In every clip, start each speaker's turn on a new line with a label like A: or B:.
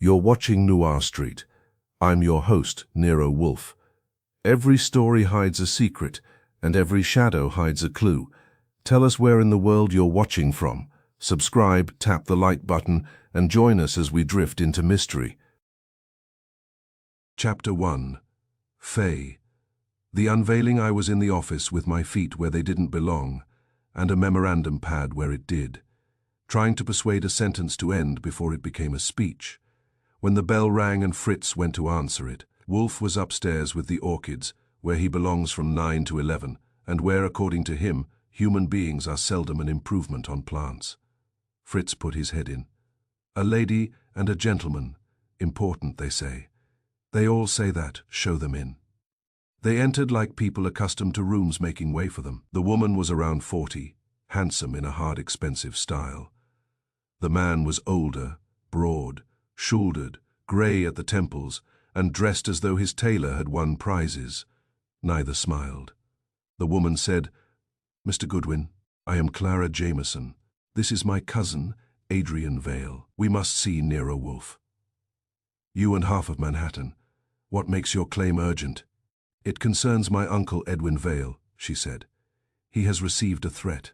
A: You're watching Noir Street. I'm your host, Nero Wolfe. Every story hides a secret, and every shadow hides a clue. Tell us where in the world you're watching from. Subscribe, tap the like button, and join us as we drift into mystery. Chapter 1. Faye. The unveiling. I was in the office with my feet where they didn't belong, and a memorandum pad where it did, trying to persuade a sentence to end before it became a speech. When the bell rang and Fritz went to answer it, Wolfe was upstairs with the orchids, where he belongs from 9 to 11, and where, according to him, human beings are seldom an improvement on plants. Fritz put his head in. A lady and a gentleman. Important, they say. They all say that. Show them in. They entered like people accustomed to rooms making way for them. The woman was around 40, handsome in a hard, expensive style. The man was older, broad, shouldered, grey at the temples, and dressed as though his tailor had won prizes. Neither smiled. The woman said, "Mr. Goodwin, I am Clara Jameson. This is my cousin, Adrian Vale. We must see Nero Wolfe." "You and half of Manhattan. What makes your claim urgent?" "It concerns my uncle Edwin Vale," she said. "He has received a threat.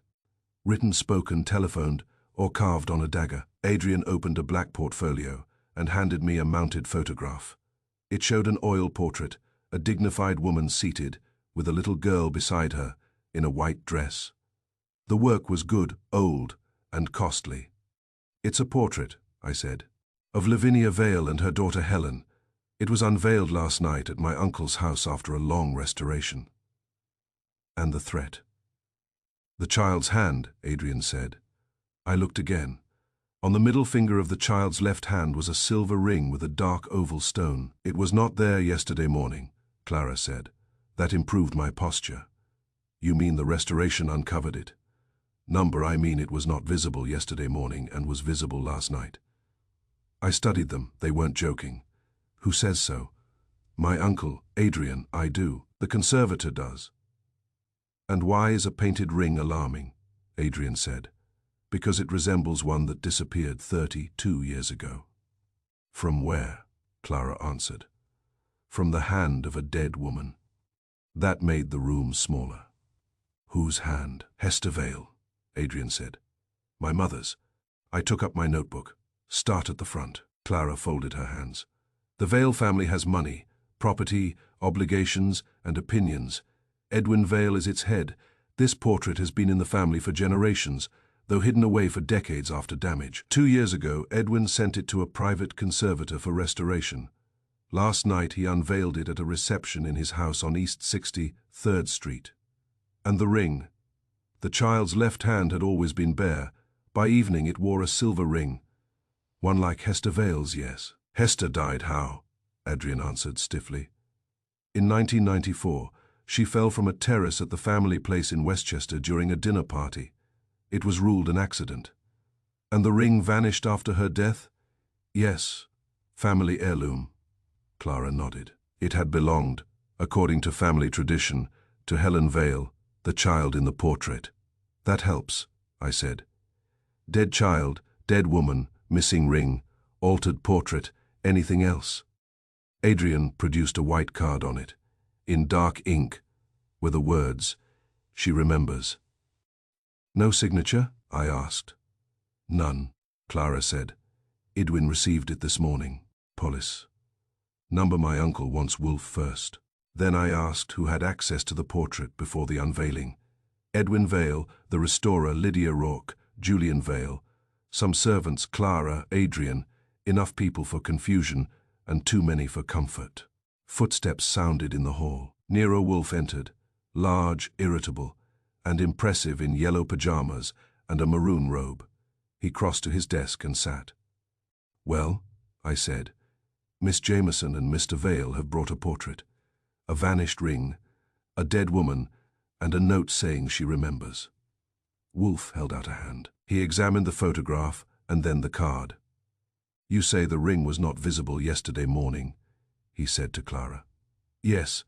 A: Written, spoken, telephoned, or carved on a dagger." Adrian opened a black portfolio and handed me a mounted photograph. It showed an oil portrait, a dignified woman seated, with a little girl beside her, in a white dress. The work was good, old, and costly. "It's a portrait," I said, "of Lavinia Vale and her daughter Helen. It was unveiled last night at my uncle's house after a long restoration." "And the threat?" "The child's hand," Adrian said. I looked again. On the middle finger of the child's left hand was a silver ring with a dark oval stone. "It was not there yesterday morning," Clara said. "That improved my posture." "You mean the restoration uncovered it?" I mean it was not visible yesterday morning and was visible last night." "I studied them. They weren't joking." "Who says so?" "My uncle, Adrian. I do. The conservator does." "And why is a painted ring alarming?" Adrian said. "Because it resembles one that disappeared 32 years ago." "From where?" Clara answered. "From the hand of a dead woman." That made the room smaller. "Whose hand?" "Hester Vale," Adrian said. "My mother's." I took up my notebook. "Start at the front." Clara folded her hands. "The Vale family has money, property, obligations, and opinions. Edwin Vale is its head. This portrait has been in the family for generations, though hidden away for decades after damage. 2 years ago, Edwin sent it to a private conservator for restoration. Last night he unveiled it at a reception in his house on East 63rd Street. And the ring. The child's left hand had always been bare. By evening it wore a silver ring. One like Hester Vale's, yes." "Hester died how?" Adrian answered stiffly. "In 1994, she fell from a terrace at the family place in Westchester during a dinner party. It was ruled an accident." "And the ring vanished after her death?" "Yes. Family heirloom." Clara nodded. "It had belonged, according to family tradition, to Helen Vale, the child in the portrait." "That helps," I said. "Dead child, dead woman, missing ring, altered portrait, anything else?" Adrian produced a white card. On it, in dark ink, were the words, "She remembers." "No signature?" I asked. "None," Clara said. "Edwin received it this morning. Police. Number my uncle wants Wolfe first." Then I asked who had access to the portrait before the unveiling. Edwin Vale, the restorer Lydia Rourke, Julian Vale, some servants, Clara, Adrian, enough people for confusion and too many for comfort. Footsteps sounded in the hall. Nero Wolfe entered, large, irritable, and impressive in yellow pajamas and a maroon robe. He crossed to his desk and sat. "Well," I said, "Miss Jameson and Mr. Vale have brought a portrait, a vanished ring, a dead woman, and a note saying she remembers." Wolfe held out a hand. He examined the photograph and then the card. "You say the ring was not visible yesterday morning," he said to Clara. "Yes.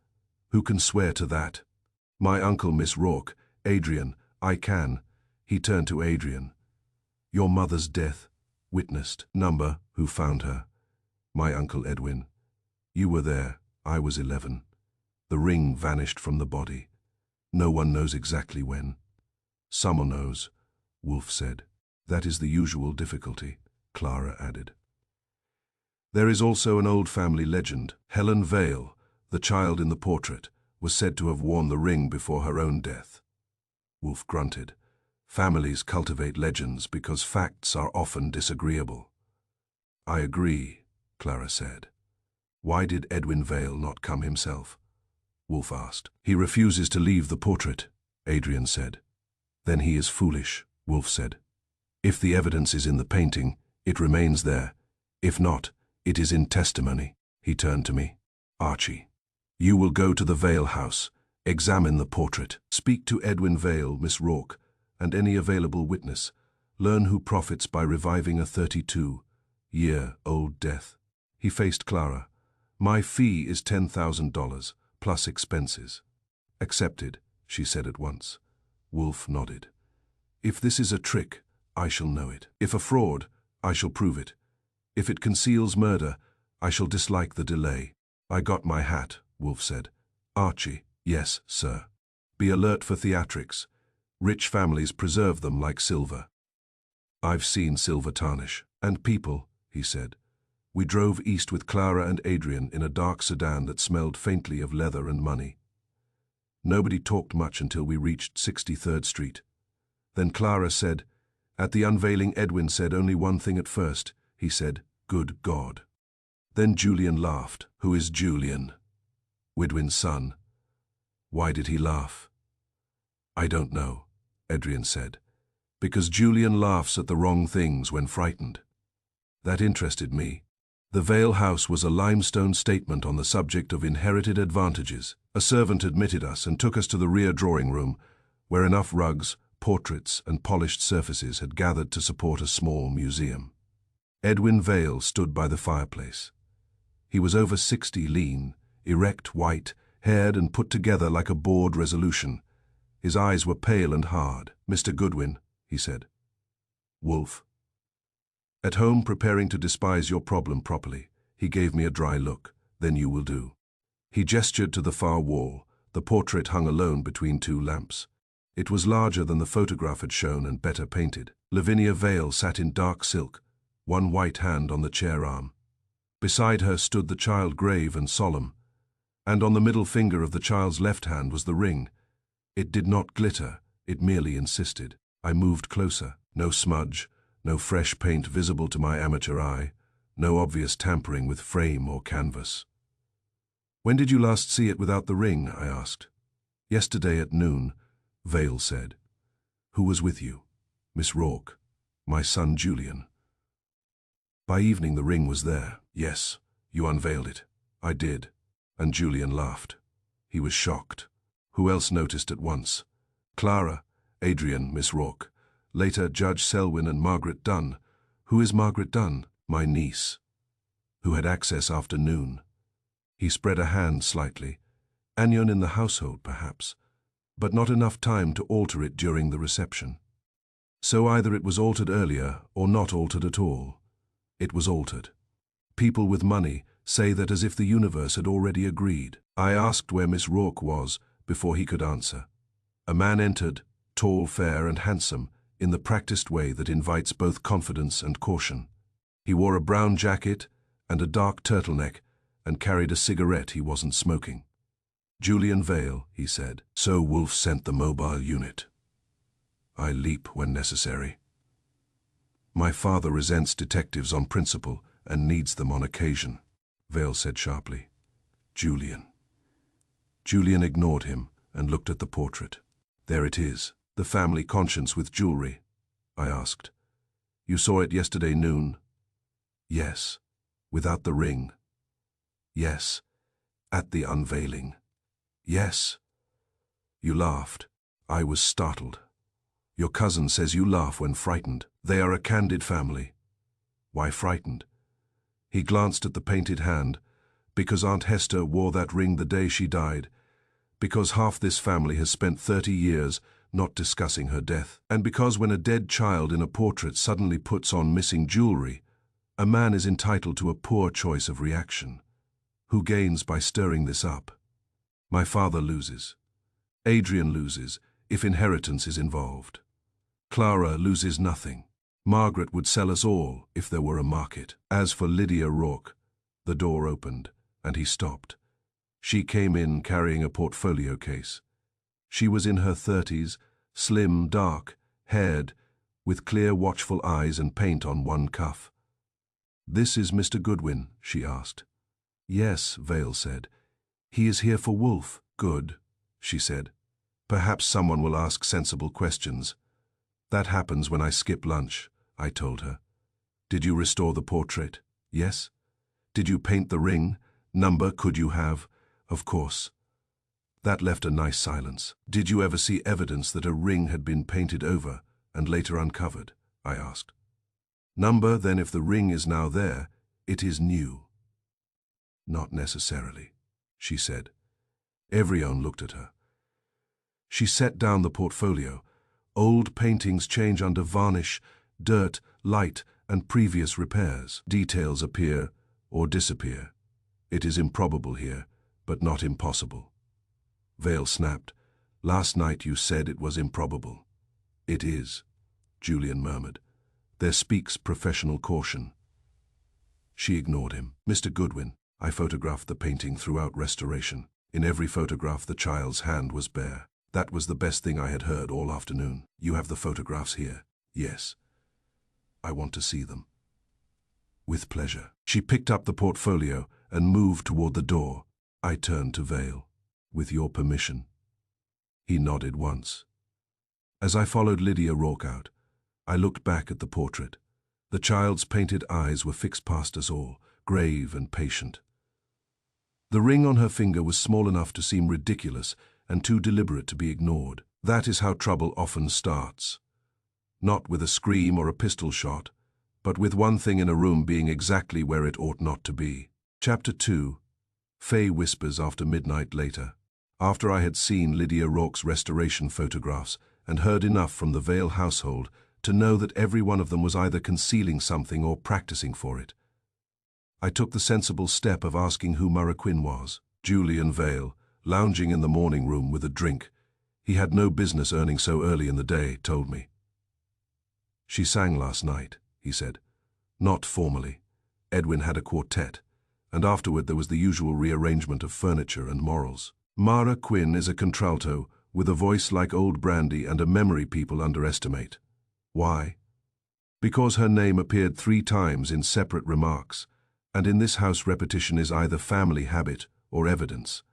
A: Who can swear to that?" "My uncle, Miss Rourke. Adrian. I can." He turned to Adrian. "Your mother's death, witnessed. Number, who found her. My Uncle Edwin. You were there. I was 11. The ring vanished from the body. No one knows exactly when. Someone knows, Wolf said. That is the usual difficulty, Clara added. There is also an old family legend. Helen Vale, the child in the portrait, was said to have worn the ring before her own death. Wolf grunted. Families cultivate legends because facts are often disagreeable. I agree, Clara said. Why did Edwin Vale not come himself? Wolf asked. He refuses to leave the portrait, Adrian said. Then he is foolish, Wolf said. If the evidence is in the painting, it remains there. If not, it is in testimony. He turned to me. Archie, you will go to the Vale house, examine the portrait, speak to Edwin Vale, Miss Rourke, and any available witness. Learn who profits by reviving a 32-year-old death. He faced Clara. My fee is $10,000, plus expenses. Accepted, she said at once. Wolf nodded. If this is a trick, I shall know it. If a fraud, I shall prove it. If it conceals murder, I shall dislike the delay. I got my hat, Wolf said. Archie, yes, sir. Be alert for theatrics. Rich families preserve them like silver. I've seen silver tarnish. And people, he said. We drove east with Clara and Adrian in a dark sedan that smelled faintly of leather and money. Nobody talked much until we reached 63rd Street. Then Clara said, at the unveiling Edwin said only one thing at first. He said, good God. Then Julian laughed. Who is Julian? Widwin's son. Why did he laugh? I don't know, Adrian said. Because Julian laughs at the wrong things when frightened. That interested me. The Vale house was a limestone statement on the subject of inherited advantages. A servant admitted us and took us to the rear drawing room, where enough rugs, portraits, and polished surfaces had gathered to support a small museum. Edwin Vale stood by the fireplace. He was over 60, lean, erect, white, haired and put together like a board resolution. His eyes were pale and hard. Mr. Goodwin, he said. Wolf. At home preparing to despise your problem properly, he gave me a dry look. Then you will do. He gestured to the far wall. The portrait hung alone between two lamps. It was larger than the photograph had shown and better painted. Lavinia Vale sat in dark silk, one white hand on the chair arm. Beside her stood the child, grave and solemn, and on the middle finger of the child's left hand was the ring. It did not glitter, it merely insisted. I moved closer. No smudge, no fresh paint visible to my amateur eye, no obvious tampering with frame or canvas. When did you last see it without the ring? I asked. Yesterday at noon, Vale said. Who was with you? Miss Rourke. My son Julian. By evening the ring was there. Yes, you unveiled it. I did. And Julian laughed. He was shocked. Who else noticed at once? Clara, Adrian, Miss Rourke. Later, Judge Selwyn and Margaret Dunn. Who is Margaret Dunn? My niece. Who had access after noon. He spread a hand slightly. Anion in the household, perhaps, but not enough time to alter it during the reception. So either it was altered earlier or not altered at all. It was altered. People with money say that as if the universe had already agreed. I asked where Miss Rourke was before he could answer. A man entered, tall, fair, and handsome, in the practiced way that invites both confidence and caution. He wore a brown jacket and a dark turtleneck and carried a cigarette he wasn't smoking. Julian Vale, he said. So Wolf sent the mobile unit. I leap when necessary. My father resents detectives on principle and needs them on occasion, Vale said sharply. Julian. Julian ignored him and looked at the portrait. There it is, the family conscience with jewelry. I asked. You saw it yesterday noon? Yes. Without the ring? Yes. At the unveiling? Yes. You laughed. I was startled. Your cousin says you laugh when frightened. They are a candid family. Why frightened? He glanced at the painted hand. Because Aunt Hester wore that ring the day she died. Because half this family has spent 30 years not discussing her death. And because when a dead child in a portrait suddenly puts on missing jewelry, A man is entitled to a poor choice of reaction. Who gains by stirring this up? My father loses. Adrian loses, if inheritance is involved. Clara loses nothing. Margaret would sell us all if there were a market. As for Lydia Rourke, the door opened, and he stopped. She came in carrying a portfolio case. She was in her 30s, slim, dark-haired, with clear, watchful eyes and paint on one cuff. "This is Mr. Goodwin," she asked. "Yes," Vale said. "He is here for Wolf." "Good," she said. "Perhaps someone will ask sensible questions." "That happens when I skip lunch," I told her. "Did you restore the portrait?" "Yes." "Did you paint the ring? Number could you have?" "Of course." That left a nice silence. "Did you ever see evidence that a ring had been painted over and later uncovered?" I asked. "Number, then if the ring is now there, it is new." "Not necessarily," she said. Everyone looked at her. She set down the portfolio. Old paintings change under varnish, dirt, light, and previous repairs. Details appear or disappear. It is improbable here, but not impossible. Vale snapped. "Last night you said it was improbable." "It is," Julian murmured. "There speaks professional caution." She ignored him. "Mr. Goodwin, I photographed the painting throughout restoration. In every photograph the child's hand was bare. That was the best thing I had heard all afternoon. You have the photographs here?" "Yes." "I want to see them." "With pleasure." She picked up the portfolio and moved toward the door. I turned to Vale. "With your permission." He nodded once. As I followed Lydia Rourke out, I looked back at the portrait. The child's painted eyes were fixed past us all, grave and patient. The ring on her finger was small enough to seem ridiculous and too deliberate to be ignored. That is how trouble often starts. Not with a scream or a pistol shot, but with one thing in a room being exactly where it ought not to be. Chapter 2. Faye whispers after midnight later. After I had seen Lydia Rourke's restoration photographs and heard enough from the Vale household to know that every one of them was either concealing something or practicing for it, I took the sensible step of asking who Maraquin was. Julian Vale, lounging in the morning room with a drink. He had no business earning so early in the day, told me. "She sang last night," he said. "Not formally. Edwin had a quartet, and afterward there was the usual rearrangement of furniture and morals. Mara Quinn is a contralto with a voice like old brandy and a memory people underestimate. Why? Because her name appeared 3 times in separate remarks, and in this house repetition is either family habit or evidence."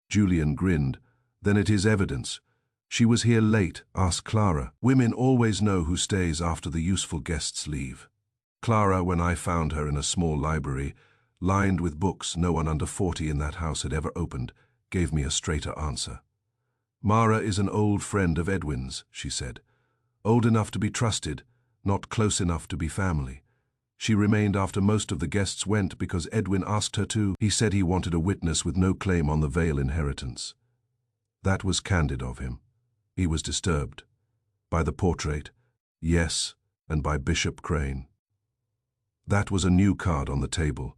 A: Julian grinned. "Then it is evidence. She was here late, ask Clara. Women always know who stays after the useful guests leave. Clara, when I found her in a small library, lined with books no one under 40 in that house had ever opened, gave me a straighter answer. Mara is an old friend of Edwin's," she said. "Old enough to be trusted, not close enough to be family. She remained after most of the guests went because Edwin asked her to. He said he wanted a witness with no claim on the Vale inheritance. That was candid of him. He was disturbed. By the portrait, yes, and by Bishop Crane. That was a new card on the table.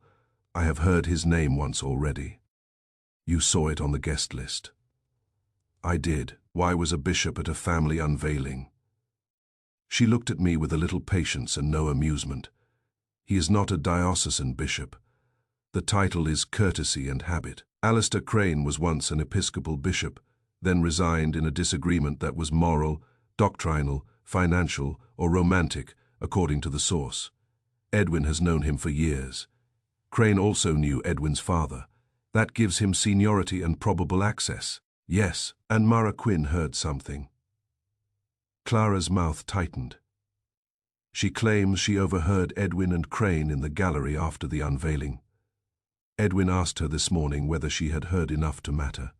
A: I have heard his name once already." "You saw it on the guest list." "I did. Why was a bishop at a family unveiling?" She looked at me with a little patience and no amusement. "He is not a diocesan bishop. The title is courtesy and habit. Alistair Crane was once an Episcopal bishop, then resigned in a disagreement that was moral, doctrinal, financial, or romantic, according to the source. Edwin has known him for years. Crane also knew Edwin's father. That gives him seniority and probable access." "Yes, and Mara Quinn heard something." Clara's mouth tightened. "She claims she overheard Edwin and Crane in the gallery after the unveiling. Edwin asked her this morning whether she had heard enough to matter."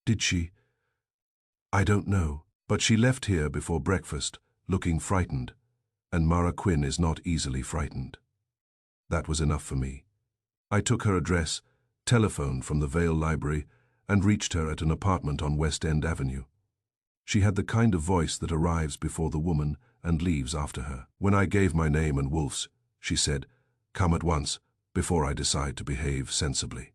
A: "Did she?" "I don't know, but she left here before breakfast, looking frightened, and Mara Quinn is not easily frightened." That was enough for me. I took her address, telephoned from the Vale Library, and reached her at an apartment on West End Avenue. She had the kind of voice that arrives before the woman and leaves after her. When I gave my name and Wolf's, she said. "Come at once, before I decide to behave sensibly."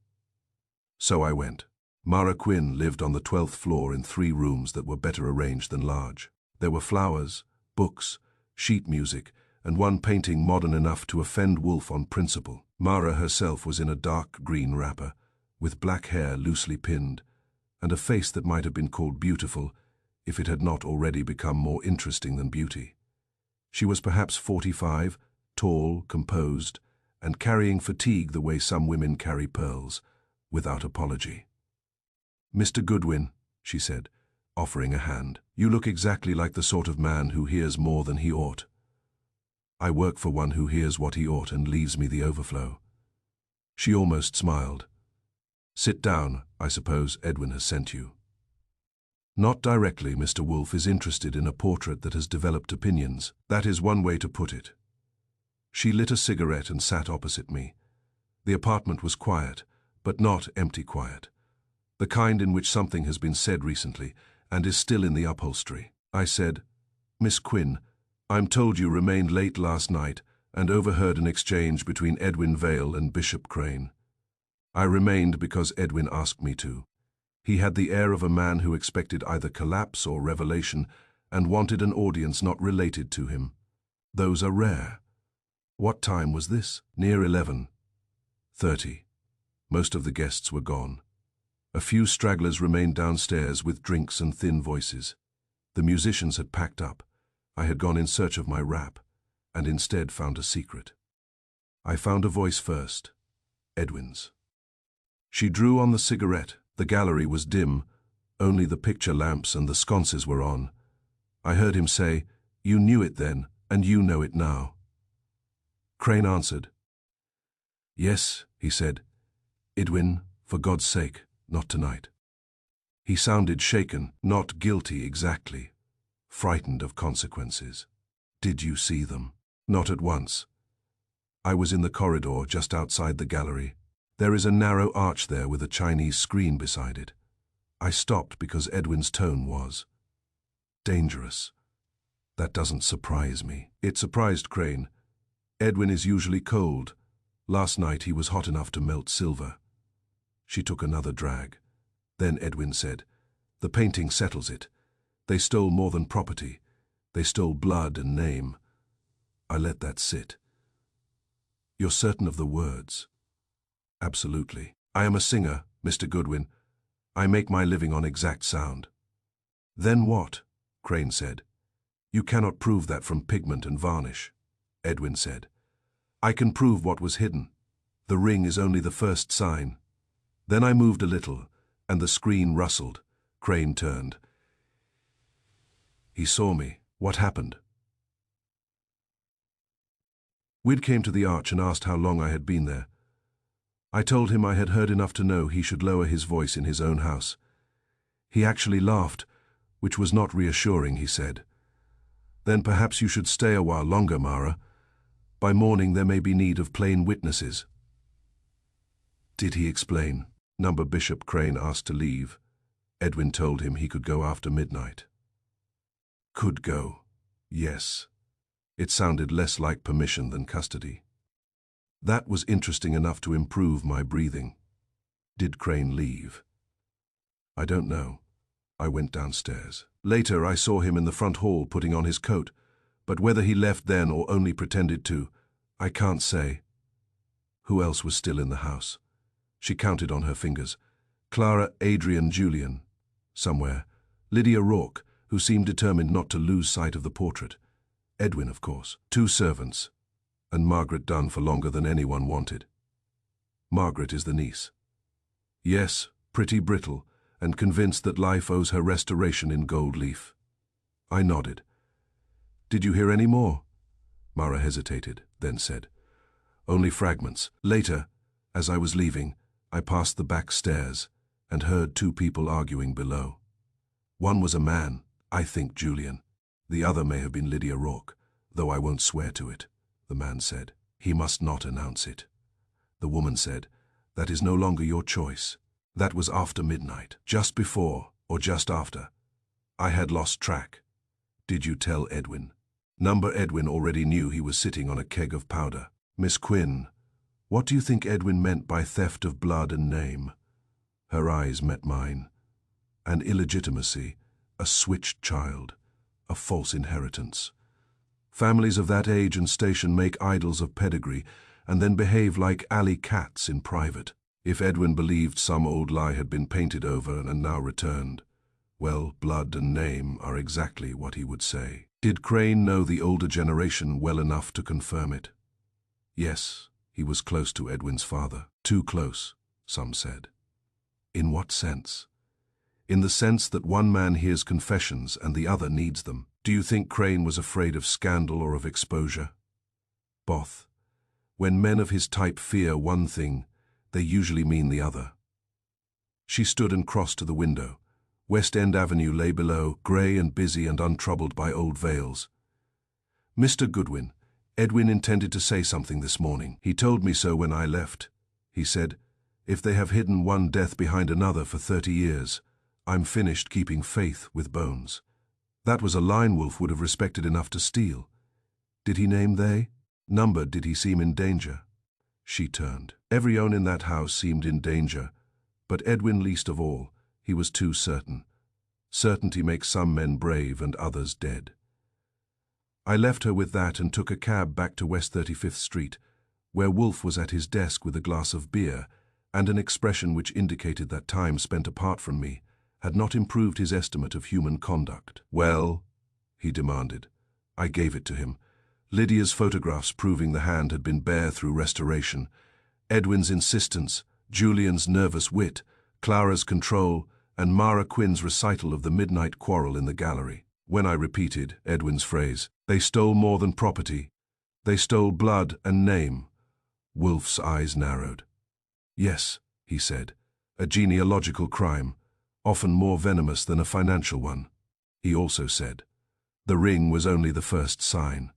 A: So I went. Mara Quinn lived on the 12th floor in 3 rooms that were better arranged than large. There were flowers, books, sheet music, and one painting modern enough to offend Woolf on principle. Mara herself was in a dark green wrapper, with black hair loosely pinned, and a face that might have been called beautiful if it had not already become more interesting than beauty. She was perhaps 45, tall, composed, and carrying fatigue the way some women carry pearls, without apology. "Mr. Goodwin," she said, offering a hand, "you look exactly like the sort of man who hears more than he ought. I work for one who hears what he ought and leaves me the overflow." She almost smiled. "Sit down. I suppose Edwin has sent you." "Not directly. Mr. Woolf is interested in a portrait that has developed opinions. That is one way to put it." She lit a cigarette and sat opposite me. The apartment was quiet, but not empty quiet. The kind in which something has been said recently and is still in the upholstery. I said, "Miss Quinn, I'm told you remained late last night and overheard an exchange between Edwin Vale and Bishop Crane." "I remained because Edwin asked me to. He had the air of a man who expected either collapse or revelation and wanted an audience not related to him. Those are rare." "What time was this?" "Near 11:30. Most of the guests were gone. A few stragglers remained downstairs with drinks and thin voices. The musicians had packed up. I had gone in search of my rap, and instead found a secret. I found a voice first, Edwin's. She drew on the cigarette. The gallery was dim. Only the picture lamps and the sconces were on. I heard him say, "You knew it then, and you know it now." Crane answered. "Yes," he said. "Edwin, for God's sake, not tonight." He sounded shaken, not guilty exactly, frightened of consequences. "Did you see them?" "Not at once. I was in the corridor just outside the gallery. There is a narrow arch there with a Chinese screen beside it. I stopped because Edwin's tone was dangerous. That doesn't surprise me." It surprised Crane. Edwin is usually cold. Last night he was hot enough to melt silver. She took another drag. Then Edwin said, "The painting settles it. They stole more than property. They stole blood and name." I let that sit. "You're certain of the words?" "Absolutely. I am a singer, Mr. Goodwin. I make my living on exact sound." "Then what?" Crane said. "You cannot prove that from pigment and varnish," Edwin said. "I can prove what was hidden. The ring is only the first sign." Then I moved a little, and the screen rustled. Crane turned. He saw me. "What happened?" Wid came to the arch and asked how long I had been there. I told him I had heard enough to know he should lower his voice in his own house. He actually laughed, which was not reassuring, he said. "Then perhaps you should stay a while longer, Mara. By morning there may be need of plain witnesses." Did he explain? Number Bishop Crane asked to leave. Edwin told him he could go after midnight. Could go. Yes. It sounded less like permission than custody. That was interesting enough to improve my breathing. Did Crane leave? I don't know. I went downstairs. Later I saw him in the front hall putting on his coat, but whether he left then or only pretended to, I can't say. Who else was still in the house? She counted on her fingers. Clara, Adrian, Julian. Somewhere. Lydia Rourke, who seemed determined not to lose sight of the portrait. Edwin, of course. 2 servants. And Margaret Dunn for longer than anyone wanted. Margaret is the niece. Yes, pretty brittle, and convinced that life owes her restoration in gold leaf. I nodded. Did you hear any more? Mara hesitated, then said, Only fragments. Later, as I was leaving, I passed the back stairs and heard 2 people arguing below. One was a man, I think Julian. The other may have been Lydia Rourke, though I won't swear to it, the man said. He must not announce it. The woman said, That is no longer your choice. That was after midnight, just before or just after. I had lost track. Did you tell Edwin? Number Edwin already knew he was sitting on a keg of powder. Miss Quinn, what do you think Edwin meant by theft of blood and name? Her eyes met mine. An illegitimacy, a switched child, a false inheritance. Families of that age and station make idols of pedigree and then behave like alley cats in private. If Edwin believed some old lie had been painted over and now returned, well, blood and name are exactly what he would say. Did Crane know the older generation well enough to confirm it? Yes, he was close to Edwin's father. Too close, some said. In what sense? In the sense that one man hears confessions and the other needs them. Do you think Crane was afraid of scandal or of exposure? Both. When men of his type fear one thing, they usually mean the other. She stood and crossed to the window. West End Avenue lay below, grey and busy and untroubled by old veils. Mr. Goodwin, Edwin intended to say something this morning. He told me so when I left. He said, if they have hidden one death behind another for 30 years, I'm finished keeping faith with Bones. That was a line Wolf would have respected enough to steal. Did he name they? Numbered, did he seem in danger? She turned. Everyone in that house seemed in danger, but Edwin least of all. He was too certain. Certainty makes some men brave and others dead. I left her with that and took a cab back to West 35th Street, where Wolf was at his desk with a glass of beer and an expression which indicated that time spent apart from me had not improved his estimate of human conduct. Well, he demanded. I gave it to him. Lydia's photographs proving the hand had been bare through restoration, Edwin's insistence, Julian's nervous wit, Clara's control, and Mara Quinn's recital of the midnight quarrel in the gallery. When I repeated Edwin's phrase, they stole more than property. They stole blood and name. Wolf's eyes narrowed. Yes, he said, a genealogical crime, often more venomous than a financial one. He also said, the ring was only the first sign,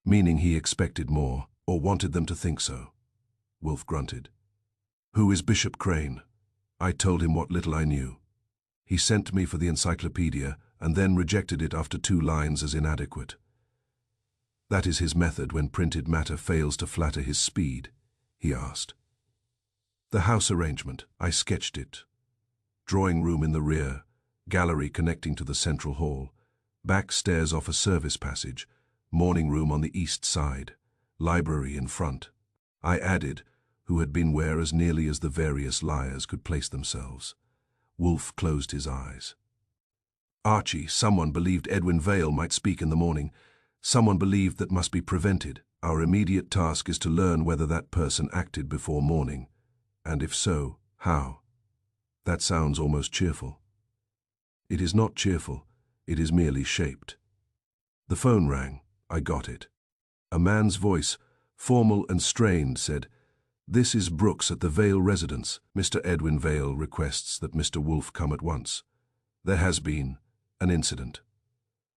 A: meaning he expected more, or wanted them to think so. Wolf grunted. Who is Bishop Crane? I told him what little I knew. He sent me for the encyclopedia and then rejected it after 2 lines as inadequate. That is his method when printed matter fails to flatter his speed, he asked. The house arrangement, I sketched it. Drawing room in the rear, gallery connecting to the central hall, back stairs off a service passage, morning room on the east side, library in front. I added, who had been where as nearly as the various liars could place themselves. Wolf closed his eyes. Archie, someone believed Edwin Vale might speak in the morning. Someone believed that must be prevented. Our immediate task is to learn whether that person acted before morning, and if so, how. That sounds almost cheerful. It is not cheerful, it is merely shaped. The phone rang. I got it. A man's voice, formal and strained, said, This is Brooks at the Vale residence. Mr. Edwin Vale requests that Mr. Wolf come at once. There has been an incident.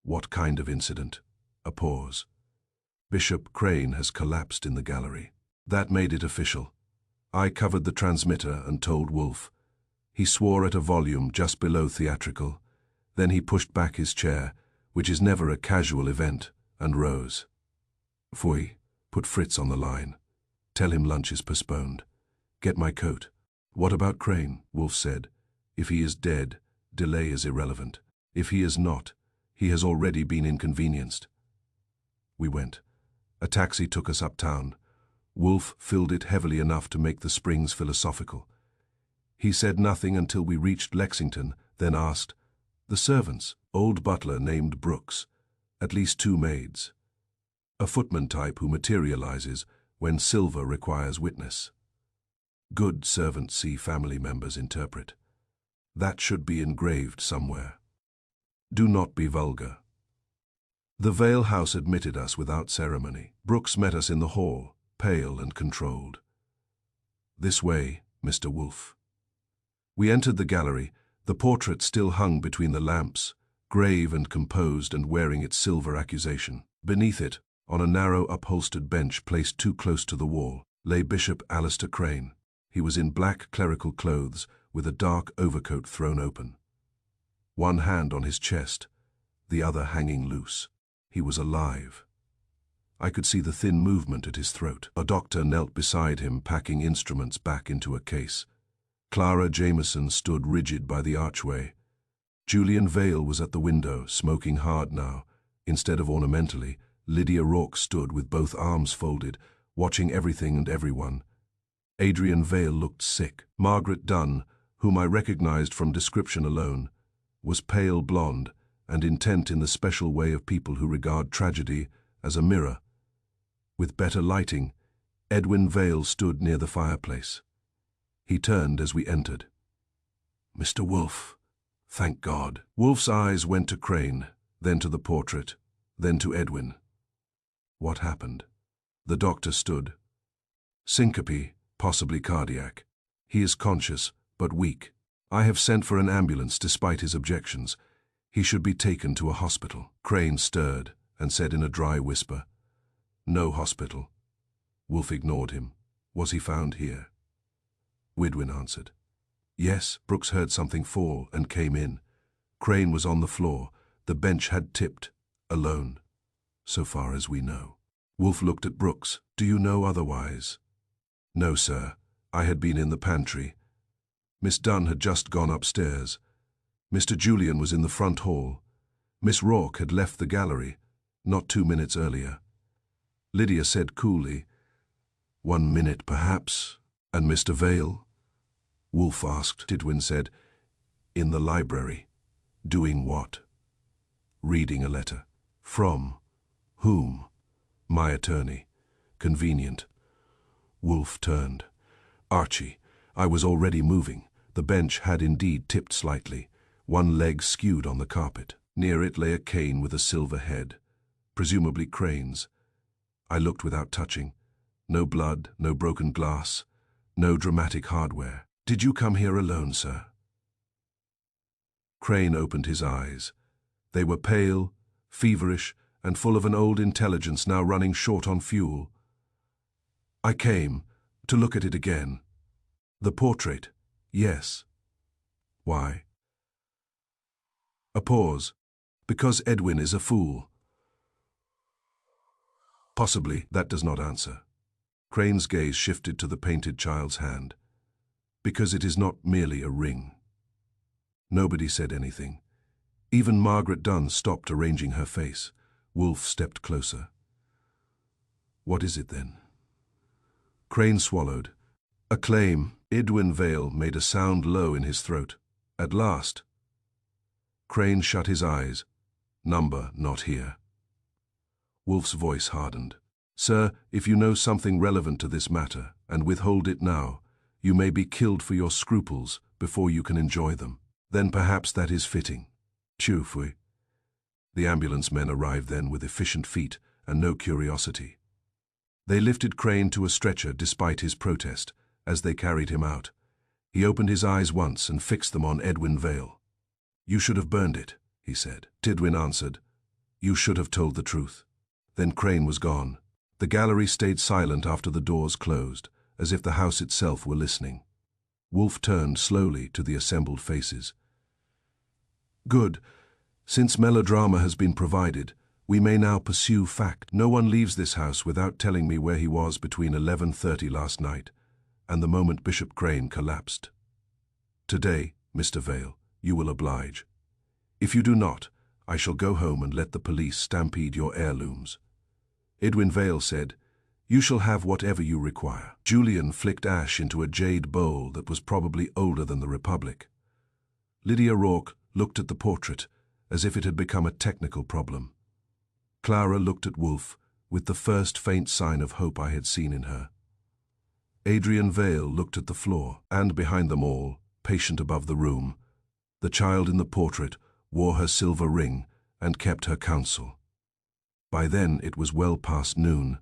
A: What kind of incident? A pause. Bishop Crane has collapsed in the gallery. That made it official. I covered the transmitter and told Wolf. He swore at a volume just below theatrical. Then he pushed back his chair, which is never a casual event, and rose. Foy, put Fritz on the line. Tell him lunch is postponed. Get my coat. What about Crane? Wolf said. If he is dead, delay is irrelevant. If he is not, he has already been inconvenienced. We went. A taxi took us uptown. Wolf filled it heavily enough to make the springs philosophical. He said nothing until we reached Lexington, then asked, The servants, old butler named Brooks, at least 2 maids. A footman type who materializes when silver requires witness. Good servants see family members interpret. That should be engraved somewhere. Do not be vulgar. The Vale house admitted us without ceremony. Brooks met us in the hall, pale and controlled. This way, Mr. Wolf. We entered the gallery. The portrait still hung between the lamps, grave and composed and wearing its silver accusation. Beneath it, on a narrow upholstered bench placed too close to the wall, lay Bishop Alistair Crane. He was in black clerical clothes, with a dark overcoat thrown open. One hand on his chest, the other hanging loose. He was alive. I could see the thin movement at his throat. A doctor knelt beside him, packing instruments back into a case. Clara Jameson stood rigid by the archway. Julian Vale was at the window, smoking hard now. Instead of ornamentally, Lydia Rourke stood with both arms folded, watching everything and everyone. Adrian Vale looked sick. Margaret Dunn, whom I recognized from description alone, was pale blonde and intent in the special way of people who regard tragedy as a mirror. With better lighting, Edwin Vale stood near the fireplace. He turned as we entered. "Mr. Wolfe, thank God." Wolfe's eyes went to Crane, then to the portrait, then to Edwin. What happened? The doctor stood. Syncope, possibly cardiac. He is conscious, but weak. I have sent for an ambulance despite his objections. He should be taken to a hospital. Crane stirred and said in a dry whisper, "No hospital." Wolfe ignored him. "Was he found here?" Widwin answered. "Yes." Brooks heard something fall and came in. Crane was on the floor. The bench had tipped, alone, so far as we know. Wolfe looked at Brooks. "Do you know otherwise?" "No, sir. I had been in the pantry. Miss Dunn had just gone upstairs. Mr. Julian was in the front hall. Miss Rourke had left the gallery, not 2 minutes earlier." Lydia said coolly, "1 minute, perhaps. And Mr. Vale?" Wolfe asked. Tidwin said, "In the library." "Doing what?" "Reading a letter." "From whom?" "My attorney." "Convenient." Wolfe turned. "Archie." I was already moving. The bench had indeed tipped slightly. One leg skewed on the carpet. Near it lay a cane with a silver head, presumably Crane's. I looked without touching. No blood, no broken glass, no dramatic hardware. "Did you come here alone, sir?" Crane opened his eyes. They were pale, feverish, and full of an old intelligence now running short on fuel. "I came to look at it again." "The portrait?" "Yes." "Why?" A pause. "Because Edwin is a fool." "Possibly." That does not answer. Crane's gaze shifted to the painted child's hand. "Because it is not merely a ring." Nobody said anything. Even Margaret Dunn stopped arranging her face. Wolfe stepped closer. "What is it then?" Crane swallowed. "A claim." Edwin Vale made a sound low in his throat. "At last." Crane shut his eyes. "Number not here." Wolfe's voice hardened. "Sir, if you know something relevant to this matter, and withhold it now, you may be killed for your scruples before you can enjoy them. Then perhaps that is fitting." "Chufui." The ambulance men arrived then with efficient feet and no curiosity. They lifted Crane to a stretcher despite his protest. As they carried him out, he opened his eyes once and fixed them on Edwin Vale. "You should have burned it," he said. Tidwin answered, "You should have told the truth." Then Crane was gone. The gallery stayed silent after the doors closed, as if the house itself were listening. Wolfe turned slowly to the assembled faces. "Good. Since melodrama has been provided, we may now pursue fact. No one leaves this house without telling me where he was between 11:30 last night and the moment Bishop Crane collapsed. Today, Mr. Vale, you will oblige. If you do not, I shall go home and let the police stampede your heirlooms." Edwin Vale said, "You shall have whatever you require." Julian flicked ash into a jade bowl that was probably older than the Republic. Lydia Rourke looked at the portrait as if it had become a technical problem. Clara looked at Wolfe with the first faint sign of hope I had seen in her. Adrian Vale looked at the floor, and behind them all, patient above the room, the child in the portrait wore her silver ring and kept her counsel. By then it was well past noon,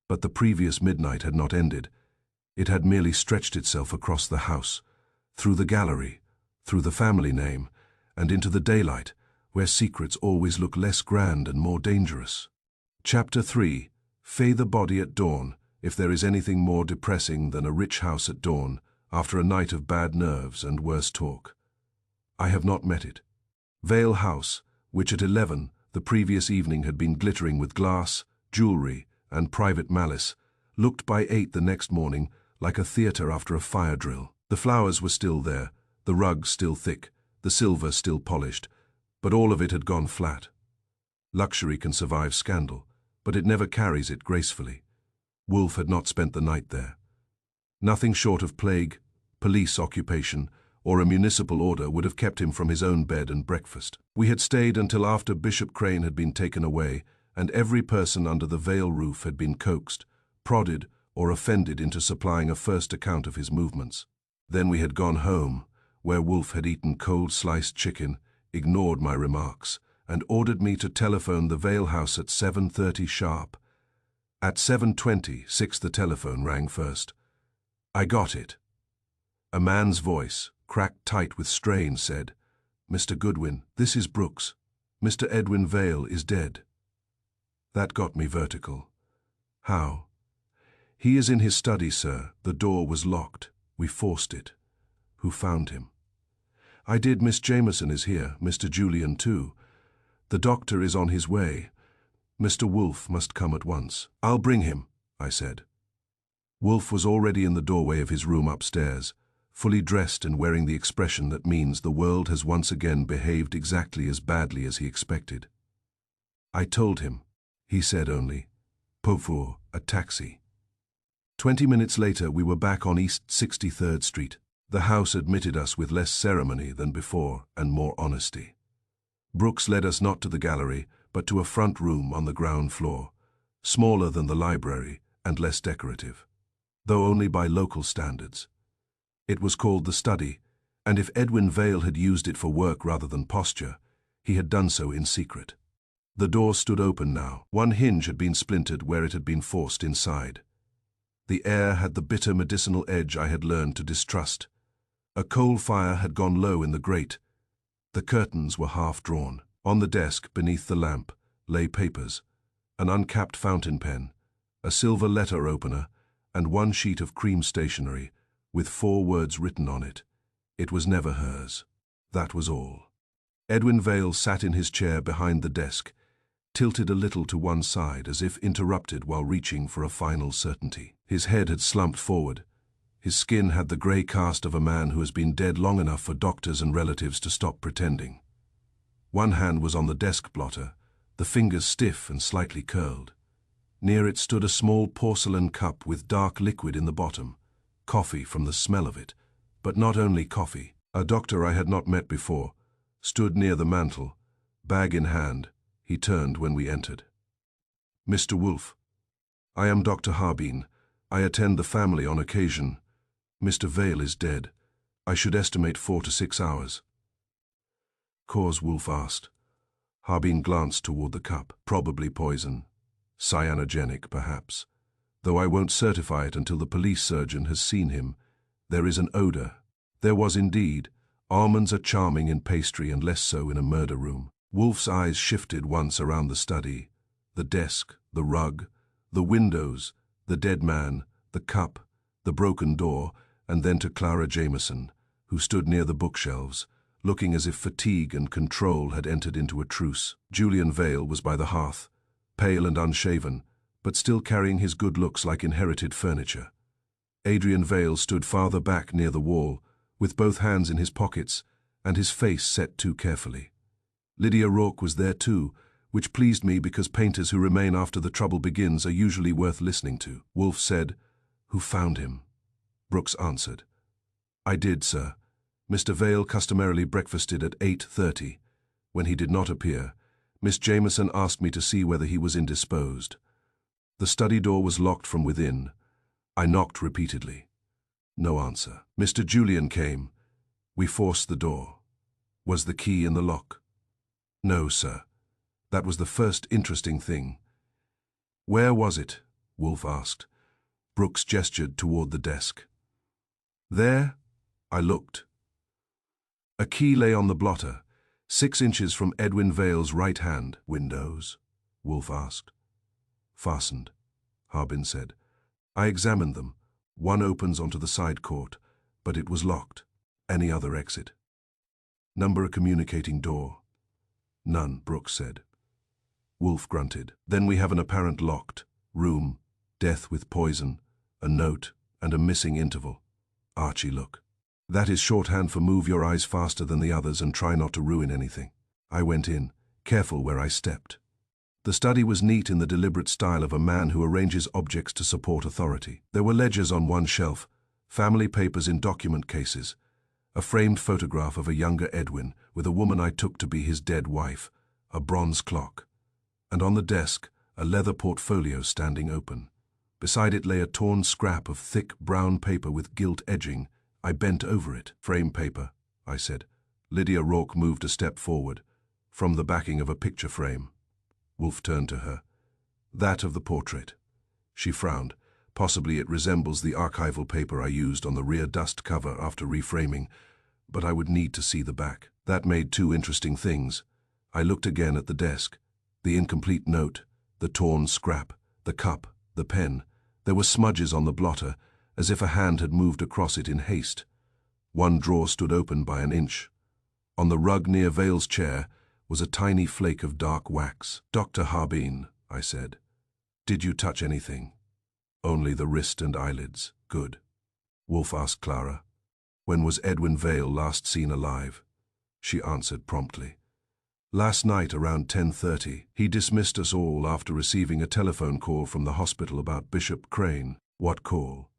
A: but the previous midnight had not ended. It had merely stretched itself across the house, through the gallery, through the family name, and into the daylight, where secrets always look less grand and more dangerous. Chapter 3. Fay the body at dawn, if there is anything more depressing than a rich house at dawn, after a night of bad nerves and worse talk. I have not met it. Vale House, which at 11 the previous evening had been glittering with glass, jewelry, and Private Malice, looked by 8 the next morning like a theatre after a fire drill. The flowers were still there, the rug still thick, the silver still polished, but all of it had gone flat. Luxury can survive scandal, but it never carries it gracefully. Wolf had not spent the night there. Nothing short of plague, police occupation, or a municipal order would have kept him from his own bed and breakfast. We had stayed until after Bishop Crane had been taken away, and every person under the Vale roof had been coaxed, prodded, or offended into supplying a first account of his movements. Then we had gone home, where Wolf had eaten cold sliced chicken, ignored my remarks, and ordered me to telephone the Vale house at 7:30 sharp. At 7:26 the telephone rang first. I got it. A man's voice, cracked tight with strain, said, "Mr. Goodwin, this is Brooks. Mr. Edwin Vale is dead." That got me vertical. How? "He is in his study, sir. The door was locked. We forced it." "Who found him?" "I did. Miss Jameson is here, Mr. Julian too. The doctor is on his way. Mr. Wolf must come at once." "I'll bring him," I said. Wolf was already in the doorway of his room upstairs, fully dressed and wearing the expression that means the world has once again behaved exactly as badly as he expected. "I told him," he said only. "Pauvre, a taxi." 20 minutes later we were back on East 63rd Street. The house admitted us with less ceremony than before and more honesty. Brooks led us not to the gallery, but to a front room on the ground floor, smaller than the library and less decorative, though only by local standards. It was called the study, and if Edwin Vale had used it for work rather than posture, he had done so in secret. The door stood open now. One hinge had been splintered where it had been forced inside. The air had the bitter medicinal edge I had learned to distrust. A coal fire had gone low in the grate. The curtains were half drawn. On the desk, beneath the lamp, lay papers, an uncapped fountain pen, a silver letter opener, and one sheet of cream stationery, with 4 words written on it. It was never hers. That was all. Edwin Vale sat in his chair behind the desk, tilted a little to one side as if interrupted while reaching for a final certainty. His head had slumped forward. His skin had the grey cast of a man who has been dead long enough for doctors and relatives to stop pretending. One hand was on the desk blotter, the fingers stiff and slightly curled. Near it stood a small porcelain cup with dark liquid in the bottom, coffee from the smell of it, but not only coffee. A doctor I had not met before stood near the mantel, bag in hand. He turned when we entered. "Mr. Wolf, I am Dr. Harbin. I attend the family on occasion. Mr. Vale is dead. I should estimate 4 to 6 hours. "Cause?" Wolf asked. Harbin glanced toward the cup. "Probably poison. Cyanogenic, perhaps. Though I won't certify it until the police surgeon has seen him. There is an odor." There was indeed. Almonds are charming in pastry and less so in a murder room. Wolf's eyes shifted once around the study. The desk, the rug, the windows, the dead man, the cup, the broken door, and then to Clara Jameson, who stood near the bookshelves, looking as if fatigue and control had entered into a truce. Julian Vale was by the hearth, pale and unshaven, but still carrying his good looks like inherited furniture. Adrian Vale stood farther back near the wall, with both hands in his pockets, and his face set too carefully. Lydia Rourke was there too, which pleased me because painters who remain after the trouble begins are usually worth listening to. Wolf said, "Who found him?" Brooks answered, "I did, sir. Mr. Vale customarily breakfasted at 8:30. When he did not appear, Miss Jameson asked me to see whether he was indisposed. The study door was locked from within. I knocked repeatedly. No answer. Mr. Julian came. We forced the door. Was the key in the lock?" "No, sir. That was the first interesting thing." "Where was it?" Wolf asked. Brooks gestured toward the desk. "There?" I looked. A key lay on the blotter, 6 inches from Edwin Vale's right hand. "Windows?" Wolf asked. "Fastened," Harbin said. "I examined them. One opens onto the side court, but it was locked. Any other exit?" "Number a communicating door?" "None," Brooks said. Wolf grunted. "Then we have an apparent locked. Room, death with poison, a note, and a missing interval. Archie, look. That is shorthand for move your eyes faster than the others and try not to ruin anything. I went in, careful where I stepped. The study was neat in the deliberate style of a man who arranges objects to support authority. There were ledgers on one shelf, family papers in document cases, a framed photograph of a younger Edwin with a woman I took to be his dead wife, a bronze clock, and on the desk, a leather portfolio standing open. Beside it lay a torn scrap of thick brown paper with gilt edging. I bent over it. Frame paper, I said. Lydia Rourke moved a step forward, from the backing of a picture frame. Wolf turned to her. That of the portrait. She frowned. Possibly it resembles the archival paper I used on the rear dust cover after reframing, but I would need to see the back. That made two interesting things. I looked again at the desk. The incomplete note, the torn scrap, the cup, the pen. There were smudges on the blotter, as if a hand had moved across it in haste. One drawer stood open by an inch. On the rug near Vale's chair was a tiny flake of dark wax. Dr. Harbin, I said. Did you touch anything? Only the wrist and eyelids. Good. Wolf asked Clara. When was Edwin Vale last seen alive? She answered promptly. Last night around 10:30. He dismissed us all after receiving a telephone call from the hospital about Bishop Crane. What call?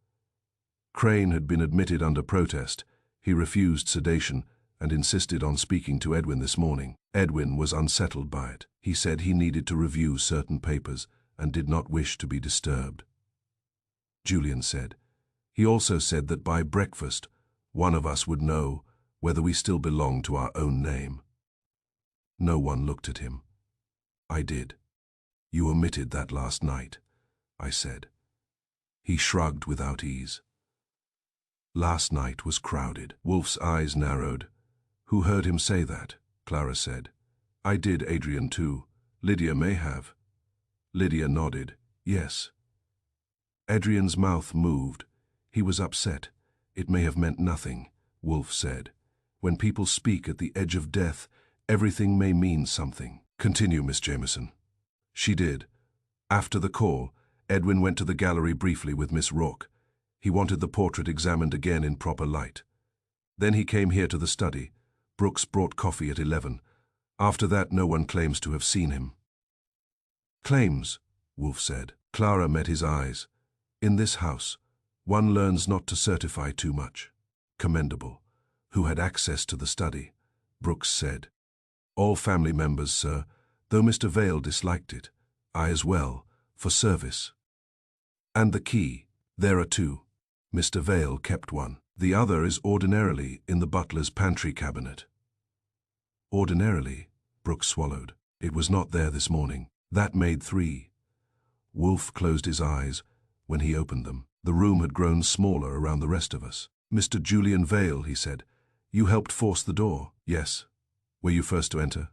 A: Crane had been admitted under protest. He refused sedation and insisted on speaking to Edwin this morning. Edwin was unsettled by it. He said he needed to review certain papers and did not wish to be disturbed. Julian said. He also said that by breakfast, one of us would know whether we still belong to our own name. No one looked at him. I did. You omitted that last night, I said. He shrugged without ease. Last night was crowded. Wolf's eyes narrowed. Who heard him say that? Clara said. I did, Adrian too. Lydia may have. Lydia nodded. Yes. Adrian's mouth moved. He was upset. It may have meant nothing, Wolf said. When people speak at the edge of death, everything may mean something. Continue, Miss Jameson. She did. After the call, Edwin went to the gallery briefly with Miss Rourke. He wanted the portrait examined again in proper light. Then he came here to the study. Brooks brought coffee at 11. After that, no one claims to have seen him. Claims, Wolf said. Clara met his eyes. In this house, one learns not to certify too much. Commendable. Who had access to the study? Brooks said. All family members, sir, though Mr. Vale disliked it. I as well, for service. And the key, there are two. Mr. Vale kept one. The other is ordinarily in the butler's pantry cabinet. Ordinarily, Brooks swallowed. It was not there this morning. That made three. Wolf closed his eyes when he opened them. The room had grown smaller around the rest of us. Mr. Julian Vale, he said. You helped force the door. Yes. Were you first to enter?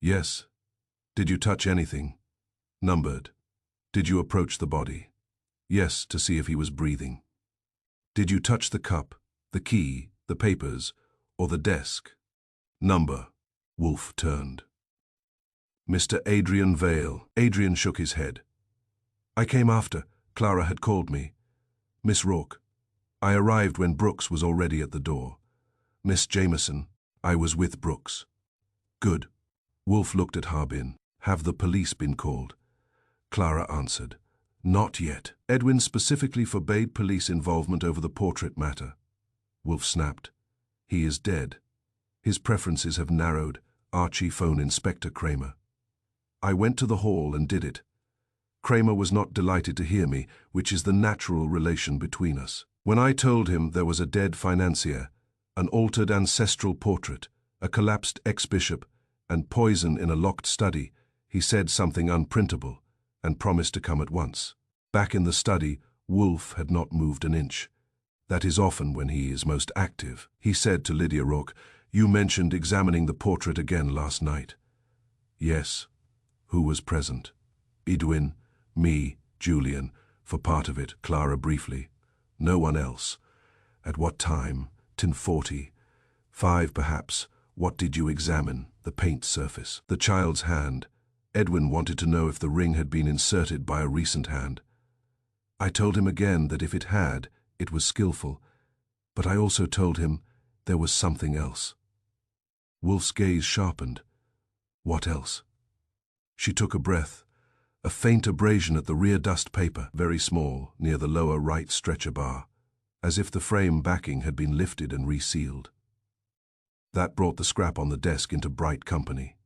A: Yes. Did you touch anything? Numbered. Did you approach the body? Yes, to see if he was breathing. Did you touch the cup, the key, the papers, or the desk? Number. Wolf turned. Mr. Adrian Vale. Adrian shook his head. I came after. Clara had called me. Miss Rourke. I arrived when Brooks was already at the door. Miss Jameson. I was with Brooks. Good. Wolf looked at Harbin. Have the police been called? Clara answered. Not yet. Edwin specifically forbade police involvement over the portrait matter. Wolf snapped. He is dead. His preferences have narrowed. Archie, phone Inspector Kramer. I went to the hall and did it. Kramer was not delighted to hear me, which is the natural relation between us. When I told him there was a dead financier, an altered ancestral portrait, a collapsed ex-bishop, and poison in a locked study, he said something unprintable and promised to come at once. Back in the study, Wolf had not moved an inch. That is often when he is most active. He said to Lydia Rourke, You mentioned examining the portrait again last night. Yes. Who was present? Edwin, me, Julian, for part of it, Clara briefly. No one else. At what time? 10:40. 5 perhaps. What did you examine? The paint surface. The child's hand. Edwin wanted to know if the ring had been inserted by a recent hand. I told him again that if it had, it was skillful, but I also told him there was something else. Wolf's gaze sharpened. What else? She took a breath. A faint abrasion at the rear dust paper, very small, near the lower right stretcher bar, as if the frame backing had been lifted and resealed. That brought the scrap on the desk into bright company.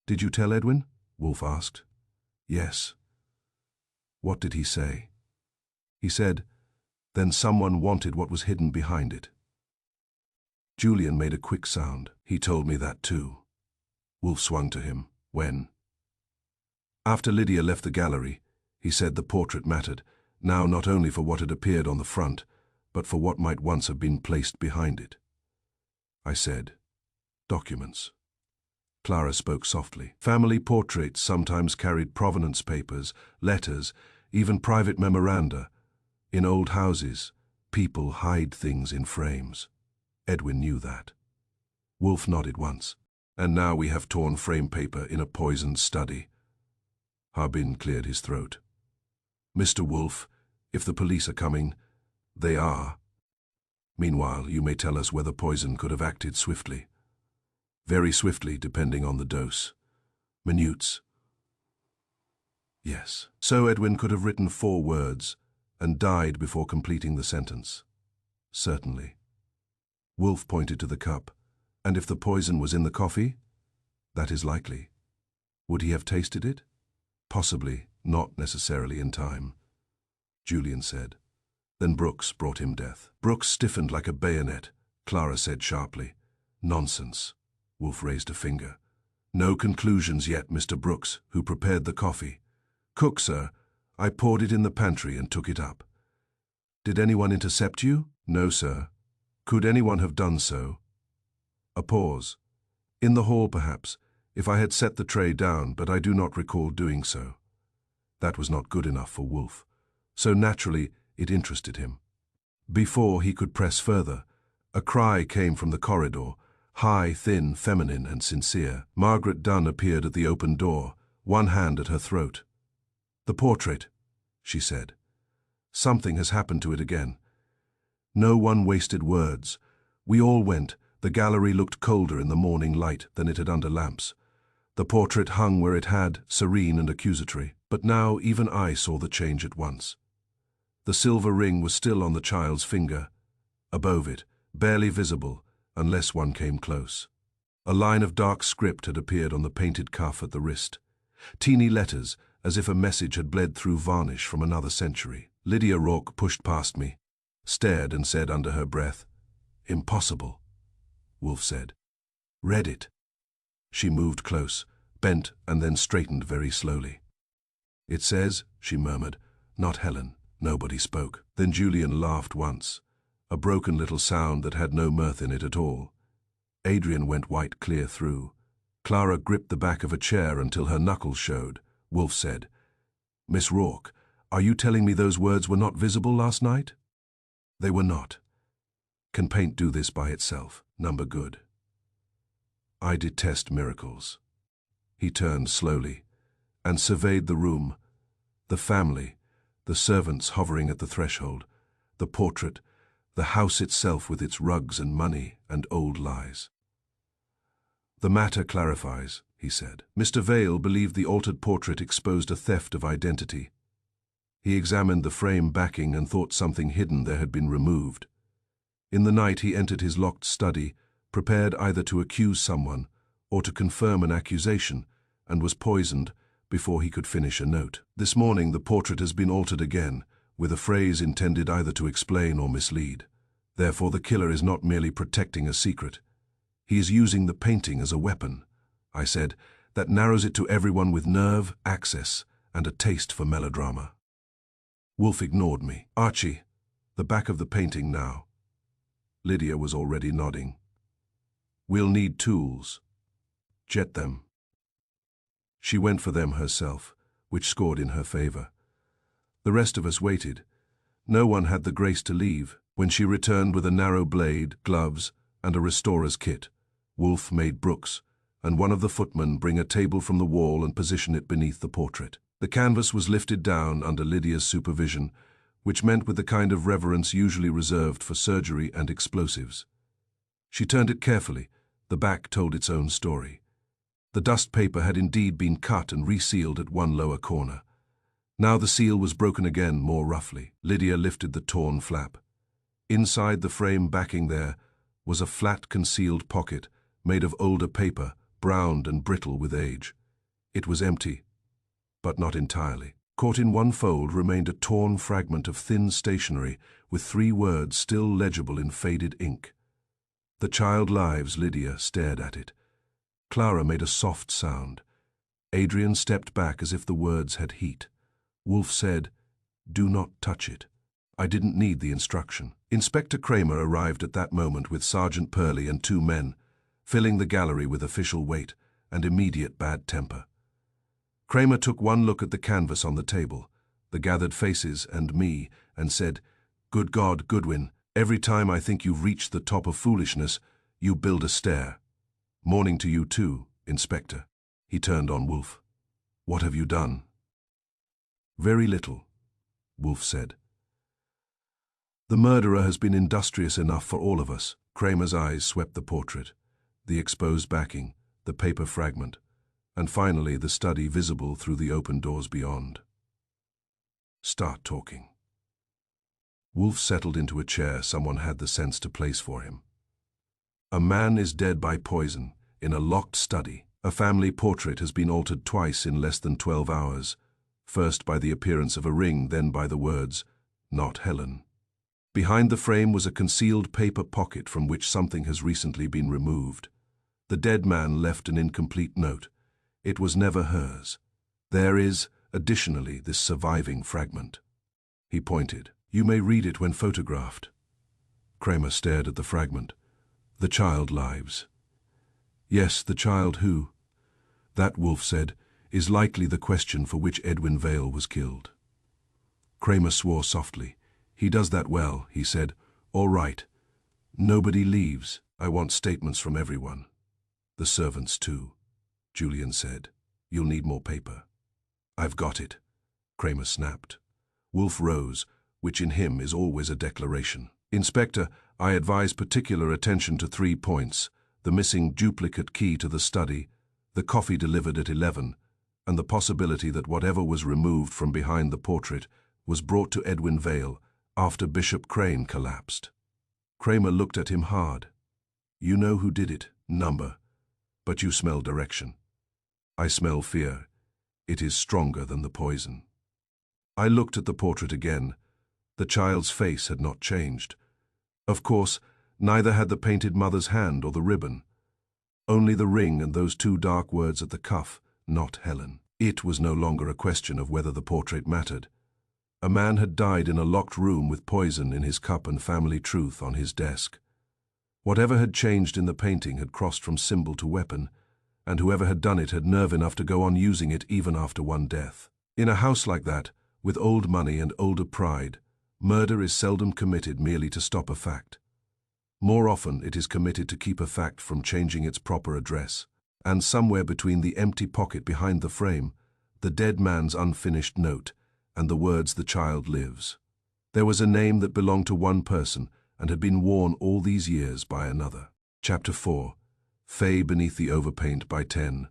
A: "Did you tell Edwin?" Wolf asked. "Yes." "What did he say?" "He said, then someone wanted what was hidden behind it." Julian made a quick sound. "He told me that too." Wolf swung to him. "When?" "After Lydia left the gallery, he said the portrait mattered, now not only for what had appeared on the front, but for what might once have been placed behind it." I said, "Documents." Clara spoke softly. "Family portraits sometimes carried provenance papers, letters, even private memoranda. In old houses, people hide things in frames." Edwin knew that. Wolf nodded once. "And now we have torn frame paper in a poisoned study." Harbin cleared his throat. "Mr. Wolf, if the police are coming, they are. Meanwhile, you may tell us whether poison could have acted swiftly. Very swiftly, depending on the dose. Minutes." "Yes." "So Edwin could have written 4 words and died before completing the sentence." "Certainly." Wolf pointed to the cup. "And if the poison was in the coffee?" "That is likely." "Would he have tasted it?" "Possibly, not necessarily in time." Julian said. "Then Brooks brought him death." Brooks stiffened like a bayonet. Clara said sharply. "Nonsense." Wolf raised a finger. "No conclusions yet, Mr. Brooks, who prepared the coffee." "Cook, sir. I poured it in the pantry and took it up." "Did anyone intercept you?" "No, sir." "Could anyone have done so?" A pause. "In the hall, perhaps, if I had set the tray down, but I do not recall doing so." That was not good enough for Wolf. So naturally, it interested him. Before he could press further, a cry came from the corridor, high, thin, feminine, and sincere. Margaret Dunn appeared at the open door, one hand at her throat. "The portrait," she said. "Something has happened to it again." No one wasted words. We all went. The gallery looked colder in the morning light than it had under lamps. The portrait hung where it had, serene and accusatory. But now even I saw the change at once. The silver ring was still on the child's finger. Above it, barely visible, unless one came close. A line of dark script had appeared on the painted cuff at the wrist. Teeny letters, as if a message had bled through varnish from another century. Lydia Rourke pushed past me, stared and said under her breath, "Impossible." Wolf said, "Read it." She moved close, bent and then straightened very slowly. "It says," she murmured, "not Helen." Nobody spoke. Then Julian laughed once, a broken little sound that had no mirth in it at all. Adrian went white clear through. Clara gripped the back of a chair until her knuckles showed. Wolf said, "Miss Rourke, are you telling me those words were not visible last night?" "They were not. Can paint do this by itself? Number good." "I detest miracles." He turned slowly and surveyed the room, the family, the servants hovering at the threshold, the portrait, the house itself with its rugs and money and old lies. "The matter clarifies," he said. "Mr. Vale believed the altered portrait exposed a theft of identity. He examined the frame backing and thought something hidden there had been removed. In the night he entered his locked study, prepared either to accuse someone or to confirm an accusation, and was poisoned before he could finish a note. This morning the portrait has been altered again, with a phrase intended either to explain or mislead. Therefore the killer is not merely protecting a secret. He is using the painting as a weapon," I said, "that narrows it to everyone with nerve, access, and a taste for melodrama." Wolf ignored me. "Archie, the back of the painting now." Lydia was already nodding. "We'll need tools. Jet them." She went for them herself, which scored in her favor. The rest of us waited. No one had the grace to leave. When she returned with a narrow blade, gloves, and a restorer's kit, Wolf made Brooks, and one of the footmen bring a table from the wall and position it beneath the portrait. The canvas was lifted down under Lydia's supervision, which meant with the kind of reverence usually reserved for surgery and explosives. She turned it carefully. The back told its own story. The dust paper had indeed been cut and resealed at one lower corner. Now the seal was broken again more roughly. Lydia lifted the torn flap. Inside the frame backing there was a flat concealed pocket made of older paper, browned and brittle with age. It was empty, but not entirely. Caught in one fold remained a torn fragment of thin stationery with 3 words still legible in faded ink. "The child lives." Lydia stared at it. Clara made a soft sound. Adrian stepped back as if the words had heat. Wolf said, "Do not touch it." I didn't need the instruction. Inspector Kramer arrived at that moment with Sergeant Purley and 2 men, filling the gallery with official weight and immediate bad temper. Kramer took one look at the canvas on the table, the gathered faces and me, and said, "Good God, Goodwin, every time I think you've reached the top of foolishness, you build a stair. Morning to you too, Inspector." He turned on Wolf. "What have you done?" "Very little," Wolf said. "The murderer has been industrious enough for all of us." Kramer's eyes swept the portrait, the exposed backing, the paper fragment, and finally the study visible through the open doors beyond. "Start talking." Wolf settled into a chair someone had the sense to place for him. "A man is dead by poison, in a locked study. A family portrait has been altered twice in less than 12 hours, first by the appearance of a ring, then by the words, 'Not Helen.' Behind the frame was a concealed paper pocket from which something has recently been removed. The dead man left an incomplete note. It was never hers. There is, additionally, this surviving fragment." He pointed. "You may read it when photographed." Kramer stared at the fragment. "The child lives." "Yes, the child who?" "That," Wolf said, "is likely the question for which Edwin Vale was killed." Kramer swore softly. "He does that well," he said. "All right. Nobody leaves. I want statements from everyone." "The servants too," Julian said. "You'll need more paper." "I've got it," Kramer snapped. Wolf rose, which in him is always a declaration. "Inspector, I advise particular attention to 3 points: the missing duplicate key to the study, the coffee delivered at 11, and the possibility that whatever was removed from behind the portrait was brought to Edwin Vale after Bishop Crane collapsed." Kramer looked at him hard. "You know who did it, number, but you smell direction." "I smell fear. It is stronger than the poison." I looked at the portrait again. The child's face had not changed. Of course, neither had the painted mother's hand or the ribbon. Only the ring and those 2 dark words at the cuff, "Not Helen." It was no longer a question of whether the portrait mattered. A man had died in a locked room with poison in his cup and family truth on his desk. Whatever had changed in the painting had crossed from symbol to weapon, and whoever had done it had nerve enough to go on using it even after one death. In a house like that, with old money and older pride, murder is seldom committed merely to stop a fact. More often it is committed to keep a fact from changing its proper address. And somewhere between the empty pocket behind the frame, the dead man's unfinished note, and the words "The child lives," there was a name that belonged to one person and had been worn all these years by another. Chapter 4. Fay beneath the overpaint by 10.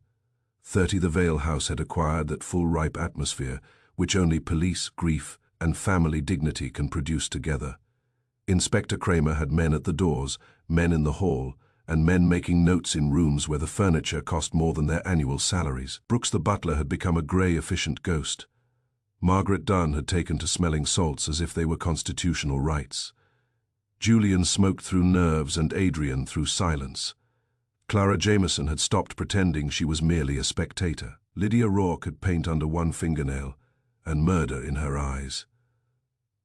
A: 30 The Vale House had acquired that full ripe atmosphere which only police, grief, and family dignity can produce together. Inspector Kramer had men at the doors, men in the hall, and men making notes in rooms where the furniture cost more than their annual salaries. Brooks the butler had become a grey, efficient ghost. Margaret Dunn had taken to smelling salts as if they were constitutional rights. Julian smoked through nerves and Adrian through silence. Clara Jameson had stopped pretending she was merely a spectator. Lydia Rourke had paint under one fingernail and murder in her eyes.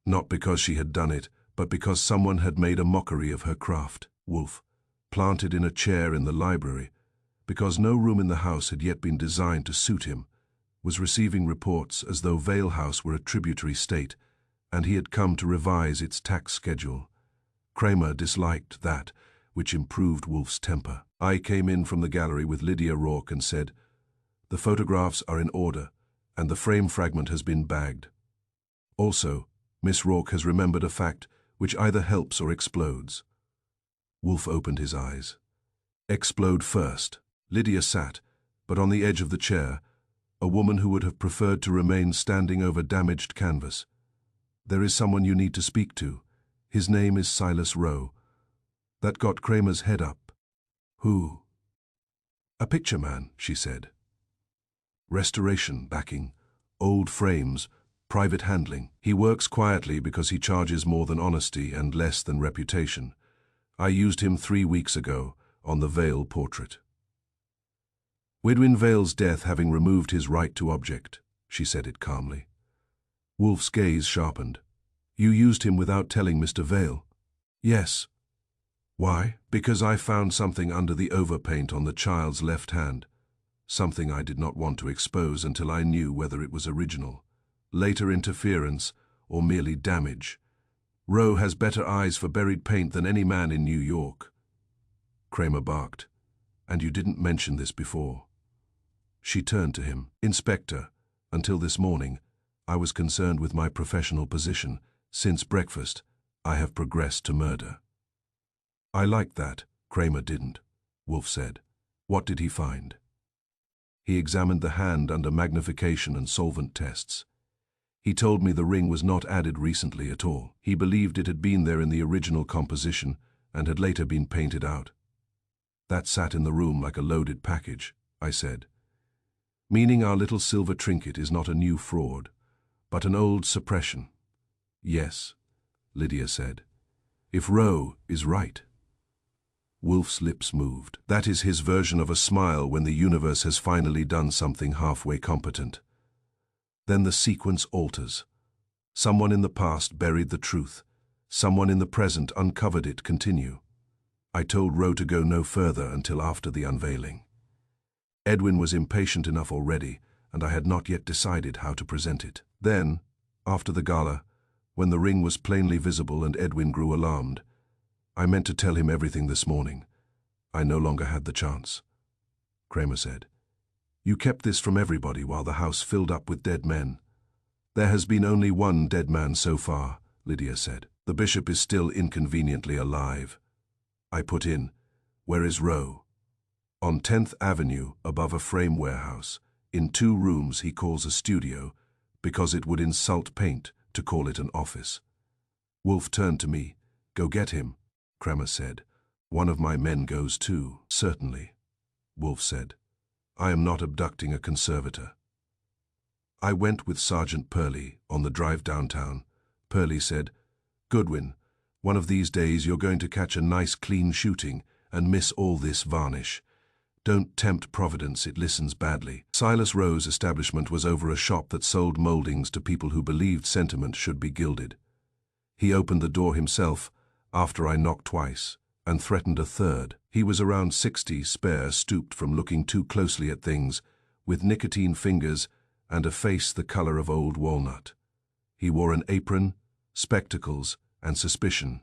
A: Not because she had done it, but because someone had made a mockery of her craft. Wolf, planted in a chair in the library, because no room in the house had yet been designed to suit him, was receiving reports as though Vale House were a tributary state, and he had come to revise its tax schedule. Kramer disliked that, which improved Wolf's temper. I came in from the gallery with Lydia Rourke and said, "The photographs are in order, and the frame fragment has been bagged. Also, Miss Rourke has remembered a fact which either helps or explodes." Wolf opened his eyes. "Explode first." Lydia sat, but on the edge of the chair, a woman who would have preferred to remain standing over damaged canvas. "There is someone you need to speak to. His name is Silas Rowe. That got Kramer's head up." "Who?" "A picture man," she said. "Restoration, backing, old frames, private handling. He works quietly because he charges more than honesty and less than reputation. I used him 3 weeks ago on the Vale portrait." "Widwin Vale's death having removed his right to object," she said it calmly. Wolf's gaze sharpened. "You used him without telling Mr. Vale?" "Yes." "Why?" "Because I found something under the overpaint on the child's left hand. Something I did not want to expose until I knew whether it was original, later interference, or merely damage. Rowe has better eyes for buried paint than any man in New York." Kramer barked. "And you didn't mention this before." She turned to him. "Inspector, until this morning, I was concerned with my professional position. Since breakfast, I have progressed to murder." "I liked that." "Kramer didn't," Wolf said. "What did he find?" "He examined the hand under magnification and solvent tests. He told me the ring was not added recently at all. He believed it had been there in the original composition and had later been painted out." "That sat in the room like a loaded package," I said. "Meaning our little silver trinket is not a new fraud, but an old suppression." "Yes," Lydia said. "If Rowe is right." Wolf's lips moved. That is his version of a smile when the universe has finally done something halfway competent. Then the sequence alters. Someone in the past buried the truth. Someone in the present uncovered it. Continue. I told Rowe to go no further until after the unveiling. Edwin was impatient enough already, and I had not yet decided how to present it. Then, after the gala, when the ring was plainly visible and Edwin grew alarmed, I meant to tell him everything this morning. I no longer had the chance. Kramer said, "You kept this from everybody while the house filled up with dead men." "There has been only one dead man so far," Lydia said. "The bishop is still inconveniently alive." I put in, "Where is Rowe?" "On 10th Avenue, above a frame warehouse, in 2 rooms he calls a studio, because it would insult paint to call it an office." Wolf turned to me. "Go get him," Kramer said. "One of my men goes too." "Certainly," Wolf said. "I am not abducting a conservator." I went with Sergeant Purley on the drive downtown. Purley said, "Goodwin, one of these days you're going to catch a nice clean shooting and miss all this varnish. Don't tempt Providence, it listens badly." Silas Rowe's establishment was over a shop that sold moldings to people who believed sentiment should be gilded. He opened the door himself after I knocked twice and threatened a third. He was around 60, spare, stooped from looking too closely at things, with nicotine fingers and a face the color of old walnut. He wore an apron, spectacles, and suspicion.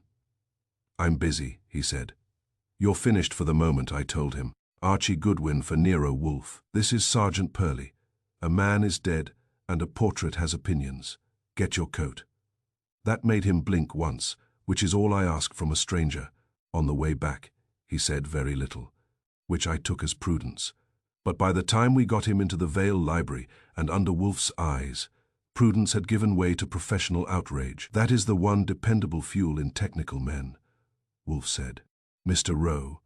A: "I'm busy," he said. "You're finished for the moment," I told him. "Archie Goodwin for Nero Wolfe. This is Sergeant Purley. A man is dead, and a portrait has opinions. Get your coat." That made him blink once, which is all I ask from a stranger. On the way back, he said very little, which I took as prudence. But by the time we got him into the Vale Library and under Wolfe's eyes, prudence had given way to professional outrage. "That is the one dependable fuel in technical men," Wolfe said. "Mr. Rowe,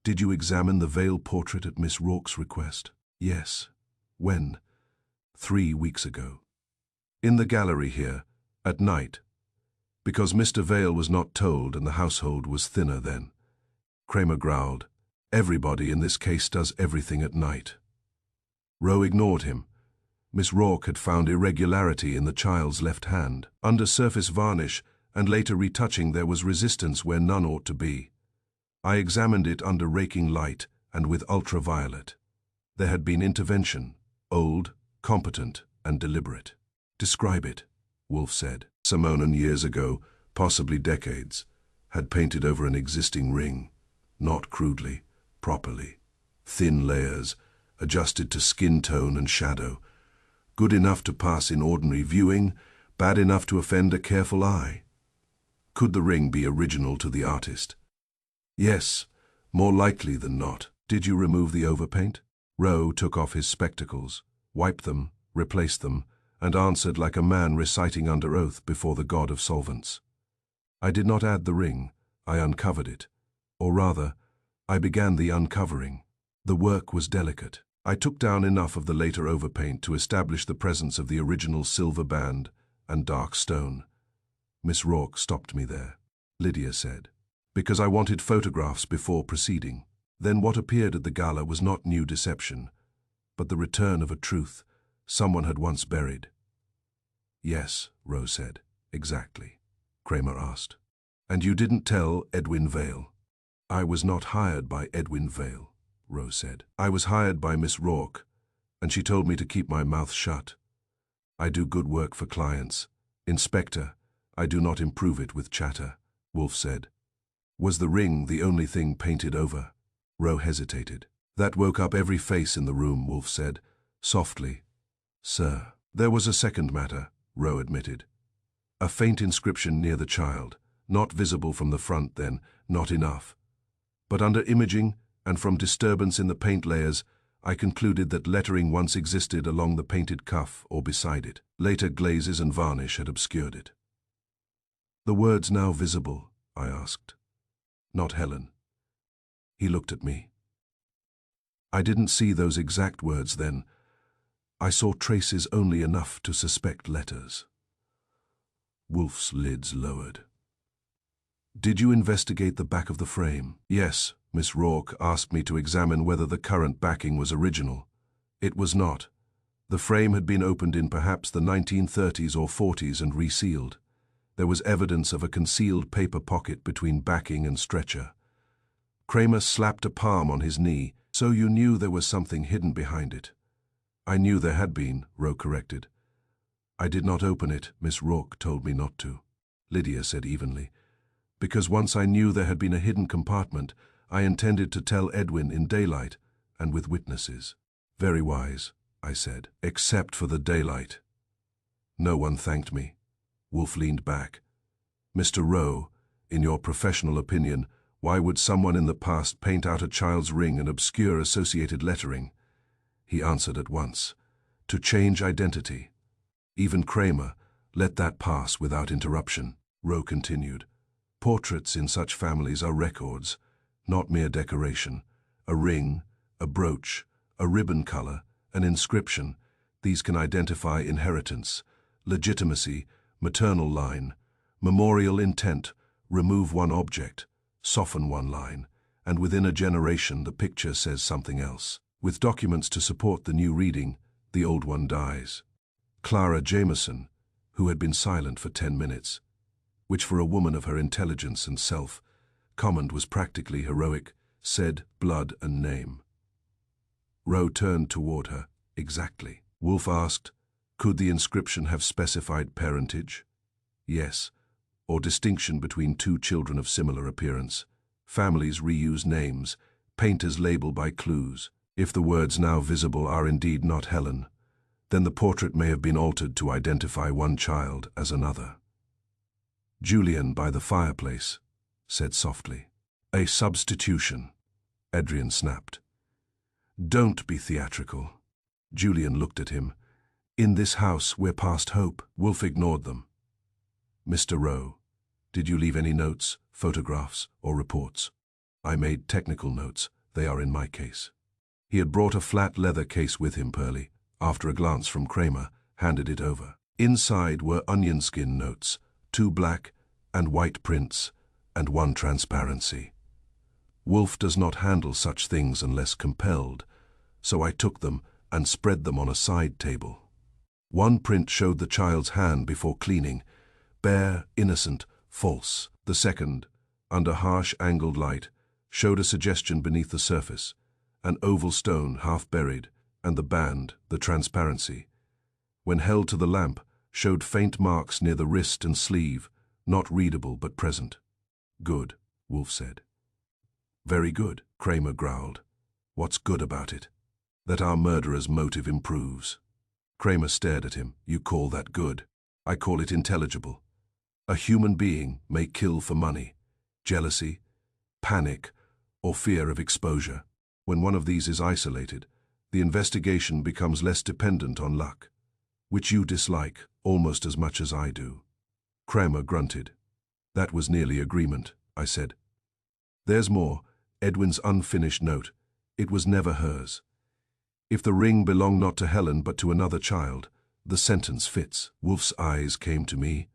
A: did you examine the Vale portrait at Miss Rourke's request?" "Yes." "When?" 3 weeks ago. "In the gallery here, at night. Because Mr. Vale was not told and the household was thinner then." Kramer growled, "Everybody in this case does everything at night." Rowe ignored him. Miss Rourke had found irregularity in the child's left hand. Under surface varnish and later retouching there was resistance where none ought to be. I examined it under raking light and with ultraviolet. There had been intervention, old, competent, and deliberate. "Describe it," Wolfe said. "Simonon years ago, possibly decades, had painted over an existing ring. Not crudely, properly. Thin layers, adjusted to skin tone and shadow. Good enough to pass in ordinary viewing, bad enough to offend a careful eye. Could the ring be original to the artist? Yes, more likely than not. Did you remove the overpaint? Rowe took off his spectacles, wiped them, replaced them, and answered like a man reciting under oath before the god of solvents. I did not add the ring, I uncovered it. Or rather, I began the uncovering. The work was delicate. I took down enough of the later overpaint to establish the presence of the original silver band and dark stone. Miss Rourke stopped me there. Lydia said, because I wanted photographs before proceeding. Then what appeared at the gala was not new deception, but the return of a truth someone had once buried. Yes, Rowe said. Exactly. Kramer asked. And you didn't tell Edwin Vale? I was not hired by Edwin Vale, Rowe said. I was hired by Miss Rourke, and she told me to keep my mouth shut. I do good work for clients. Inspector, I do not improve it with chatter, Wolf said. Was the ring the only thing painted over? Rowe hesitated. That woke up every face in the room, Wolf said, softly. Sir. There was a second matter, Rowe admitted. A faint inscription near the child, not visible from the front then, not enough. But under imaging, and from disturbance in the paint layers, I concluded that lettering once existed along the painted cuff or beside it. Later glazes and varnish had obscured it. The words now visible, I asked. Not Helen. He looked at me. I didn't see those exact words then. I saw traces only enough to suspect letters. Wolf's lids lowered. Did you investigate the back of the frame? Yes, Miss Rourke asked me to examine whether the current backing was original. It was not. The frame had been opened in perhaps the 1930s or 40s and resealed. There was evidence of a concealed paper pocket between backing and stretcher. Kramer slapped a palm on his knee. So you knew there was something hidden behind it? I knew there had been, Rowe corrected. I did not open it, Miss Rourke told me not to, Lydia said evenly. Because once I knew there had been a hidden compartment, I intended to tell Edwin in daylight and with witnesses. Very wise, I said, except for the daylight. No one thanked me. Wolf leaned back. Mr. Rowe, in your professional opinion, why would someone in the past paint out a child's ring and obscure associated lettering? He answered at once. To change identity. Even Kramer let that pass without interruption. Rowe continued. Portraits in such families are records, not mere decoration. A ring, a brooch, a ribbon color, an inscription. These can identify inheritance, legitimacy, maternal line, memorial intent, remove one object, soften one line, and within a generation the picture says something else. With documents to support the new reading, the old one dies. Clara Jameson, who had been silent for 10 minutes, which for a woman of her intelligence and self-command was practically heroic, said blood and name. Rowe turned toward her. Exactly. Wolf asked, could the inscription have specified parentage? Yes. Or distinction between two children of similar appearance. Families reuse names, painters label by clues. If the words now visible are indeed not Helen, then the portrait may have been altered to identify one child as another. Julian by the fireplace said softly. A substitution, Adrian snapped. Don't be theatrical. Julian looked at him. In this house we're past hope. Wolf ignored them. Mr. Rowe, did you leave any notes, photographs, or reports? I made technical notes. They are in my case. He had brought a flat leather case with him, Pearlie, after a glance from Kramer, handed it over. Inside were onion skin notes, 2 black and white prints, and 1 transparency. Wolf does not handle such things unless compelled, so I took them and spread them on a side table. One print showed the child's hand before cleaning, bare, innocent, false. The second, under harsh angled light, showed a suggestion beneath the surface, an oval stone half buried, and the band, the transparency, when held to the lamp, showed faint marks near the wrist and sleeve, not readable but present. Good, Wolf said. Very good, Kramer growled. What's good about it? That our murderer's motive improves. Kramer stared at him. You call that good? I call it intelligible. A human being may kill for money, jealousy, panic, or fear of exposure. When one of these is isolated, the investigation becomes less dependent on luck, which you dislike almost as much as I do. Kramer grunted. That was nearly agreement, I said. There's more. Edwin's unfinished note. It was never hers. If the ring belonged not to Helen but to another child, the sentence fits. Wolf's eyes came to me.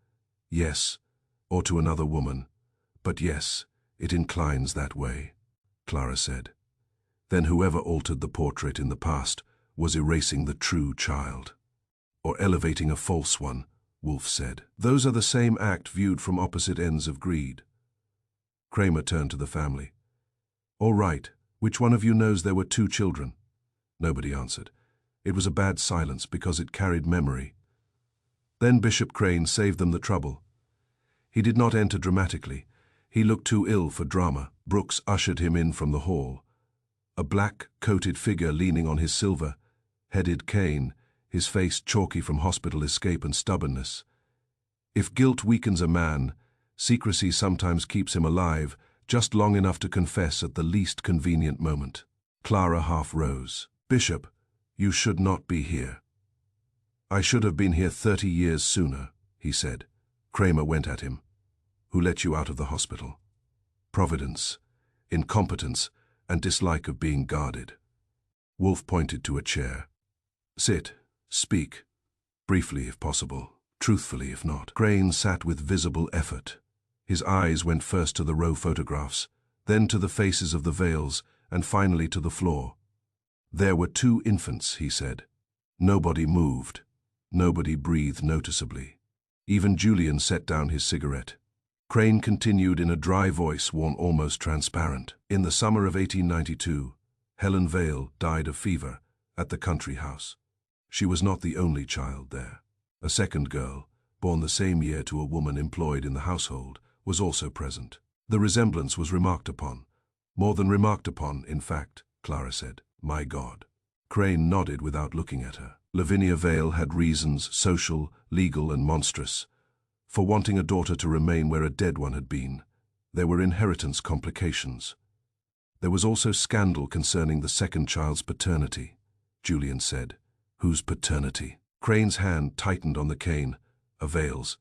A: Yes, or to another woman. But yes, it inclines that way, Clara said. Then whoever altered the portrait in the past was erasing the true child. Or elevating a false one, Wolf said. Those are the same act viewed from opposite ends of greed. Kramer turned to the family. All right, which one of you knows there were 2 children? Nobody answered. It was a bad silence because it carried memory. Then Bishop Crane saved them the trouble. He did not enter dramatically. He looked too ill for drama. Brooks ushered him in from the hall. A black-coated figure leaning on his silver-headed cane, his face chalky from hospital escape and stubbornness. If guilt weakens a man, secrecy sometimes keeps him alive, just long enough to confess at the least convenient moment. Clara half rose. Bishop, you should not be here. I should have been here 30 years sooner, he said. Kramer went at him. Who let you out of the hospital? Providence, incompetence, and dislike of being guarded. Wolf pointed to a chair. Sit, speak, briefly if possible, truthfully if not. Crane sat with visible effort. His eyes went first to the row photographs, then to the faces of the Vales, and finally to the floor. There were 2 infants, he said. Nobody moved. Nobody breathed noticeably. Even Julian set down his cigarette. Crane continued in a dry voice worn almost transparent. In the summer of 1892, Helen Vale died of fever at the country house. She was not the only child there. A second girl, born the same year to a woman employed in the household, was also present. The resemblance was remarked upon. More than remarked upon, in fact, Clara said. My God. Crane nodded without looking at her. Lavinia Vale had reasons, social, legal, and monstrous, for wanting a daughter to remain where a dead one had been. There were inheritance complications. There was also scandal concerning the second child's paternity, Julian said. Whose paternity? Crane's hand tightened on the cane, a Vale's.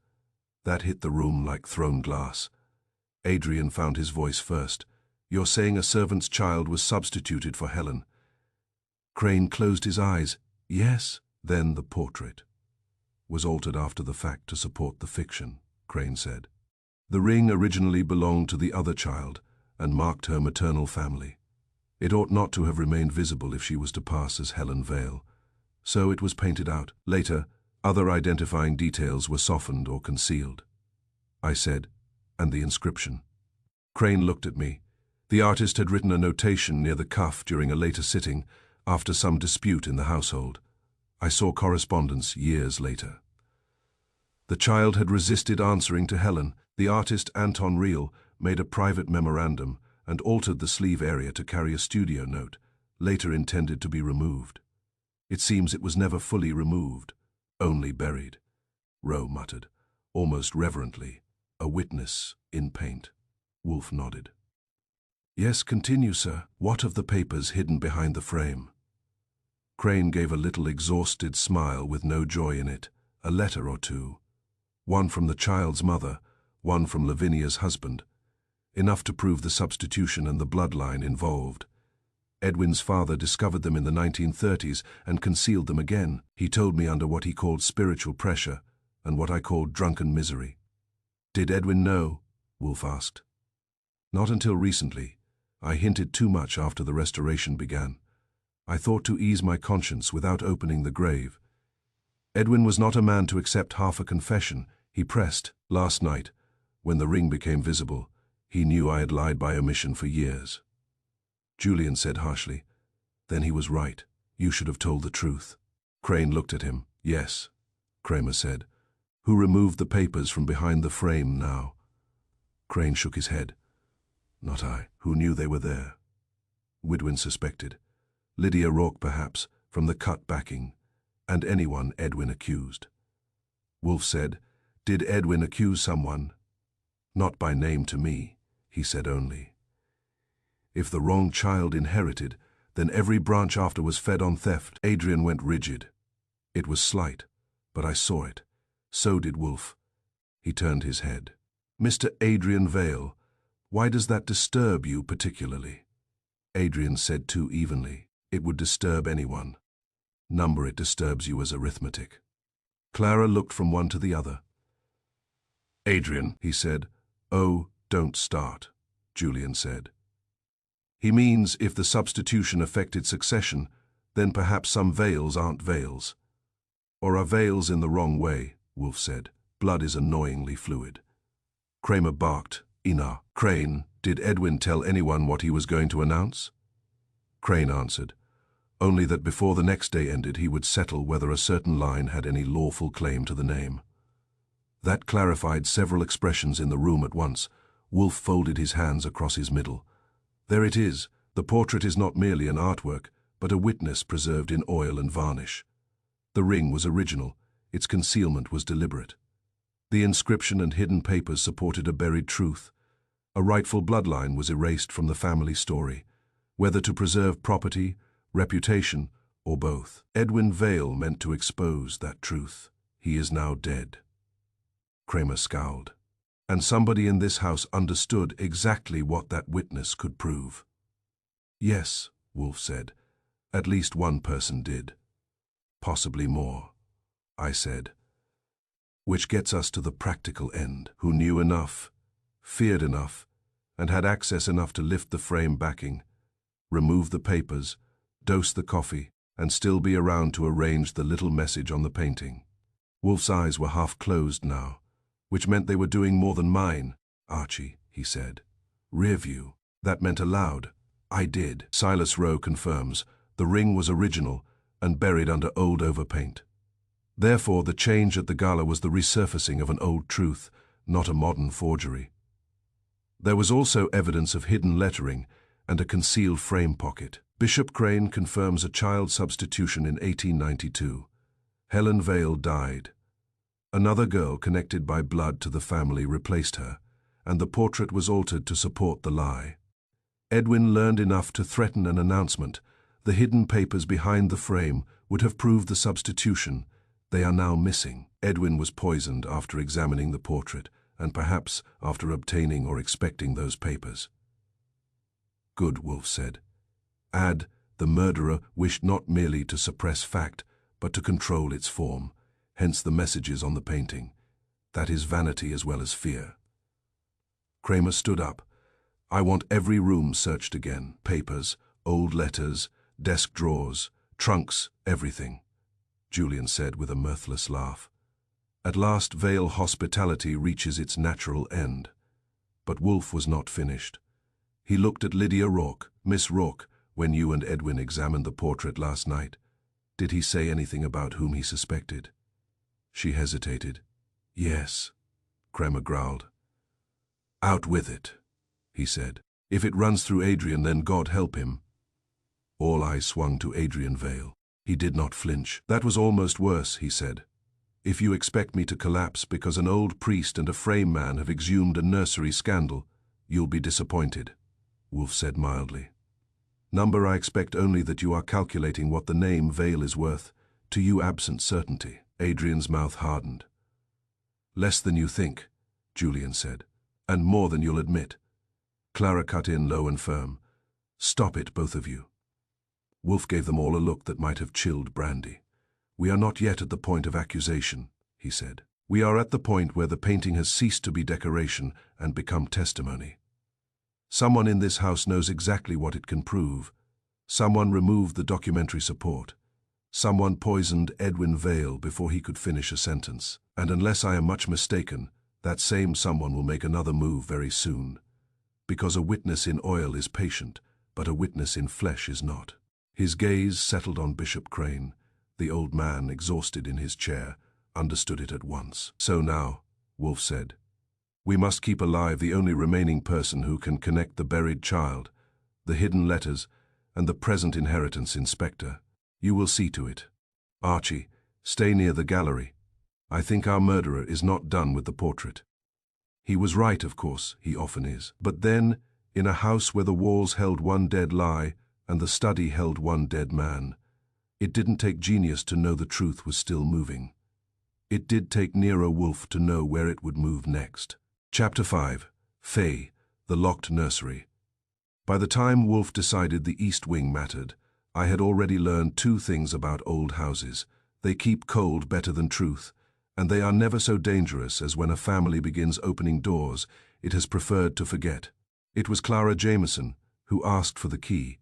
A: That hit the room like thrown glass. Adrian found his voice first. You're saying a servant's child was substituted for Helen? Crane closed his eyes. Yes. Then the portrait was altered after the fact to support the fiction, Crane said. The ring originally belonged to the other child and marked her maternal family. It ought not to have remained visible if she was to pass as Helen Vale. So it was painted out. Later, other identifying details were softened or concealed. I said, and the inscription. Crane looked at me. The artist had written a notation near the cuff during a later sitting, after some dispute in the household. I saw correspondence years later. The child had resisted answering to Helen. The artist, Anton Reel, made a private memorandum and altered the sleeve area to carry a studio note, later intended to be removed. It seems it was never fully removed, only buried. Rowe muttered, almost reverently, a witness in paint. Wolf nodded. Yes, continue, sir. What of the papers hidden behind the frame? Crane gave a little exhausted smile with no joy in it. A letter or 2. One from the child's mother, one from Lavinia's husband. Enough to prove the substitution and the bloodline involved. Edwin's father discovered them in the 1930s and concealed them again. He told me under what he called spiritual pressure and what I called drunken misery. Did Edwin know? Wolf asked. Not until recently. I hinted too much after the restoration began. I thought to ease my conscience without opening the grave. Edwin was not a man to accept half a confession. He pressed. Last night, when the ring became visible, he knew I had lied by omission for years. Julian said harshly, then he was right. You should have told the truth. Crane looked at him. Yes, Kramer said. Who removed the papers from behind the frame now? Crane shook his head. Not I. Who knew they were there? Widwin suspected. Lydia Rourke, perhaps, from the cut backing, and anyone Edwin accused. Wolfe said, "Did Edwin accuse someone?" "Not by name to me," he said only. "If the wrong child inherited, then every branch after was fed on theft." Adrian went rigid. It was slight, but I saw it. So did Wolfe. He turned his head. "Mr. Adrian Vale, why does that disturb you particularly?" Adrian said too evenly, "It would disturb anyone. Number it disturbs you as arithmetic." Clara looked from one to the other. "Adrian," he said. "Oh, don't start," Julian said. "He means if the substitution affected succession, then perhaps some Vales aren't Vales. Or are Vales in the wrong way," Wolfe said. "Blood is annoyingly fluid." Kramer barked, "Ina." "Crane, did Edwin tell anyone what he was going to announce?" Crane answered, "Only that before the next day ended he would settle whether a certain line had any lawful claim to the name." That clarified several expressions in the room at once. Wolfe folded his hands across his middle. "There it is. The portrait is not merely an artwork, but a witness preserved in oil and varnish. The ring was original. Its concealment was deliberate. The inscription and hidden papers supported a buried truth. A rightful bloodline was erased from the family story, whether to preserve property, reputation, or both. Edwin Vale meant to expose that truth. He is now dead." Kramer scowled. "And somebody in this house understood exactly what that witness could prove." "Yes," Wolfe said. "At least one person did. Possibly more," I said. "Which gets us to the practical end. Who knew enough, feared enough, and had access enough to lift the frame backing, remove the papers, dose the coffee, and still be around to arrange the little message on the painting." Wolfe's eyes were half closed now, which meant they were doing more than mine. "Archie," he said. "Rear view. That meant aloud. I did." Silas Rowe confirms, "The ring was original and buried under old overpaint. Therefore, the change at the gala was the resurfacing of an old truth, not a modern forgery." There was also evidence of hidden lettering and a concealed frame pocket. Bishop Crane confirms a child substitution in 1892. Helen Vale died. Another girl connected by blood to the family replaced her, and the portrait was altered to support the lie. Edwin learned enough to threaten an announcement. The hidden papers behind the frame would have proved the substitution. They are now missing. Edwin was poisoned after examining the portrait, and perhaps after obtaining or expecting those papers. "Good," Wolfe said. "Add, the murderer wished not merely to suppress fact, but to control its form, hence the messages on the painting. That is vanity as well as fear." Kramer stood up. "I want every room searched again. Papers, old letters, desk drawers, trunks, everything," Julian said with a mirthless laugh. "At last Vale hospitality reaches its natural end." But Wolfe was not finished. He looked at Lydia Rourke. "Miss Rourke, when you and Edwin examined the portrait last night, did he say anything about whom he suspected?" She hesitated. "Yes," Kramer growled. "Out with it," he said. "If it runs through Adrian, then God help him." All eyes swung to Adrian Vale. He did not flinch. "That was almost worse," he said. "If you expect me to collapse because an old priest and a frame man have exhumed a nursery scandal, you'll be disappointed," Wolfe said mildly. "Number, I expect only that you are calculating what the name Vale is worth, to you absent certainty." Adrian's mouth hardened. "Less than you think," Julian said, "and more than you'll admit." Clara cut in low and firm. "Stop it, both of you." Wolfe gave them all a look that might have chilled brandy. "We are not yet at the point of accusation," he said. "We are at the point where the painting has ceased to be decoration and become testimony. Someone in this house knows exactly what it can prove. Someone removed the documentary support. Someone poisoned Edwin Vale before he could finish a sentence. And unless I am much mistaken, that same someone will make another move very soon. Because a witness in oil is patient, but a witness in flesh is not." His gaze settled on Bishop Crane. The old man, exhausted in his chair, understood it at once. "So now," Wolfe said, We must keep alive the only remaining person who can connect the buried child, the hidden letters, and the present inheritance, Inspector. You will see to it. Archie, stay near the gallery. I think our murderer is not done with the portrait. He was right, of course, he often is. But then, in a house where the walls held one dead lie and the study held one dead man, it didn't take genius to know the truth was still moving. It did take Nero Wolfe to know where it would move next. Chapter 5. Faye, the Locked Nursery. By the time Wolfe decided the East Wing mattered, I had already learned two things about old houses. They keep cold better than truth, and they are never so dangerous as when a family begins opening doors it has preferred to forget. It was Clara Jameson who asked for the key.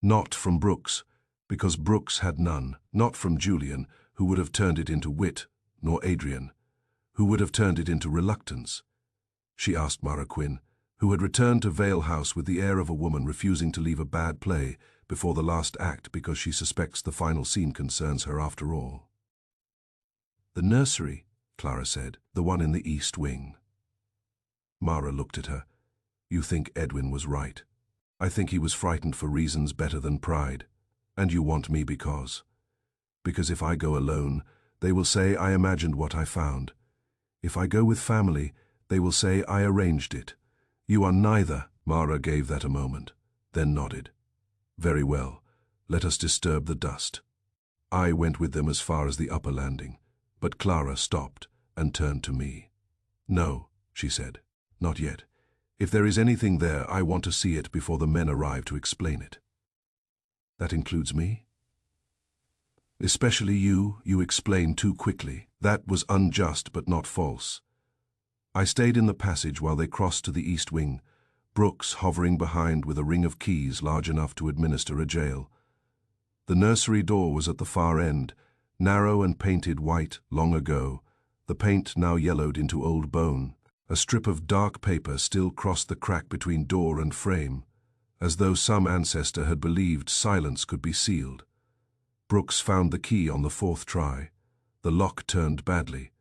A: Not from Brooks, because Brooks had none. Not from Julian, who would have turned it into wit, nor Adrian, who would have turned it into reluctance. She asked Mara Quinn, who had returned to Vale House with the air of a woman refusing to leave a bad play before the last act because she suspects the final scene concerns her after all. "The nursery," Clara said, "the one in the East Wing." Mara looked at her. "You think Edwin was right. I think he was frightened for reasons better than pride. And you want me because if I go alone, they will say I imagined what I found. If I go with family, they will say I arranged it. You are neither." Mara gave that a moment, then nodded. "Very well, let us disturb the dust." I went with them as far as the upper landing, but Clara stopped and turned to me. "No," she said, "not yet. If there is anything there, I want to see it before the men arrive to explain it." "That includes me?" "Especially you. You explain too quickly." That was unjust but not false. I stayed in the passage while they crossed to the East Wing, Brooks hovering behind with a ring of keys large enough to administer a jail. The nursery door was at the far end, narrow and painted white long ago, the paint now yellowed into old bone. A strip of dark paper still crossed the crack between door and frame, as though some ancestor had believed silence could be sealed. Brooks found the key on the fourth try. The lock turned badly.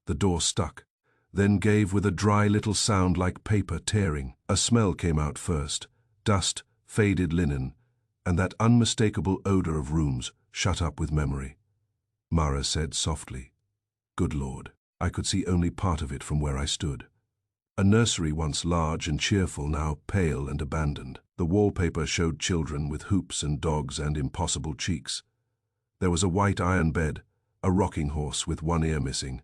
A: The door stuck, then gave with a dry little sound like paper tearing. A smell came out first, dust, faded linen, and that unmistakable odor of rooms shut up with memory. Mara said softly, "Good Lord." I could see only part of it from where I stood. A nursery once large and cheerful, now pale and abandoned. The wallpaper showed children with hoops and dogs and impossible cheeks. There was a white iron bed, a rocking horse with one ear missing,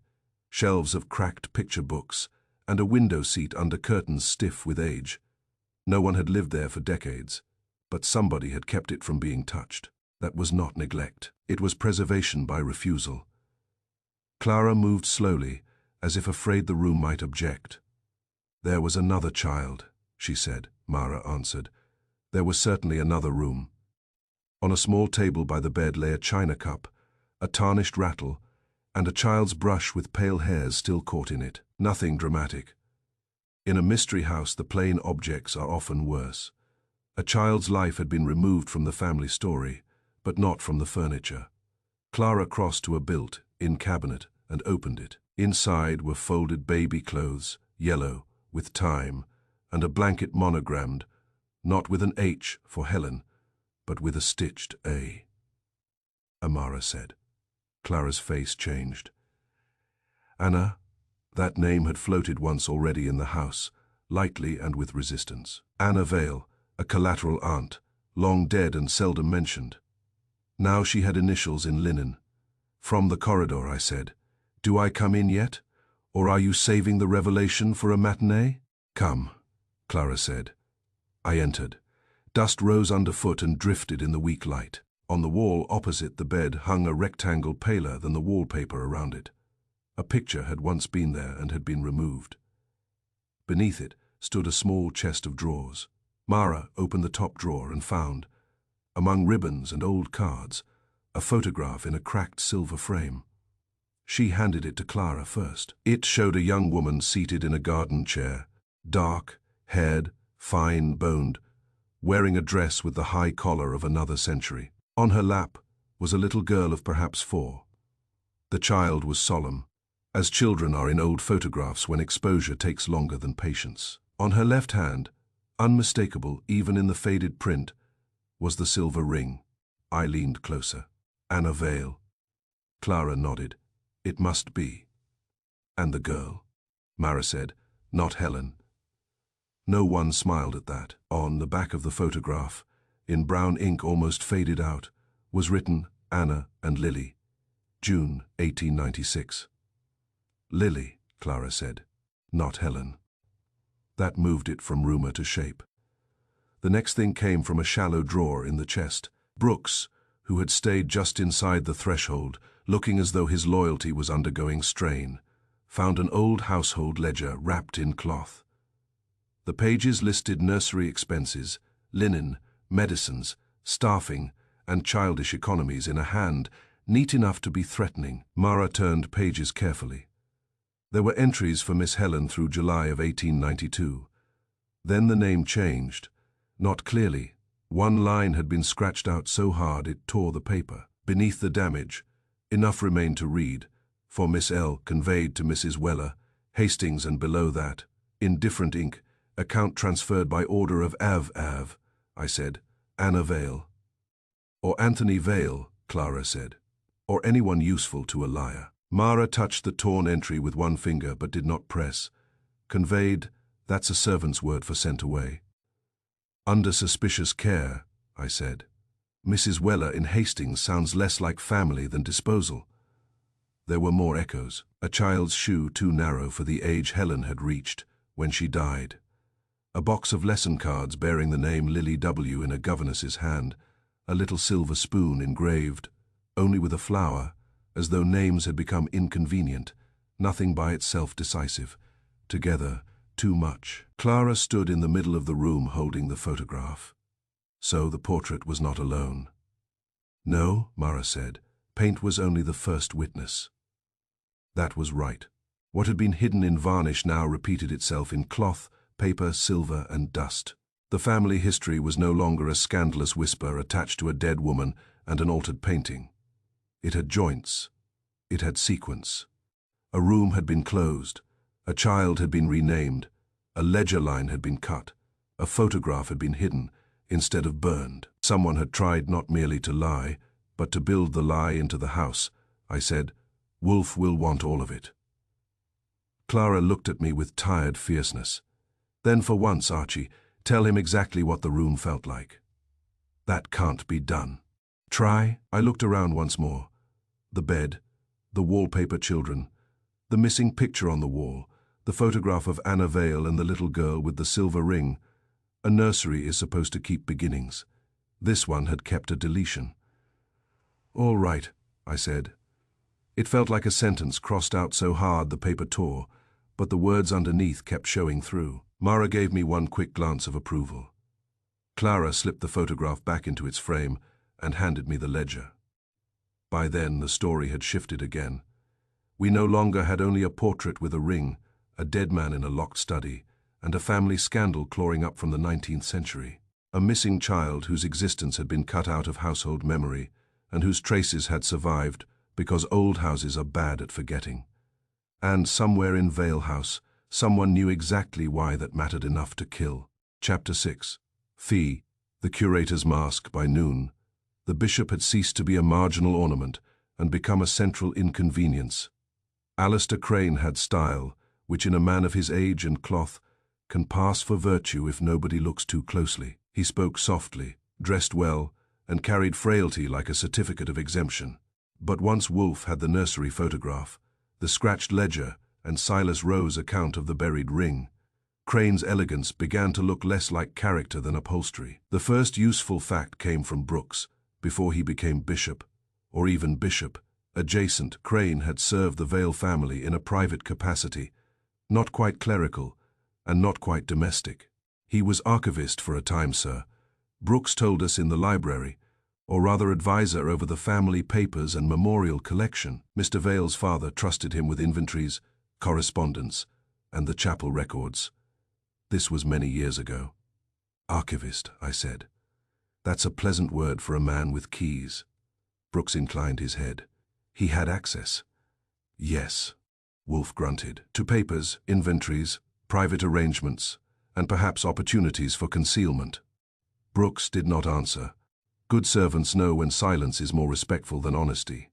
A: shelves of cracked picture books, and a window seat under curtains stiff with age. No one had lived there for decades, but somebody had kept it from being touched. That was not neglect. It was preservation by refusal. Clara moved slowly, as if afraid the room might object. "There was another child," she said. Mara answered. "There was certainly another room." On a small table by the bed lay a china cup, a tarnished rattle, and a child's brush with pale hairs still caught in it. Nothing dramatic. In a mystery house, the plain objects are often worse. A child's life had been removed from the family story, but not from the furniture. Clara crossed to a built-in cabinet and opened it. Inside were folded baby clothes, yellow, with time, and a blanket monogrammed, not with an H for Helen, but with a stitched A. Amara said. Clara's face changed. Anna, that name had floated once already in the house, lightly and with resistance. Anna Vale, a collateral aunt, long dead and seldom mentioned. Now she had initials in linen. From the corridor, I said, "Do I come in yet? Or are you saving the revelation for a matinee?" "Come," Clara said. I entered. Dust rose underfoot and drifted in the weak light. On the wall opposite the bed hung a rectangle paler than the wallpaper around it. A picture had once been there and had been removed. Beneath it stood a small chest of drawers. Mara opened the top drawer and found, among ribbons and old cards, a photograph in a cracked silver frame. She handed it to Clara first. It showed a young woman seated in a garden chair, dark-haired, fine-boned, wearing a dress with the high collar of another century. On her lap was a little girl of perhaps 4. The child was solemn, as children are in old photographs when exposure takes longer than patience. On her left hand, unmistakable even in the faded print, was the silver ring. I leaned closer. Anna Vale. Clara nodded. It must be. And the girl? Mara said. Not Helen. No one smiled at that. On the back of the photograph, in brown ink almost faded out, was written Anna and Lily, June 1896. Lily, Clara said, not Helen. That moved it from rumor to shape. The next thing came from a shallow drawer in the chest. Brooks, who had stayed just inside the threshold, looking as though his loyalty was undergoing strain, found an old household ledger wrapped in cloth. The pages listed nursery expenses, linen, medicines, staffing, and childish economies in a hand neat enough to be threatening. Mara turned pages carefully. There were entries for Miss Helen through July of 1892. Then the name changed. Not clearly. One line had been scratched out so hard it tore the paper. Beneath the damage, enough remained to read, for Miss L. conveyed to Mrs. Weller, Hastings, and below that, in different ink, account transferred by order of Av, I said, Anna Vale. Or Anthony Vale, Clara said. Or anyone useful to a liar. Mara touched the torn entry with one finger but did not press. Conveyed, that's a servant's word for sent away. Under suspicious care, I said. Mrs. Weller in Hastings sounds less like family than disposal. There were more echoes. A child's shoe too narrow for the age Helen had reached when she died. A box of lesson cards bearing the name Lily W. in a governess's hand, a little silver spoon engraved, only with a flower, as though names had become inconvenient, nothing by itself decisive. Together, too much. Clara stood in the middle of the room holding the photograph. So the portrait was not alone. No, Mara said, paint was only the first witness. That was right. What had been hidden in varnish now repeated itself in cloth, paper, silver, and dust. The family history was no longer a scandalous whisper attached to a dead woman and an altered painting. It had joints. It had sequence. A room had been closed. A child had been renamed. A ledger line had been cut. A photograph had been hidden instead of burned. Someone had tried not merely to lie, but to build the lie into the house. I said, Wolf will want all of it. Clara looked at me with tired fierceness. Then for once, Archie, tell him exactly what the room felt like. That can't be done. Try? I looked around once more. The bed, the wallpaper children, the missing picture on the wall, the photograph of Anna Vale and the little girl with the silver ring. A nursery is supposed to keep beginnings. This one had kept a deletion. All right, I said. It felt like a sentence crossed out so hard the paper tore, but the words underneath kept showing through. Mara gave me one quick glance of approval. Clara slipped the photograph back into its frame and handed me the ledger. By then, the story had shifted again. We no longer had only a portrait with a ring, a dead man in a locked study, and a family scandal clawing up from the 19th century. A missing child whose existence had been cut out of household memory and whose traces had survived because old houses are bad at forgetting. And somewhere in Vale House, someone knew exactly why that mattered enough to kill. Chapter 6. Fee, the curator's mask by noon. The bishop had ceased to be a marginal ornament and become a central inconvenience. Alistair Crane had style, which in a man of his age and cloth can pass for virtue if nobody looks too closely. He spoke softly, dressed well, and carried frailty like a certificate of exemption. But once Wolfe had the nursery photograph, the scratched ledger, and Silas Rowe's account of the buried ring, Crane's elegance began to look less like character than upholstery. The first useful fact came from Brooks. Before he became bishop, or even bishop, adjacent, Crane had served the Vale family in a private capacity, not quite clerical and not quite domestic. He was archivist for a time, sir. Brooks told us in the library, or rather advisor over the family papers and memorial collection. Mr. Vale's father trusted him with inventories, correspondence, and the chapel records. This was many years ago. Archivist, I said. That's a pleasant word for a man with keys. Brooks inclined his head. He had access. Yes. Wolf grunted. To papers, inventories, private arrangements, and perhaps opportunities for concealment. Brooks did not answer. Good servants know when silence is more respectful than honesty.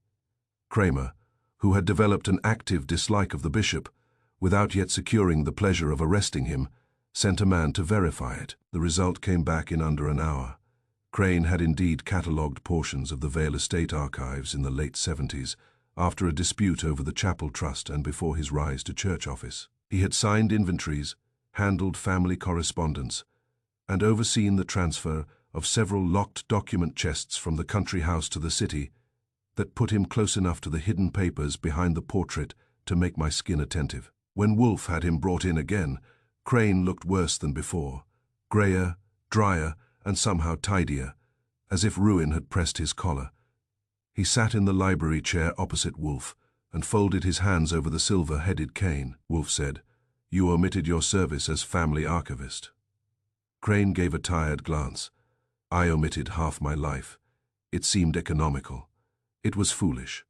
A: Kramer, who had developed an active dislike of the bishop, without yet securing the pleasure of arresting him, sent a man to verify it. The result came back in under an hour. Crane had indeed catalogued portions of the Vale Estate archives in the late 70s, after a dispute over the chapel trust and before his rise to church office. He had signed inventories, handled family correspondence, and overseen the transfer of several locked document chests from the country house to the city that put him close enough to the hidden papers behind the portrait to make my skin attentive. When Wolf had him brought in again, Crane looked worse than before, greyer, drier, and somehow tidier, as if ruin had pressed his collar. He sat in the library chair opposite Wolf and folded his hands over the silver-headed cane. Wolf said, "You omitted your service as family archivist." Crane gave a tired glance. "I omitted half my life. It seemed economical. It was foolish.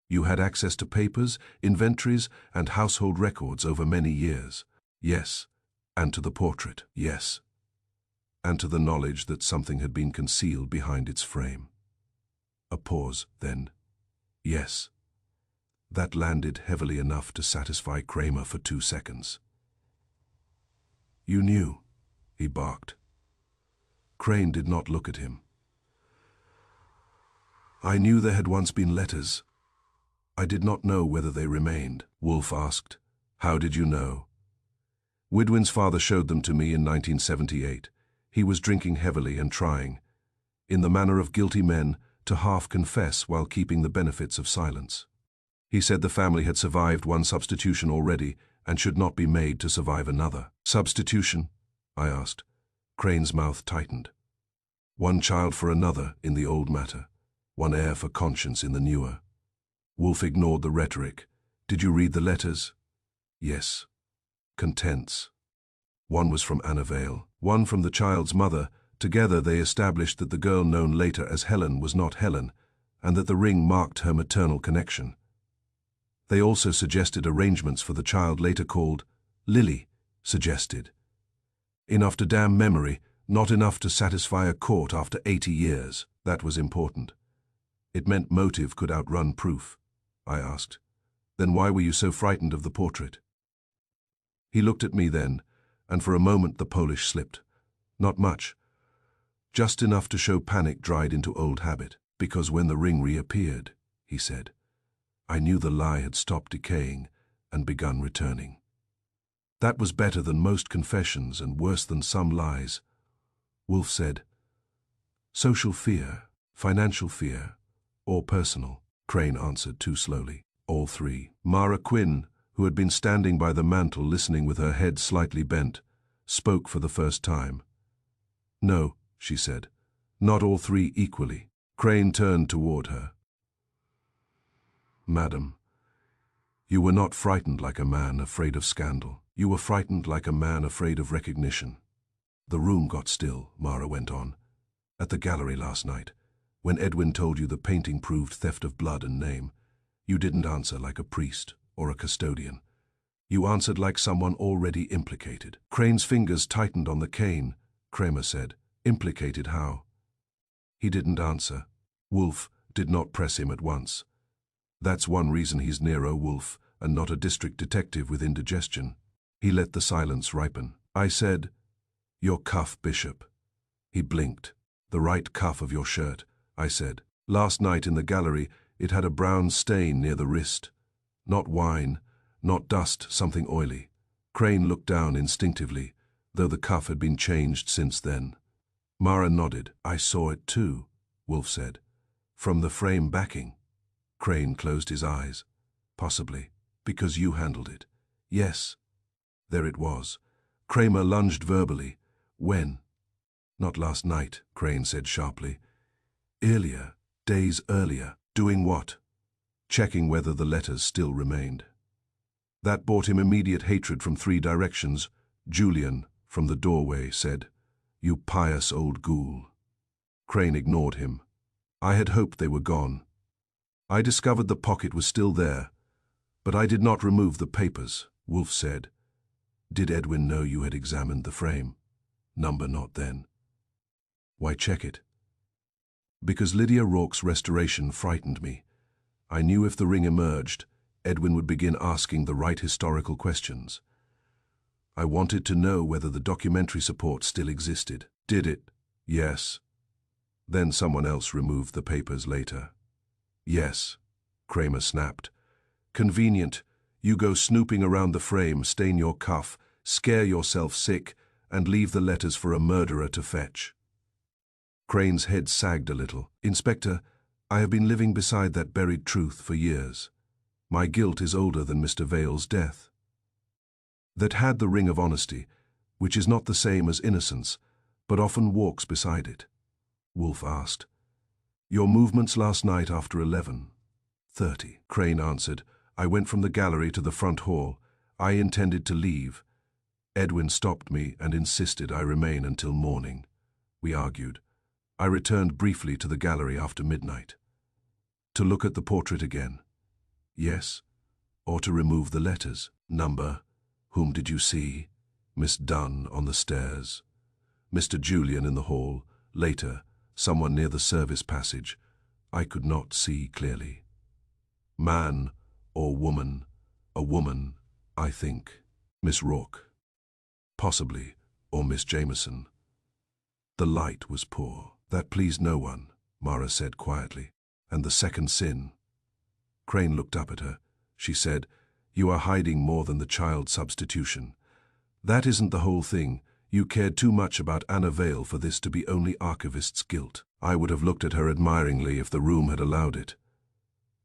A: You had access to papers, inventories, and household records over many years." "Yes." "And to the portrait." "Yes." "And to the knowledge that something had been concealed behind its frame." A pause, then, "Yes." That landed heavily enough to satisfy Kramer for 2 seconds. "You knew," he barked. Crane did not look at him. "I knew there had once been letters. I did not know whether they remained." Wolf asked, "How did you know?" "Widwin's father showed them to me in 1978. He was drinking heavily and trying, in the manner of guilty men, to half confess while keeping the benefits of silence. He said the family had survived one substitution already and should not be made to survive another." "Substitution?" I asked. Crane's mouth tightened. "One child for another in the old matter, one heir for conscience in the newer." Wolf ignored the rhetoric. "Did you read the letters?" "Yes." "Contents." One was from Anna Vale, one from the child's mother. Together they established that the girl known later as Helen was not Helen, and that the ring marked her maternal connection. They also suggested arrangements for the child later called Lily, suggested. Enough to damn memory, not enough to satisfy a court after 80 years. That was important. It meant motive could outrun proof. I asked, "Then why were you so frightened of the portrait?" He looked at me then, and for a moment the Polish slipped. Not much. Just enough to show panic dried into old habit. "Because when the ring reappeared," he said, "I knew the lie had stopped decaying and begun returning. That was better than most confessions and worse than some lies." Wolf said, "Social fear, financial fear, or personal?" Crane answered too slowly. "All three." Mara Quinn, who had been standing by the mantel listening with her head slightly bent, spoke for the first time. "No," she said, "not all three equally." Crane turned toward her. "Madam, you were not frightened like a man afraid of scandal. You were frightened like a man afraid of recognition." "The room got still," Mara went on. "At the gallery last night, when Edwin told you the painting proved theft of blood and name, you didn't answer like a priest or a custodian. You answered like someone already implicated." Crane's fingers tightened on the cane. Kramer said, "Implicated how?" He didn't answer. Wolf did not press him at once. That's one reason he's Nero Wolf and not a district detective with indigestion. He let the silence ripen. I said, "Your cuff, Bishop." He blinked. "The right cuff of your shirt," I said. "Last night in the gallery, it had a brown stain near the wrist. Not wine, not dust, something oily." Crane looked down instinctively, though the cuff had been changed since then. Mara nodded. "I saw it too," Wolf said. "From the frame backing." Crane closed his eyes. "Possibly, because you handled it." "Yes." There it was. Kramer lunged verbally. "When?" "Not last night," Crane said sharply. "Earlier, days earlier." "Doing what?" "Checking whether the letters still remained." That brought him immediate hatred from 3 directions. Julian, from the doorway, said, "You pious old ghoul." Crane ignored him. "I had hoped they were gone. I discovered the pocket was still there. But I did not remove the papers, Wolf said. Did Edwin know you had examined the frame? Number not then. Why check it? Because Lydia Rourke's restoration frightened me. I knew if the ring emerged, Edwin would begin asking the right historical questions. I wanted to know whether the documentary support still existed. Did it? Yes. Then someone else removed the papers later. Yes, Kramer snapped. Convenient. You go snooping around the frame, stain your cuff, scare yourself sick, and leave the letters for a murderer to fetch. Crane's head sagged a little. Inspector, I have been living beside that buried truth for years. My guilt is older than Mr. Vale's death. That had the ring of honesty, which is not the same as innocence, but often walks beside it. Wolf asked. Your movements last night after 11:30. Crane answered. I went from the gallery to the front hall. I intended to leave. Edwin stopped me and insisted I remain until morning. We argued. I returned briefly to the gallery after midnight. To look at the portrait again. Yes. Or to remove the letters. Number. Whom did you see? Miss Dunn on the stairs. Mr. Julian in the hall. Later, someone near the service passage. I could not see clearly. Man or woman? A woman, I think. Miss Rourke. Possibly, or Miss Jameson. The light was poor. That pleased no one, Mara said quietly. And the second sin. Crane looked up at her. She said, You are hiding more than the child substitution. That isn't the whole thing. You cared too much about Anna Vale for this to be only archivist's guilt. I would have looked at her admiringly if the room had allowed it.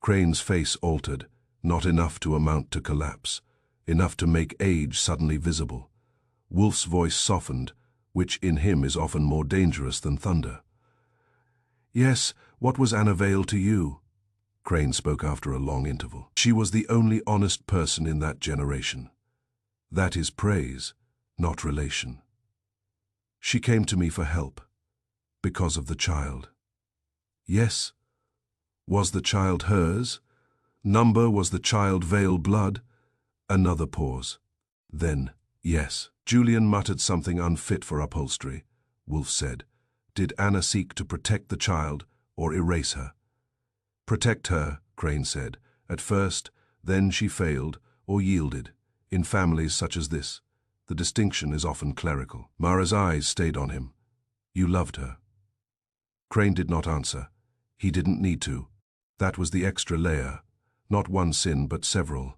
A: Crane's face altered, not enough to amount to collapse, enough to make age suddenly visible. Wolf's voice softened, which in him is often more dangerous than thunder. Yes, what was Anna Vale to you? Crane spoke after a long interval. She was the only honest person in that generation. That is praise, not relation. She came to me for help, because of the child. Yes. Was the child hers? Number, was the child Vale blood? Another pause. Then, yes. Julian muttered something unfit for upholstery. Wolf said, Did Anna seek to protect the child or erase her? Protect her, Crane said. At first, then she failed or yielded. In families such as this, the distinction is often clerical. Mara's eyes stayed on him. You loved her. Crane did not answer. He didn't need to. That was the extra layer. Not one sin, but several.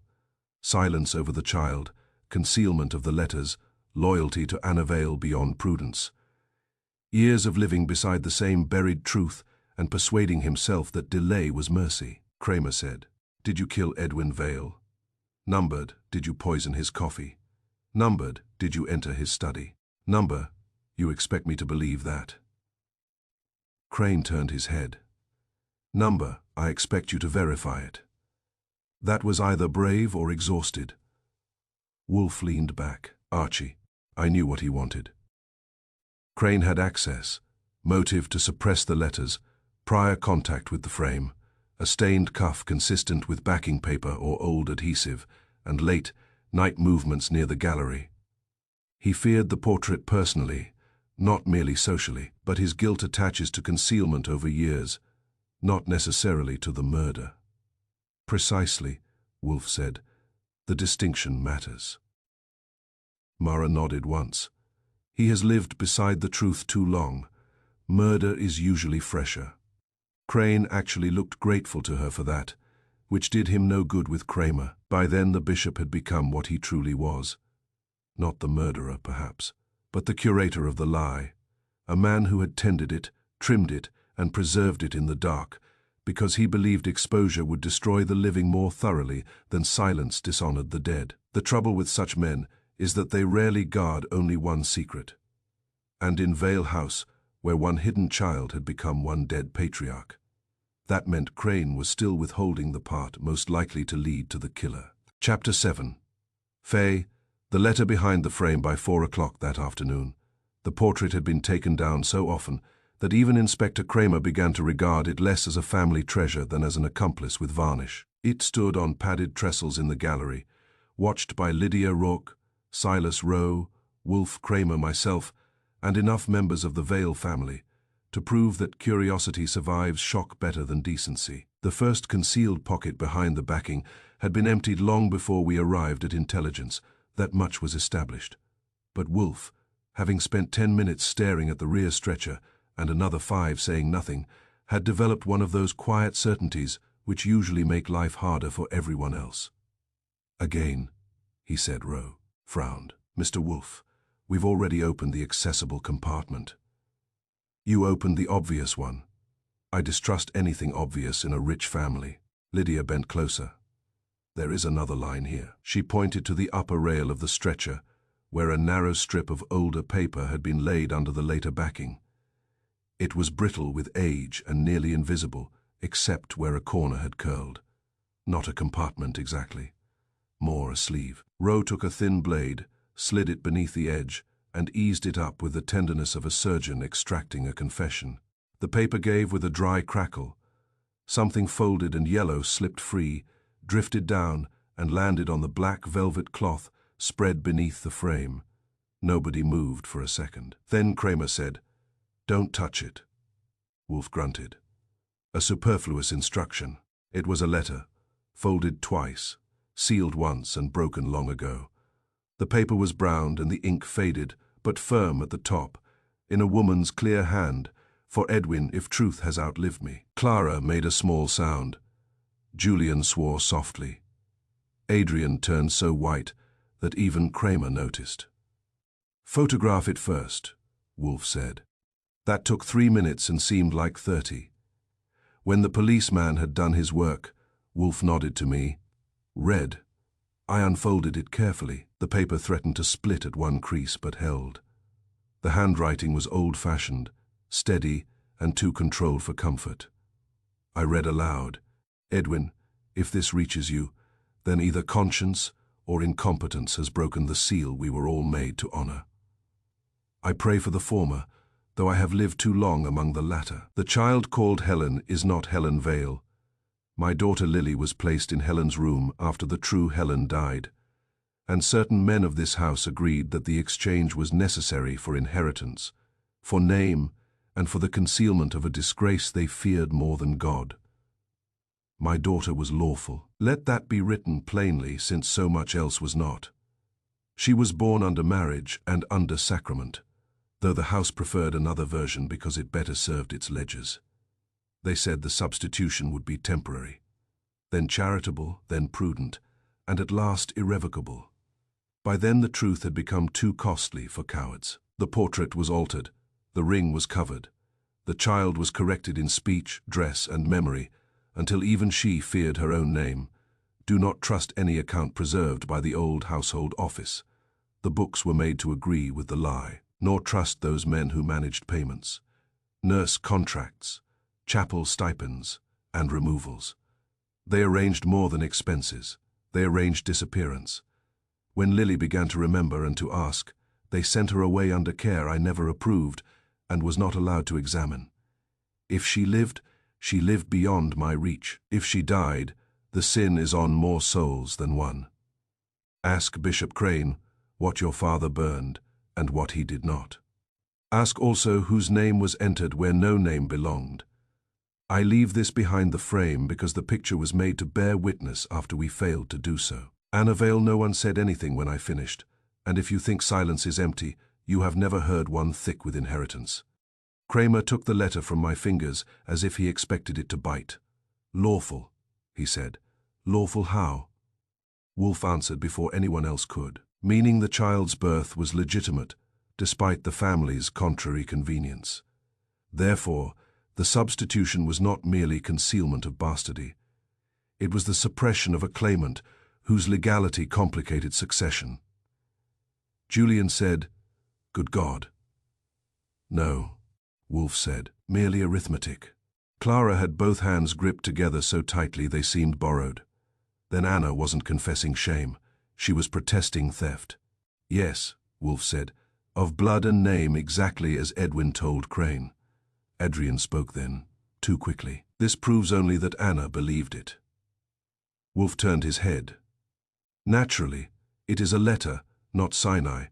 A: Silence over the child, concealment of the letters, loyalty to Anna Vale beyond prudence. Years of living beside the same buried truth and persuading himself that delay was mercy. Kramer said, Did you kill Edwin Vale? Numbered, did you poison his coffee? Numbered, did you enter his study? Number, you expect me to believe that? Crane turned his head. Number, I expect you to verify it. That was either brave or exhausted. Wolf leaned back. Archie, I knew what he wanted. Crane had access, motive to suppress the letters, prior contact with the frame, a stained cuff consistent with backing paper or old adhesive, and late, night movements near the gallery. He feared the portrait personally, not merely socially, but his guilt attaches to concealment over years, not necessarily to the murder. Precisely, Wolf said. The distinction matters. Mara nodded once. He has lived beside the truth too long. Murder is usually fresher. Crane actually looked grateful to her for that, which did him no good with Kramer. By then the bishop had become what he truly was. Not the murderer, perhaps, but the curator of the lie. A man who had tended it, trimmed it, and preserved it in the dark, because he believed exposure would destroy the living more thoroughly than silence dishonored the dead. The trouble with such men is that they rarely guard only one secret. And in Vale House, where one hidden child had become one dead patriarch, that meant Crane was still withholding the part most likely to lead to the killer. Chapter 7. Faye, the letter behind the frame by 4 o'clock that afternoon. The portrait had been taken down so often that even Inspector Kramer began to regard it less as a family treasure than as an accomplice with varnish. It stood on padded trestles in the gallery, watched by Lydia Rourke, Silas Rowe, Wolf Kramer, myself, and enough members of the Vale family to prove that curiosity survives shock better than decency. The first concealed pocket behind the backing had been emptied long before we arrived at intelligence. That much was established. But Wolf, having spent 10 minutes staring at the rear stretcher and another 5 saying nothing, had developed one of those quiet certainties which usually make life harder for everyone else. "Again," he said. Rowe frowned. "Mr. Wolf, we've already opened the accessible compartment. You opened the obvious one. I distrust anything obvious in a rich family." Lydia bent closer. "There is another line here." She pointed to the upper rail of the stretcher, where a narrow strip of older paper had been laid under the later backing. It was brittle with age and nearly invisible, except where a corner had curled. Not a compartment exactly. More a sleeve. Rowe took a thin blade, slid it beneath the edge, and eased it up with the tenderness of a surgeon extracting a confession. The paper gave with a dry crackle. Something folded and yellow slipped free, drifted down, and landed on the black velvet cloth spread beneath the frame. Nobody moved for a second. Then Kramer said, "Don't touch it." Wolf grunted. A superfluous instruction. It was a letter, folded twice, sealed once and broken long ago. The paper was browned and the ink faded, but firm at the top, in a woman's clear hand, "For Edwin, if truth has outlived me." Clara made a small sound. Julian swore softly. Adrian turned so white that even Kramer noticed. "Photograph it first," Wolf said. That took 3 minutes and seemed like 30. When the policeman had done his work, Wolf nodded to me. "Read." I unfolded it carefully. The paper threatened to split at one crease, but held. The handwriting was old-fashioned, steady, and too controlled for comfort. I read aloud, "Edwin, if this reaches you, then either conscience or incompetence has broken the seal we were all made to honor. I pray for the former, though I have lived too long among the latter. The child called Helen is not Helen Vale. My daughter Lily was placed in Helen's room after the true Helen died, and certain men of this house agreed that the exchange was necessary for inheritance, for name, and for the concealment of a disgrace they feared more than God. My daughter was lawful. Let that be written plainly, since so much else was not. She was born under marriage and under sacrament, though the house preferred another version because it better served its ledgers. They said the substitution would be temporary, then charitable, then prudent, and at last irrevocable. By then the truth had become too costly for cowards. The portrait was altered, the ring was covered, the child was corrected in speech, dress, and memory, until even she feared her own name. Do not trust any account preserved by the old household office. The books were made to agree with the lie. Nor trust those men who managed payments, nurse contracts, chapel stipends, and removals. They arranged more than expenses. They arranged disappearance. When Lily began to remember and to ask, they sent her away under care I never approved and was not allowed to examine. If she lived beyond my reach. If she died, the sin is on more souls than one. Ask Bishop Crane what your father burned and what he did not. Ask also whose name was entered where no name belonged. I leave this behind the frame because the picture was made to bear witness after we failed to do so. Anna Vale, no one said anything when I finished, and if you think silence is empty, you have never heard one thick with inheritance. Kramer took the letter from my fingers as if he expected it to bite. "Lawful," he said. "Lawful how?" Wolf answered before anyone else could, meaning the child's birth was legitimate, despite the family's contrary convenience. Therefore, the substitution was not merely concealment of bastardy. It was the suppression of a claimant whose legality complicated succession. Julian said, "Good God." "No," Wolf said, "merely arithmetic." Clara had both hands gripped together so tightly they seemed borrowed. Then Anna wasn't confessing shame. She was protesting theft. "Yes," Wolf said, "of blood and name, exactly as Edwin told Crane." Adrian spoke then, too quickly. "This proves only that Anna believed it." Wolf turned his head. Naturally, it is a letter, not Sinai,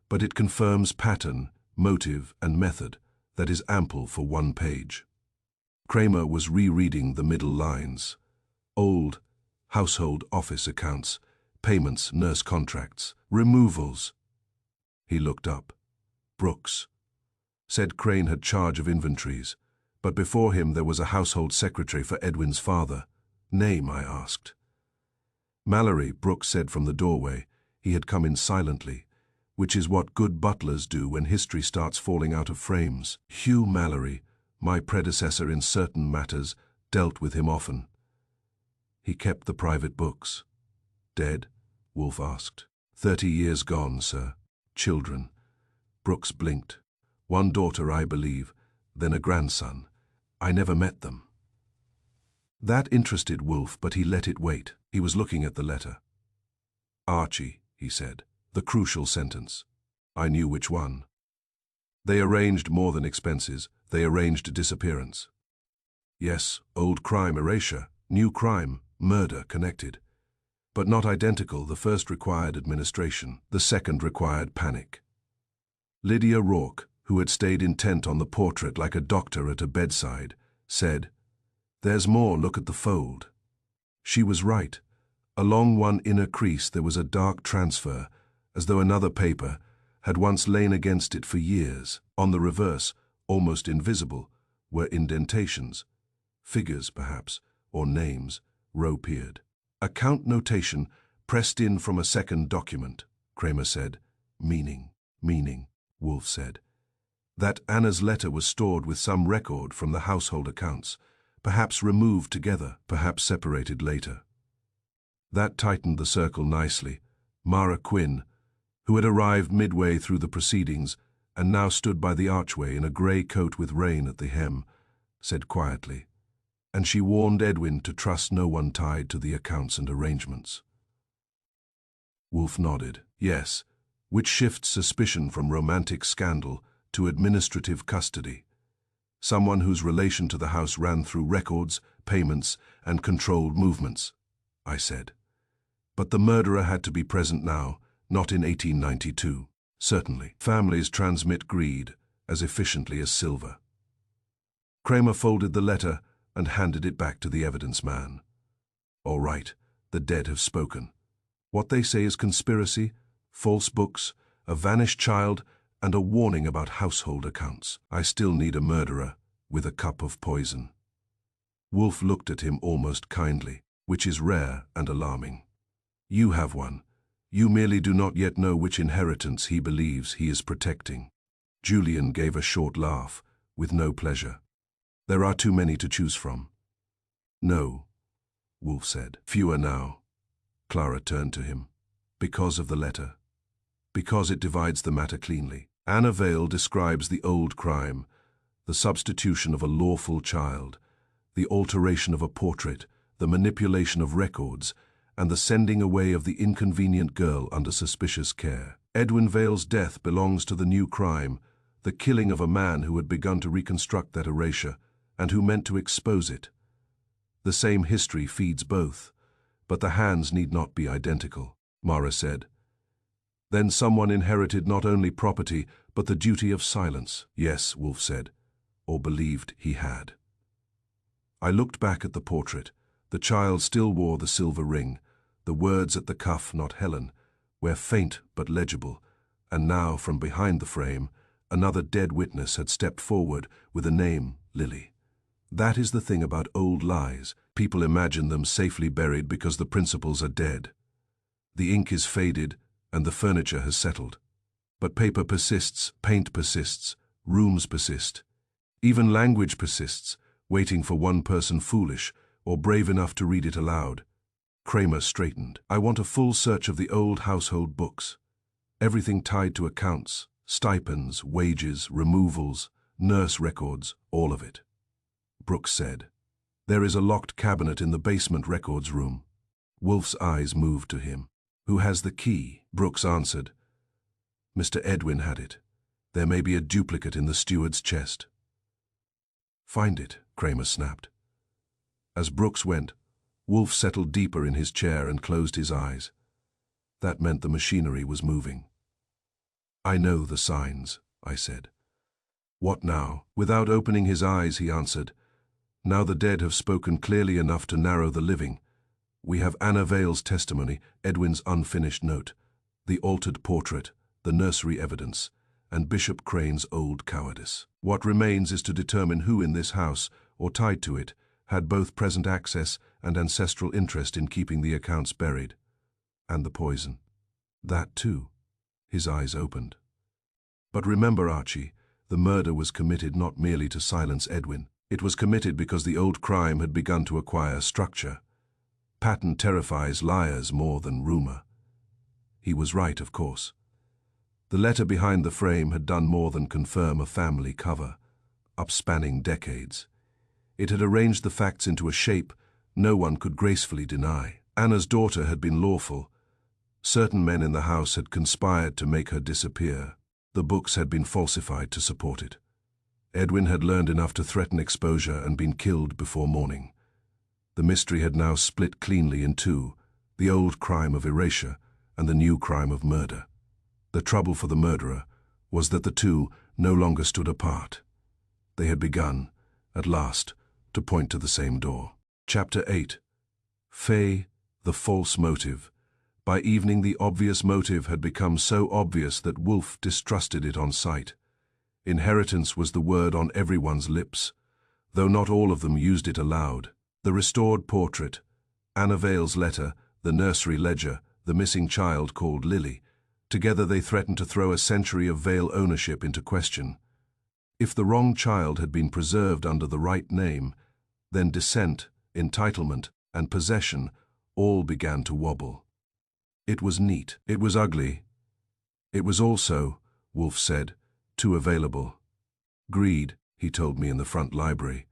A: but it confirms pattern, motive, and method that is ample for one page. Kramer was rereading the middle lines. Old household office accounts, payments, nurse contracts, removals. He looked up. Brooks. Said Crane had charge of inventories, but before him there was a household secretary for Edwin's father. Name, I asked. Mallory, Brooks said from the doorway. He had come in silently, which is what good butlers do when history starts falling out of frames. Hugh Mallory, my predecessor in certain matters, dealt with him often. He kept the private books. Dead? Wolf asked. 30 years gone, sir. Children. Brooks blinked. One daughter, I believe, then a grandson. I never met them. That interested Wolf, but he let it wait. He was looking at the letter. Archie, he said, the crucial sentence. I knew which one. They arranged more than expenses. They arranged disappearance. Yes, old crime erasure, new crime, murder connected. But not identical. The first required administration. The second required panic. Lydia Rourke, who had stayed intent on the portrait like a doctor at a bedside, said, "There's more, look at the fold." She was right. Along one inner crease there was a dark transfer, as though another paper had once lain against it for years. On the reverse, almost invisible, were indentations. Figures, perhaps, or names, row-peered. Account notation pressed in from a second document, Kramer said. Meaning, Wolf said. That Anna's letter was stored with some record from the household accounts, perhaps removed together, perhaps separated later. That tightened the circle nicely. Mara Quinn, who had arrived midway through the proceedings and now stood by the archway in a grey coat with rain at the hem, said quietly, and she warned Edwin to trust no one tied to the accounts and arrangements. Wolf nodded. Yes, which shifts suspicion from romantic scandal to administrative custody. Someone whose relation to the house ran through records, payments, and controlled movements, I said. But the murderer had to be present now, not in 1892. Certainly, families transmit greed as efficiently as silver. Kramer folded the letter and handed it back to the evidence man. All right, the dead have spoken. What they say is conspiracy, false books, a vanished child, and a warning about household accounts. I still need a murderer with a cup of poison. Wolf looked at him almost kindly, which is rare and alarming. You have one. You merely do not yet know which inheritance he believes he is protecting. Julian gave a short laugh, with no pleasure. There are too many to choose from. No, Wolf said. Fewer now. Clara turned to him. Because of the letter. Because it divides the matter cleanly. Anna Vale describes the old crime, the substitution of a lawful child, the alteration of a portrait, the manipulation of records, and the sending away of the inconvenient girl under suspicious care. Edwin Vale's death belongs to the new crime, the killing of a man who had begun to reconstruct that erasure, and who meant to expose it. The same history feeds both, but the hands need not be identical, Mara said. Then someone inherited not only property, but the duty of silence. Yes, Wolf said, or believed he had. I looked back at the portrait. The child still wore the silver ring, the words at the cuff, not Helen, were faint but legible, and now from behind the frame, another dead witness had stepped forward with a name, Lily. That is the thing about old lies. People imagine them safely buried because the principals are dead. The ink is faded, and the furniture has settled. But paper persists, paint persists, rooms persist. Even language persists, waiting for one person foolish or brave enough to read it aloud. Kramer straightened. I want a full search of the old household books. Everything tied to accounts, stipends, wages, removals, nurse records, all of it. Brooks said. There is a locked cabinet in the basement records room. Wolf's eyes moved to him. Who has the key? Brooks answered. Mr. Edwin had it. There may be a duplicate in the steward's chest. Find it, Kramer snapped. As Brooks went, Wolf settled deeper in his chair and closed his eyes. That meant the machinery was moving. "I know the signs," I said. "What now?" Without opening his eyes, he answered, "Now the dead have spoken clearly enough to narrow the living. We have Anna Vale's testimony, Edwin's unfinished note, the altered portrait, the nursery evidence, and Bishop Crane's old cowardice. What remains is to determine who in this house, or tied to it, had both present access and ancestral interest in keeping the accounts buried. And the poison. That too." His eyes opened. "But remember, Archie, the murder was committed not merely to silence Edwin. It was committed because the old crime had begun to acquire structure. Pattern terrifies liars more than rumor." He was right, of course. The letter behind the frame had done more than confirm a family cover, upspanning decades. It had arranged the facts into a shape no one could gracefully deny. Anna's daughter had been lawful. Certain men in the house had conspired to make her disappear. The books had been falsified to support it. Edwin had learned enough to threaten exposure and been killed before morning. The mystery had now split cleanly in two, the old crime of erasure and the new crime of murder. The trouble for the murderer was that the two no longer stood apart. They had begun, at last, to point to the same door. Chapter 8. Faye, the false motive. By evening the obvious motive had become so obvious that Wolf distrusted it on sight. Inheritance was the word on everyone's lips, though not all of them used it aloud. The restored portrait, Anna Vale's letter, the nursery ledger, the missing child called Lily. Together they threatened to throw a century of Vale ownership into question. If the wrong child had been preserved under the right name, then descent, entitlement, and possession all began to wobble. It was neat. It was ugly. It was also, Wolf said, too available. Greed, he told me in the front library,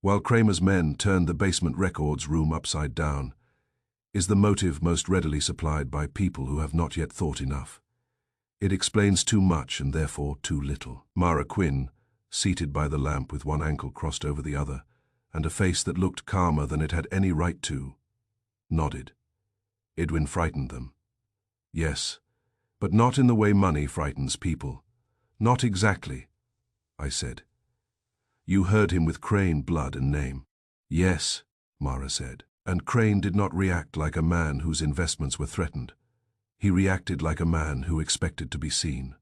A: while Kramer's men turned the basement records room upside down, is the motive most readily supplied by people who have not yet thought enough. It explains too much and therefore too little. Mara Quinn, seated by the lamp with one ankle crossed over the other, and a face that looked calmer than it had any right to, nodded. Edwin frightened them. Yes, but not in the way money frightens people. Not exactly, I said. You heard him with Crane blood and name. Yes, Mara said. And Crane did not react like a man whose investments were threatened. He reacted like a man who expected to be seen.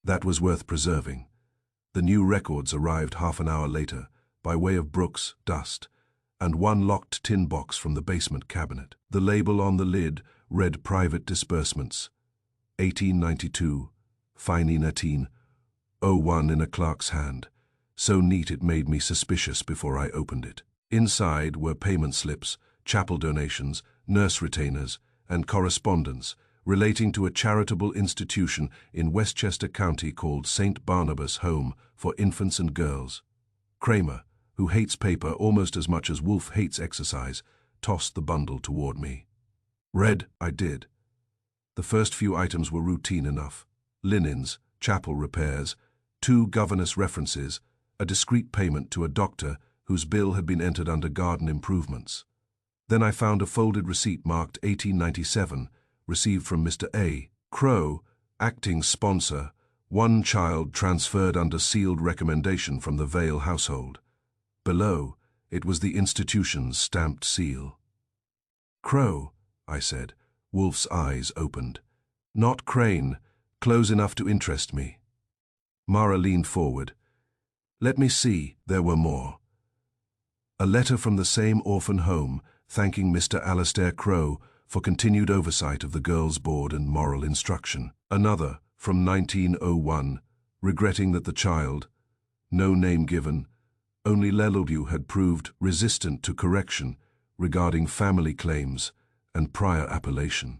A: That was worth preserving. The new records arrived half an hour later, by way of Brooks' dust, and one locked tin box from the basement cabinet. The label on the lid read Private Disbursements, 1892, Fine 18, 01 in a clerk's hand, so neat it made me suspicious before I opened it. Inside were payment slips, chapel donations, nurse retainers, and correspondence relating to a charitable institution in Westchester County called St. Barnabas Home for Infants and Girls. Kramer, who hates paper almost as much as Wolf hates exercise, tossed the bundle toward me. Read, I did. The first few items were routine enough. Linens, chapel repairs, 2 governess references, a discreet payment to a doctor whose bill had been entered under garden improvements. Then I found a folded receipt marked 1897, received from Mr. A. Crow, acting sponsor, 1 child transferred under sealed recommendation from the Vale household. Below, it was the institution's stamped seal. Crow, I said. Wolf's eyes opened. Not Crane, close enough to interest me. Mara leaned forward. Let me see, there were more. A letter from the same orphan home, thanking Mr. Alastair Crow for continued oversight of the girls' board and moral instruction. Another, from 1901, regretting that the child, no name given, only Lellew had proved resistant to correction regarding family claims and prior appellation.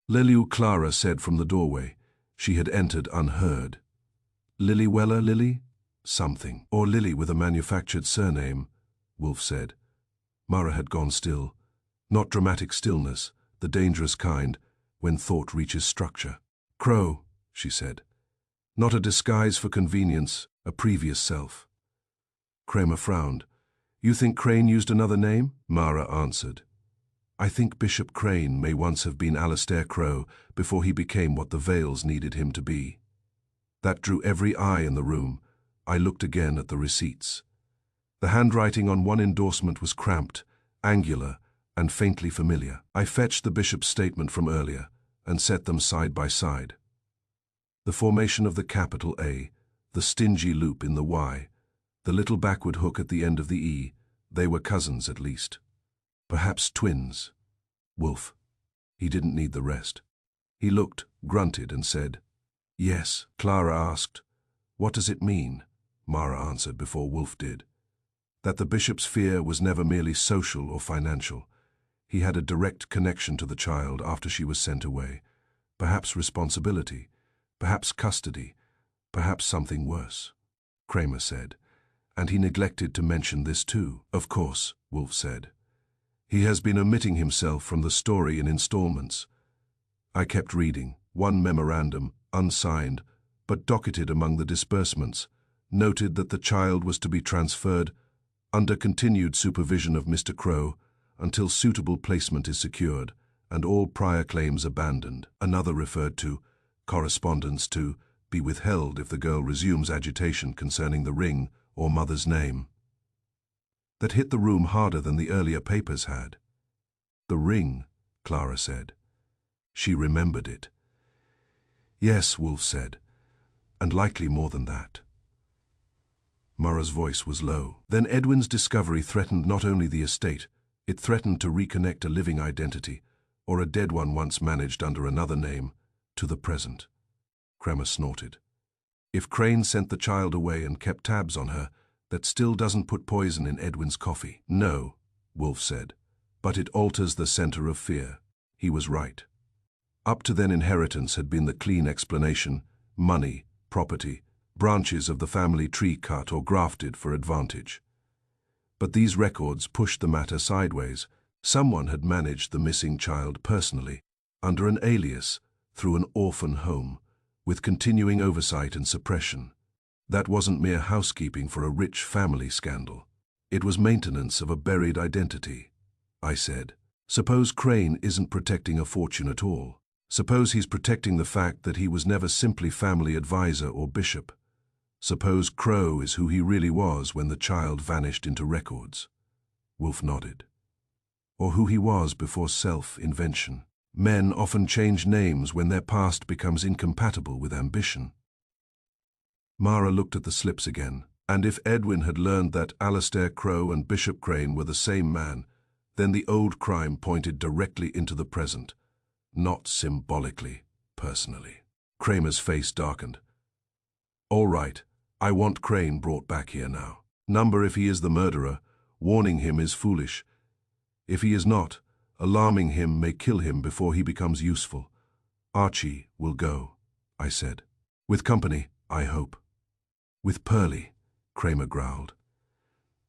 A: Lellew, Clara said from the doorway. She had entered unheard. Lily Weller, Lily? Something. Or Lily with a manufactured surname, Wolf said. Mara had gone still. Not dramatic stillness, the dangerous kind, when thought reaches structure. Crow, she said. Not a disguise for convenience, a previous self. Kramer frowned. You think Crane used another name? Mara answered. I think Bishop Crane may once have been Alastair Crowe before he became what the Vales needed him to be. That drew every eye in the room. I looked again at the receipts. The handwriting on one endorsement was cramped, angular, and faintly familiar. I fetched the bishop's statement from earlier and set them side by side. The formation of the capital A, the stingy loop in the Y, the little backward hook at the end of the E, they were cousins at least. Perhaps twins. Wolf. He didn't need the rest. He looked, grunted, and said, Yes. Clara asked, What does it mean? Mara answered before Wolf did. That the bishop's fear was never merely social or financial. He had a direct connection to the child after she was sent away. Perhaps responsibility, perhaps custody, perhaps something worse, Kramer said. And he neglected to mention this too. Of course, Wolf said. He has been omitting himself from the story in installments. I kept reading. One memorandum, unsigned, but docketed among the disbursements, noted that the child was to be transferred under continued supervision of Mr. Crowe until suitable placement is secured and all prior claims abandoned. Another referred to correspondence to be withheld if the girl resumes agitation concerning the ring or mother's name. That hit the room harder than the earlier papers had. The ring, Clara said. She remembered it. Yes, Wolf said, and likely more than that. Mara's voice was low. Then Edwin's discovery threatened not only the estate, it threatened to reconnect a living identity, or a dead one once managed under another name, to the present. Kramer snorted. If Crane sent the child away and kept tabs on her, that still doesn't put poison in Edwin's coffee. No, Wolf said, but it alters the center of fear. He was right. Up to then inheritance had been the clean explanation, money, property, branches of the family tree cut or grafted for advantage. But these records pushed the matter sideways. Someone had managed the missing child personally, under an alias, through an orphan home, with continuing oversight and suppression. That wasn't mere housekeeping for a rich family scandal. It was maintenance of a buried identity. I said, suppose Crane isn't protecting a fortune at all. Suppose he's protecting the fact that he was never simply family advisor or bishop. Suppose Crowe is who he really was when the child vanished into records. Wolf nodded. Or who he was before self-invention. Men often change names when their past becomes incompatible with ambition. Mara looked at the slips again, and if Edwin had learned that Alastair Crowe and Bishop Crane were the same man, then the old crime pointed directly into the present, not symbolically, personally. Kramer's face darkened. All right, I want Crane brought back here now. Number if he is the murderer, warning him is foolish. If he is not, alarming him may kill him before he becomes useful. Archie will go, I said. With company, I hope. With Pearlie, Kramer growled.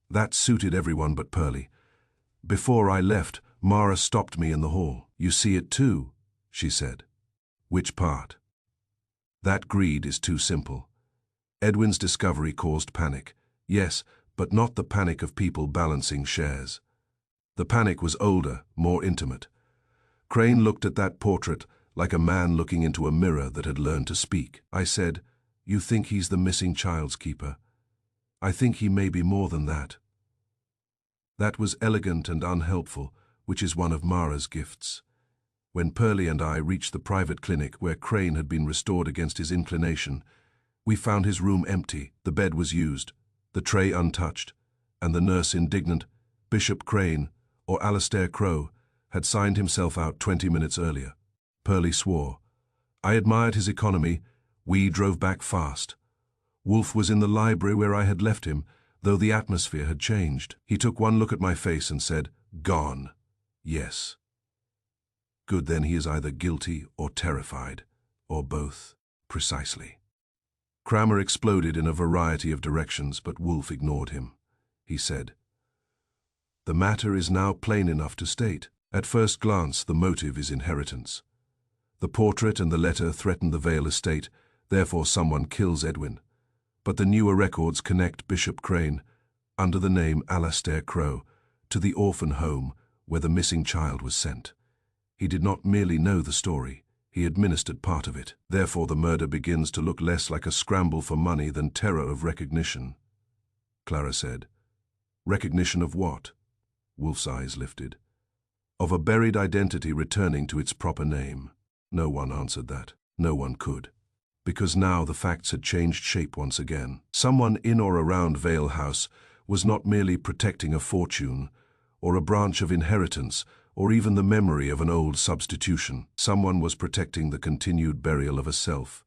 A: That suited everyone but Pearlie. Before I left, Mara stopped me in the hall. You see it too, she said. Which part? That greed is too simple. Edwin's discovery caused panic. Yes, but not the panic of people balancing shares. The panic was older, more intimate. Crane looked at that portrait like a man looking into a mirror that had learned to speak. I said, You think he's the missing child's keeper? I think he may be more than that. That was elegant and unhelpful, which is one of Mara's gifts. When Pearlie and I reached the private clinic where Crane had been restored against his inclination, we found his room empty, the bed was used, the tray untouched, and the nurse indignant. Bishop Crane, or Alastair Crowe, had signed himself out 20 minutes earlier. Pearlie swore. I admired his economy. We drove back fast. Wolf was in the library where I had left him, though the atmosphere had changed. He took one look at my face and said, Gone. Yes. Good, then he is either guilty or terrified, or both, precisely. Kramer exploded in a variety of directions, but Wolf ignored him. He said, The matter is now plain enough to state. At first glance, the motive is inheritance. The portrait and the letter threaten the Vale estate, therefore someone kills Edwin. But the newer records connect Bishop Crane, under the name Alastair Crow, to the orphan home where the missing child was sent. He did not merely know the story, he administered part of it. Therefore the murder begins to look less like a scramble for money than terror of recognition. Clara said. Recognition of what? Wolf's eyes lifted. Of a buried identity returning to its proper name. No one answered that. No one could. Because now the facts had changed shape once again. Someone in or around Vale House was not merely protecting a fortune, or a branch of inheritance, or even the memory of an old substitution. Someone was protecting the continued burial of a self.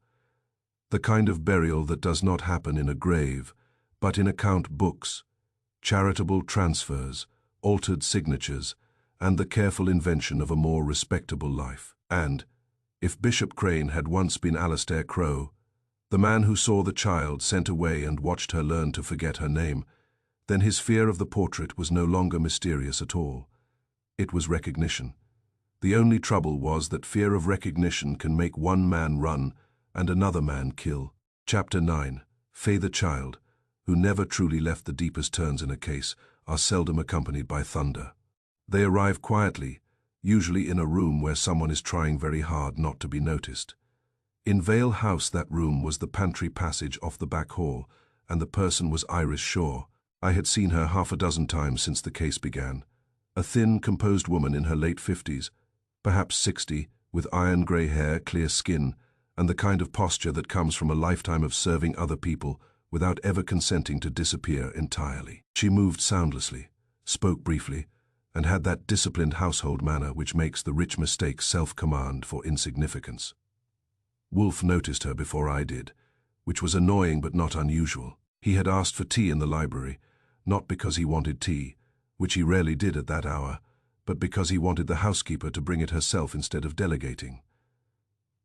A: The kind of burial that does not happen in a grave, but in account books, charitable transfers, altered signatures, and the careful invention of a more respectable life. And, if Bishop Crane had once been Alastair Crow, the man who saw the child sent away and watched her learn to forget her name, then his fear of the portrait was no longer mysterious at all. It was recognition. The only trouble was that fear of recognition can make one man run and another man kill. Chapter 9. Faye the child, who never truly left the deepest turns in a case, are seldom accompanied by thunder. They arrive quietly, usually in a room where someone is trying very hard not to be noticed. In Vale House that room was the pantry passage off the back hall, and the person was Iris Shaw. I had seen her half a dozen times since the case began. A thin, composed woman in her late 50s, perhaps 60, with iron-grey hair, clear skin, and the kind of posture that comes from a lifetime of serving other people without ever consenting to disappear entirely. She moved soundlessly, spoke briefly, and had that disciplined household manner which makes the rich mistake self-command for insignificance. Wolf noticed her before I did, which was annoying but not unusual. He had asked for tea in the library, not because he wanted tea, which he rarely did at that hour, but because he wanted the housekeeper to bring it herself instead of delegating.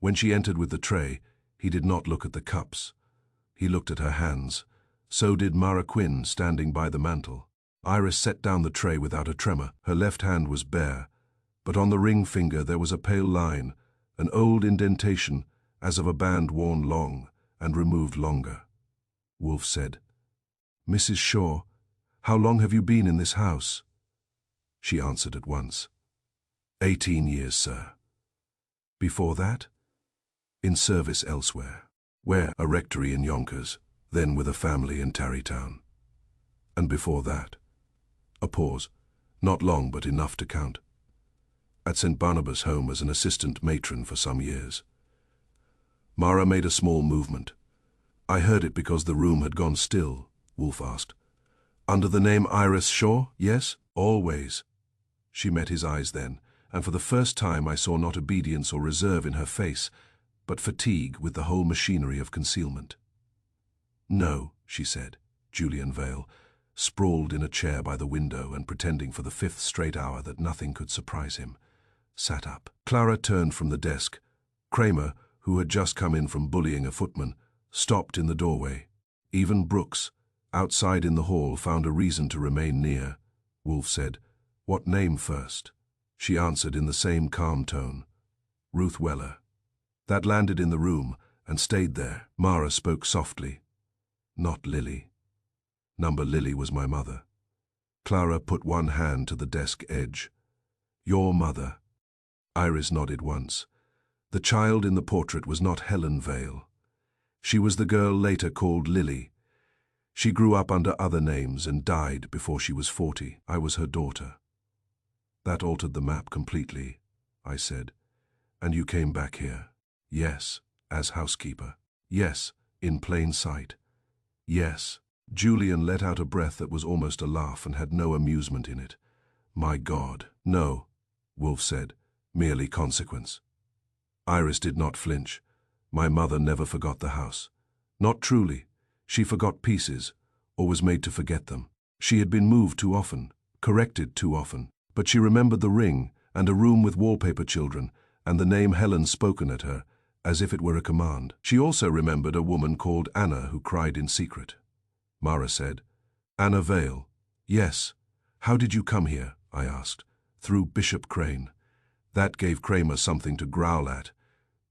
A: When she entered with the tray, he did not look at the cups. He looked at her hands. So did Mara Quinn, standing by the mantel. Iris set down the tray without a tremor. Her left hand was bare, but on the ring finger there was a pale line, an old indentation, as of a band worn long and removed longer. Wolf said, "Mrs. Shaw, how long have you been in this house?" She answered at once. 18 years, sir. Before that? In service elsewhere. Where? A rectory in Yonkers, then with a family in Tarrytown. And before that? A pause, not long but enough to count. At St. Barnabas Home as an assistant matron for some years. Mara made a small movement. I heard it because the room had gone still, Wolf asked. Under the name Iris Shaw, yes? Always. She met his eyes then, and for the first time I saw not obedience or reserve in her face, but fatigue with the whole machinery of concealment. No, she said. Julian Vale, sprawled in a chair by the window and pretending for the 5th straight hour that nothing could surprise him, sat up. Clara turned from the desk. Kramer, who had just come in from bullying a footman, stopped in the doorway. Even Brooks, outside in the hall, found a reason to remain near. Wolf said, "What name first?" She answered in the same calm tone, "Ruth Weller." That landed in the room and stayed there. Mara spoke softly, "Not Lily. Number Lily was my mother." Clara put one hand to the desk edge. "Your mother." Iris nodded once. The child in the portrait was not Helen Vale. She was the girl later called Lily. She grew up under other names and died before she was 40. I was her daughter. That altered the map completely, I said. And you came back here? Yes, as housekeeper. Yes, in plain sight. Yes. Julian let out a breath that was almost a laugh and had no amusement in it. My God. No, Wolf said, merely consequence. Iris did not flinch. My mother never forgot the house. Not truly. She forgot pieces, or was made to forget them. She had been moved too often, corrected too often, but she remembered the ring and a room with wallpaper children and the name Helen spoken at her, as if it were a command. She also remembered a woman called Anna who cried in secret. Mara said, "Anna Vale." "Yes. How did you come here?" I asked. "Through Bishop Crane." That gave Kramer something to growl at,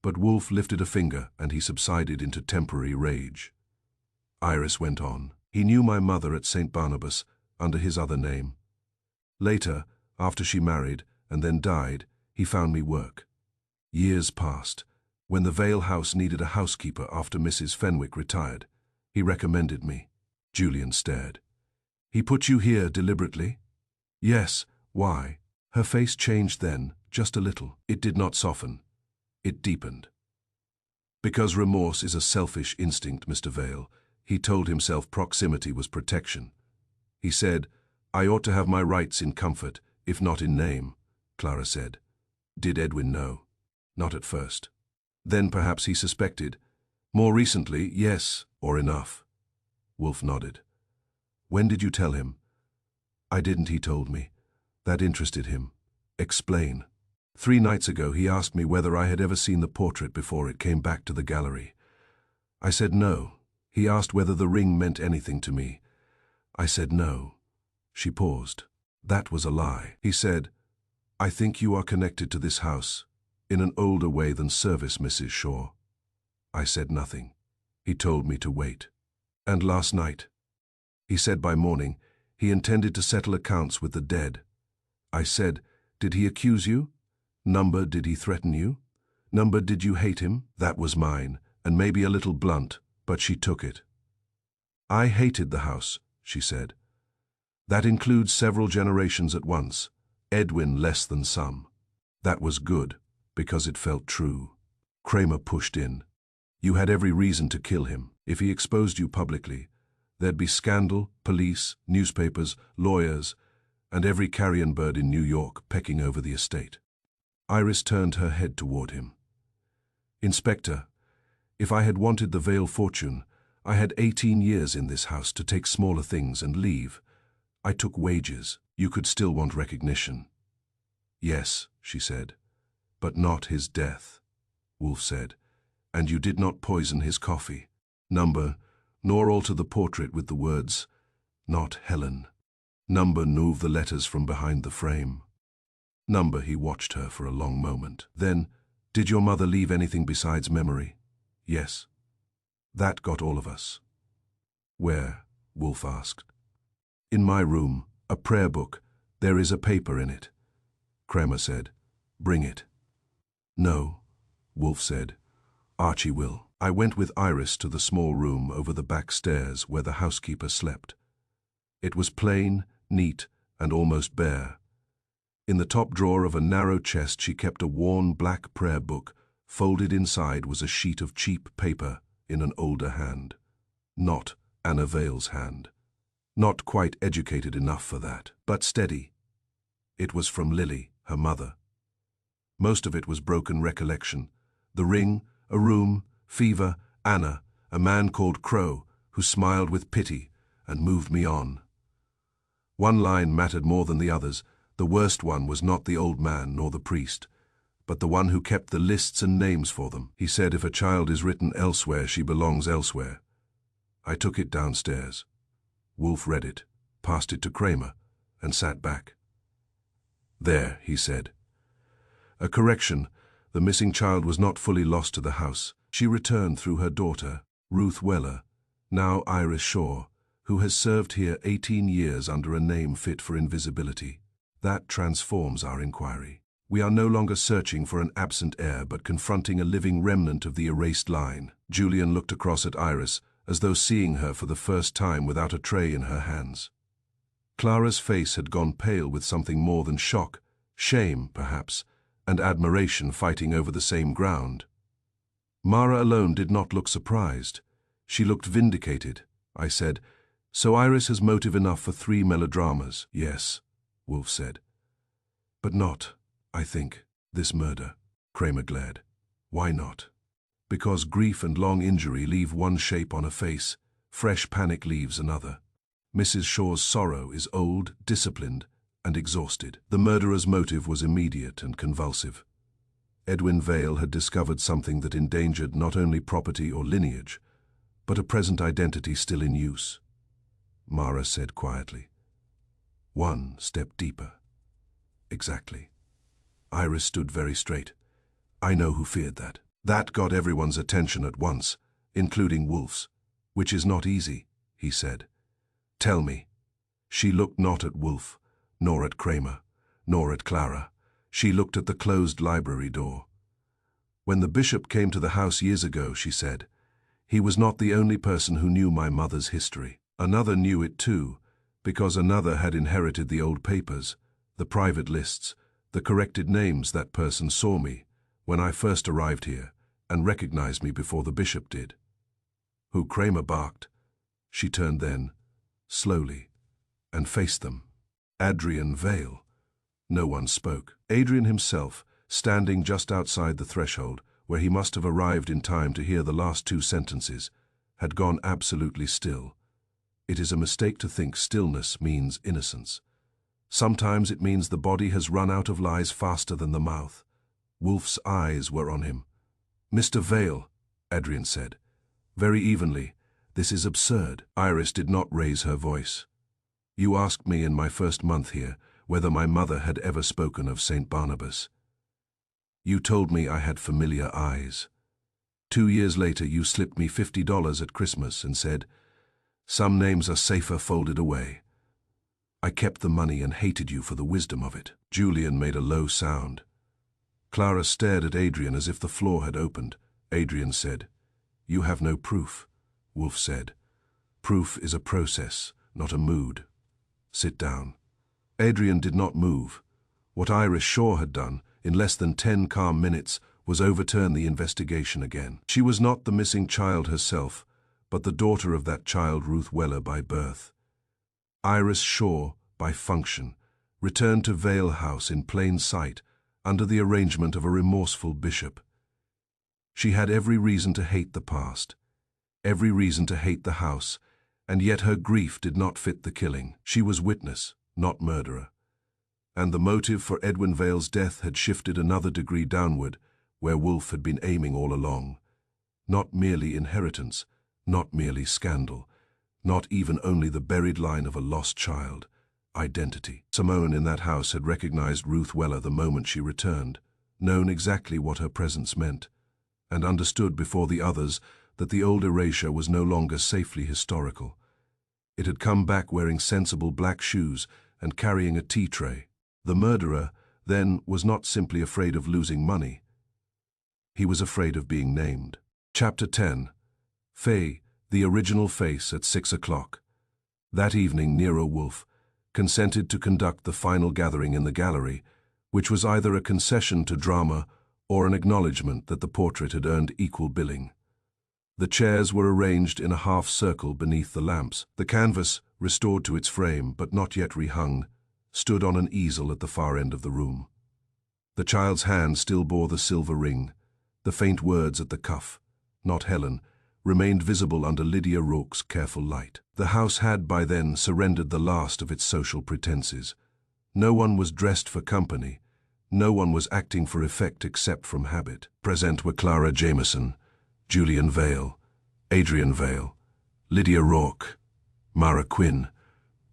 A: but Wolf lifted a finger and he subsided into temporary rage. Iris went on. He knew my mother at St. Barnabas under his other name. Later, after she married and then died, he found me work. Years passed. When the Vale House needed a housekeeper after Mrs. Fenwick retired, he recommended me. Julian stared. He put you here deliberately? Yes. Why? Her face changed then, just a little. It did not soften. It deepened. Because remorse is a selfish instinct, Mr. Vale. He told himself proximity was protection. He said, I ought to have my rights in comfort, if not in name, Clara said. Did Edwin know? Not at first. Then perhaps he suspected. More recently, yes, or enough. Wolf nodded. When did you tell him? I didn't, he told me. That interested him. Explain. 3 nights ago he asked me whether I had ever seen the portrait before it came back to the gallery. I said no. He asked whether the ring meant anything to me. I said no. She paused. That was a lie. He said, I think you are connected to this house, in an older way than service, Mrs. Shaw. I said nothing. He told me to wait. And last night, he said by morning, he intended to settle accounts with the dead. I said, did he accuse you? Number, did he threaten you? Number, did you hate him? That was mine, and maybe a little blunt, but she took it. I hated the house, she said. That includes several generations at once, Edwin less than some. That was good, because it felt true. Kramer pushed in. You had every reason to kill him. If he exposed you publicly, there'd be scandal, police, newspapers, lawyers, and every carrion bird in New York pecking over the estate. Iris turned her head toward him. Inspector, if I had wanted the Vale fortune, I had 18 years in this house to take smaller things and leave. I took wages. You could still want recognition. Yes, she said, but not his death, Wolf said, and you did not poison his coffee. Number, nor alter the portrait with the words, not Helen. Number, move the letters from behind the frame. Number, he watched her for a long moment. Then, did your mother leave anything besides memory? Yes. That got all of us. Where? Wolf asked. In my room, a prayer book. There is a paper in it. Kramer said, bring it. No, Wolf said. Archie will. I went with Iris to the small room over the back stairs where the housekeeper slept. It was plain, neat, and almost bare. In the top drawer of a narrow chest she kept a worn black prayer book. Folded inside was a sheet of cheap paper in an older hand. Not Anna Vale's hand. Not quite educated enough for that, but steady. It was from Lily, her mother. Most of it was broken recollection. The ring, a room, fever, Anna, a man called Crow, who smiled with pity and moved me on. One line mattered more than the others. The worst one was not the old man nor the priest, but the one who kept the lists and names for them. He said if a child is written elsewhere, she belongs elsewhere. I took it downstairs. Wolf read it, passed it to Kramer, and sat back. There, he said. A correction. The missing child was not fully lost to the house. She returned through her daughter, Ruth Weller, now Iris Shaw, who has served here 18 years under a name fit for invisibility. That transforms our inquiry. We are no longer searching for an absent heir, but confronting a living remnant of the erased line. Julian looked across at Iris, as though seeing her for the first time without a tray in her hands. Clara's face had gone pale with something more than shock, shame, perhaps, and admiration fighting over the same ground. Mara alone did not look surprised. She looked vindicated. I said, so Iris has motive enough for 3 melodramas. Yes, Wolf said. But not, I think, this murder. Kramer glared. Why not? Because grief and long injury leave one shape on a face, fresh panic leaves another. Mrs. Shaw's sorrow is old, disciplined, and exhausted. The murderer's motive was immediate and convulsive. Edwin Vale had discovered something that endangered not only property or lineage, but a present identity still in use. Mara said quietly. One step deeper. Exactly. Iris stood very straight. I know who feared that. That got everyone's attention at once, including Wolf's, which is not easy, he said. Tell me." She looked not at Wolf, nor at Kramer, nor at Clara. She looked at the closed library door. "When the bishop came to the house years ago," she said, "he was not the only person who knew my mother's history. Another knew it too, because another had inherited the old papers, the private lists, the corrected names. That person saw me when I first arrived here and recognized me before the bishop did." "Who?" Kramer barked. She turned then, slowly, and faced them. "Adrian Vale." No one spoke. Adrian himself, standing just outside the threshold, where he must have arrived in time to hear the last two sentences, had gone absolutely still. It is a mistake to think stillness means innocence. Sometimes it means the body has run out of lies faster than the mouth. Wolf's eyes were on him. "Mr. Vale," Adrian said, very evenly, "this is absurd." Iris did not raise her voice. "You asked me in my first month here whether my mother had ever spoken of St. Barnabas. You told me I had familiar eyes. 2 years later you slipped me $50 at Christmas and said, 'Some names are safer folded away.' I kept the money and hated you for the wisdom of it." Julian made a low sound. Clara stared at Adrian as if the floor had opened. Adrian said, "You have no proof," Wolf said. "Proof is a process, not a mood. Sit down." Adrian did not move. What Iris Shaw had done, in less than 10 calm minutes, was overturn the investigation again. She was not the missing child herself, but the daughter of that child, Ruth Weller, by birth. Iris Shaw, by function, returned to Vale House in plain sight, under the arrangement of a remorseful bishop. She had every reason to hate the past, every reason to hate the house, and yet her grief did not fit the killing. She was witness, not murderer. And the motive for Edwin Vale's death had shifted another degree downward, where Wolf had been aiming all along. Not merely inheritance, not merely scandal, not even only the buried line of a lost child. Identity. Simone in that house had recognized Ruth Weller the moment she returned, known exactly what her presence meant, and understood before the others that the old erasure was no longer safely historical. It had come back wearing sensible black shoes and carrying a tea tray. The murderer, then, was not simply afraid of losing money. He was afraid of being named. Chapter 10. Faye, the original face, at 6 o'clock. That evening, Nero Wolfe consented to conduct the final gathering in the gallery, which was either a concession to drama or an acknowledgement that the portrait had earned equal billing. The chairs were arranged in a half-circle beneath the lamps. The canvas, restored to its frame but not yet rehung, stood on an easel at the far end of the room. The child's hand still bore the silver ring. The faint words at the cuff, "Not Helen," remained visible under Lydia Rourke's careful light. The house had by then surrendered the last of its social pretenses. No one was dressed for company. No one was acting for effect except from habit. Present were Clara Jameson, Julian Vale, Adrian Vale, Lydia Rourke, Mara Quinn,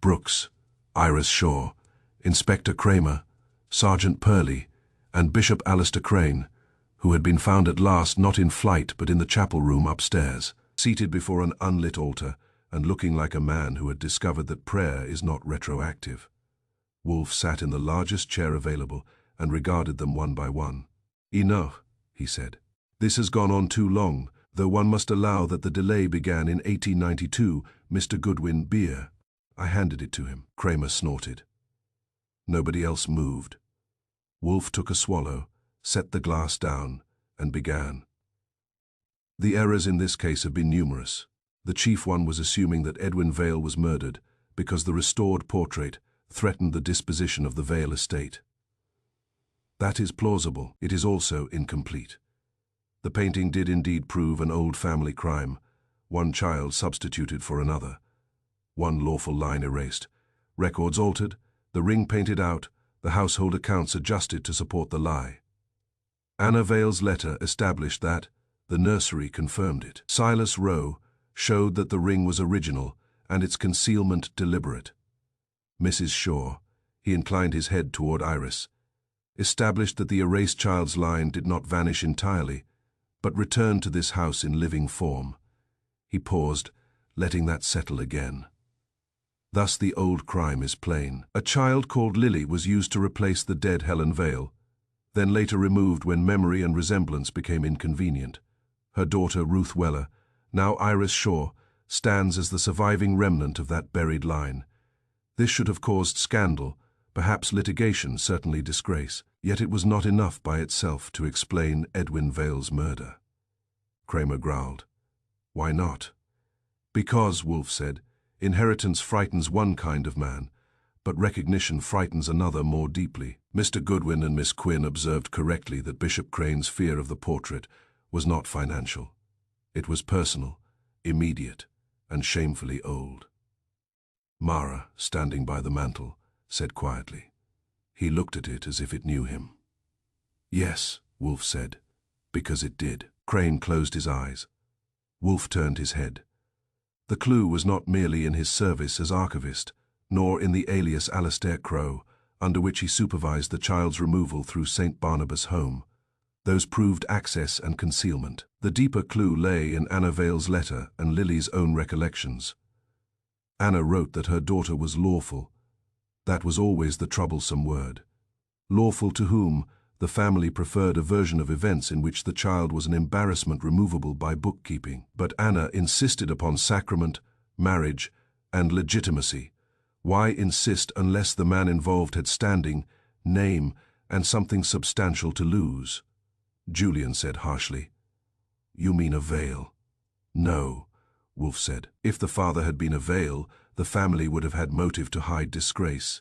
A: Brooks, Iris Shaw, Inspector Kramer, Sergeant Purley, and Bishop Alistair Crane, who had been found at last not in flight but in the chapel room upstairs, seated before an unlit altar and looking like a man who had discovered that prayer is not retroactive. Wolf sat in the largest chair available and regarded them one by one. "Enough," he said. "This has gone on too long, though one must allow that the delay began in 1892. Mr. Goodwin beer." I handed it to him. Kramer snorted. Nobody else moved. Wolf took a swallow, set the glass down, and began. "The errors in this case have been numerous. The chief one was assuming that Edwin Vale was murdered because the restored portrait threatened the disposition of the Vale estate. That is plausible. It is also incomplete. The painting did indeed prove an old family crime, one child substituted for another, one lawful line erased, records altered, the ring painted out, the household accounts adjusted to support the lie. Anna Vale's letter established that, the nursery confirmed it. Silas Rowe showed that the ring was original and its concealment deliberate. Mrs. Shaw, he inclined his head toward Iris, established that the erased child's line did not vanish entirely, but returned to this house in living form. He paused, letting that settle again. Thus the old crime is plain. A child called Lily was used to replace the dead Helen Vale, then later removed when memory and resemblance became inconvenient. Her daughter, Ruth Weller, now Iris Shaw, stands as the surviving remnant of that buried line. This should have caused scandal, perhaps litigation, certainly disgrace. Yet it was not enough by itself to explain Edwin Vale's murder. Kramer growled. Why not? Because, Wolfe said, inheritance frightens one kind of man, but recognition frightens another more deeply. Mr. Goodwin and Miss Quinn observed correctly that Bishop Crane's fear of the portrait was not financial. It was personal, immediate, and shamefully old. Mara, standing by the mantel, said quietly. He looked at it as if it knew him. Yes, Wolfe said, because it did. Crane closed his eyes. Wolfe turned his head. The clue was not merely in his service as archivist, nor in the alias Alastair Crowe, under which he supervised the child's removal through St. Barnabas' home. Those proved access and concealment. The deeper clue lay in Anna Vale's letter and Lily's own recollections. Anna wrote that her daughter was lawful. That was always the troublesome word. Lawful to whom? The family preferred a version of events in which the child was an embarrassment removable by bookkeeping. But Anna insisted upon sacrament, marriage, and legitimacy. Why insist unless the man involved had standing, name, and something substantial to lose? Julian said harshly. You mean a Vale? No, Wolfe said. If the father had been a Vale, the family would have had motive to hide disgrace.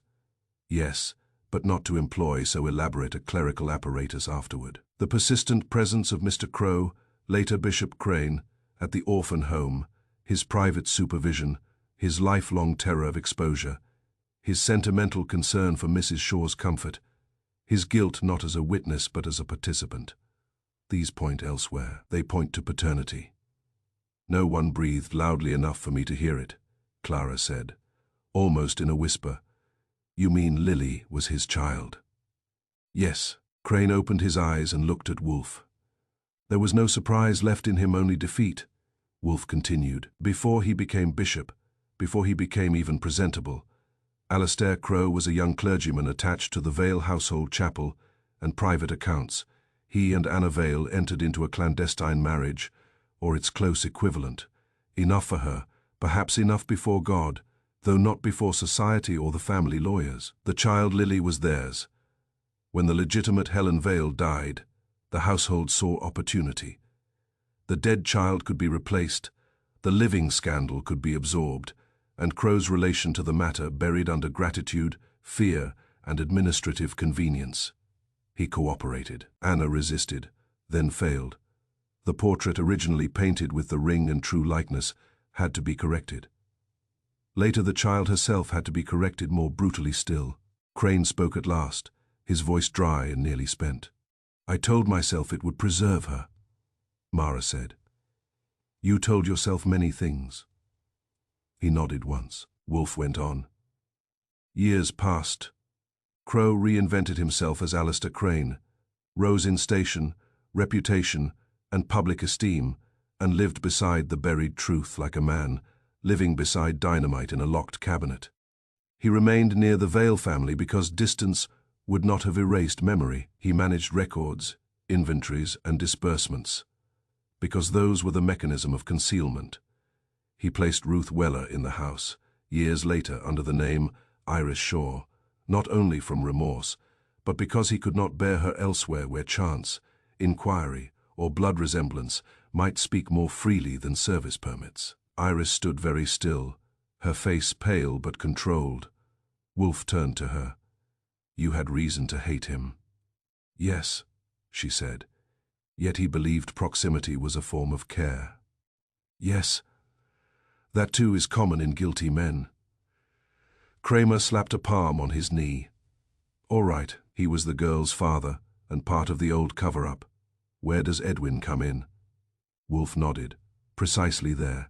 A: Yes, but not to employ so elaborate a clerical apparatus afterward. The persistent presence of Mr. Crowe, later Bishop Crane, at the orphan home, his private supervision, his lifelong terror of exposure, his sentimental concern for Mrs. Shaw's comfort, his guilt not as a witness but as a participant. These point elsewhere. They point to paternity. No one breathed loudly enough for me to hear it, Clara said, almost in a whisper. You mean Lily was his child? Yes. Crane opened his eyes and looked at Wolfe. There was no surprise left in him, only defeat. Wolfe continued. Before he became bishop, before he became even presentable, Alastair Crowe was a young clergyman attached to the Vale household chapel and private accounts. He and Anna Vale entered into a clandestine marriage, or its close equivalent. Enough for her, perhaps enough before God, though not before society or the family lawyers. The child Lily was theirs. When the legitimate Helen Vale died, the household saw opportunity. The dead child could be replaced, the living scandal could be absorbed, and Crowe's relation to the matter buried under gratitude, fear, and administrative convenience. He cooperated. Anna resisted, then failed. The portrait originally painted with the ring and true likeness had to be corrected. Later the child herself had to be corrected more brutally still. Crane spoke at last, his voice dry and nearly spent. I told myself it would preserve her, Mara said. You told yourself many things. He nodded once. Wolfe went on. Years passed. Crowe reinvented himself as Alastair Crane, rose in station, reputation, and public esteem, and lived beside the buried truth like a man, living beside dynamite in a locked cabinet. He remained near the Vale family because distance would not have erased memory. He managed records, inventories, and disbursements, because those were the mechanism of concealment. He placed Ruth Weller in the house, years later under the name Iris Shaw, not only from remorse, but because he could not bear her elsewhere where chance, inquiry, or blood resemblance might speak more freely than service permits. Iris stood very still, her face pale but controlled. Wolfe turned to her. You had reason to hate him. Yes, she said, yet he believed proximity was a form of care. Yes, that too is common in guilty men. Kramer slapped a palm on his knee. All right, he was the girl's father and part of the old cover-up. Where does Edwin come in? Wolfe nodded. Precisely there.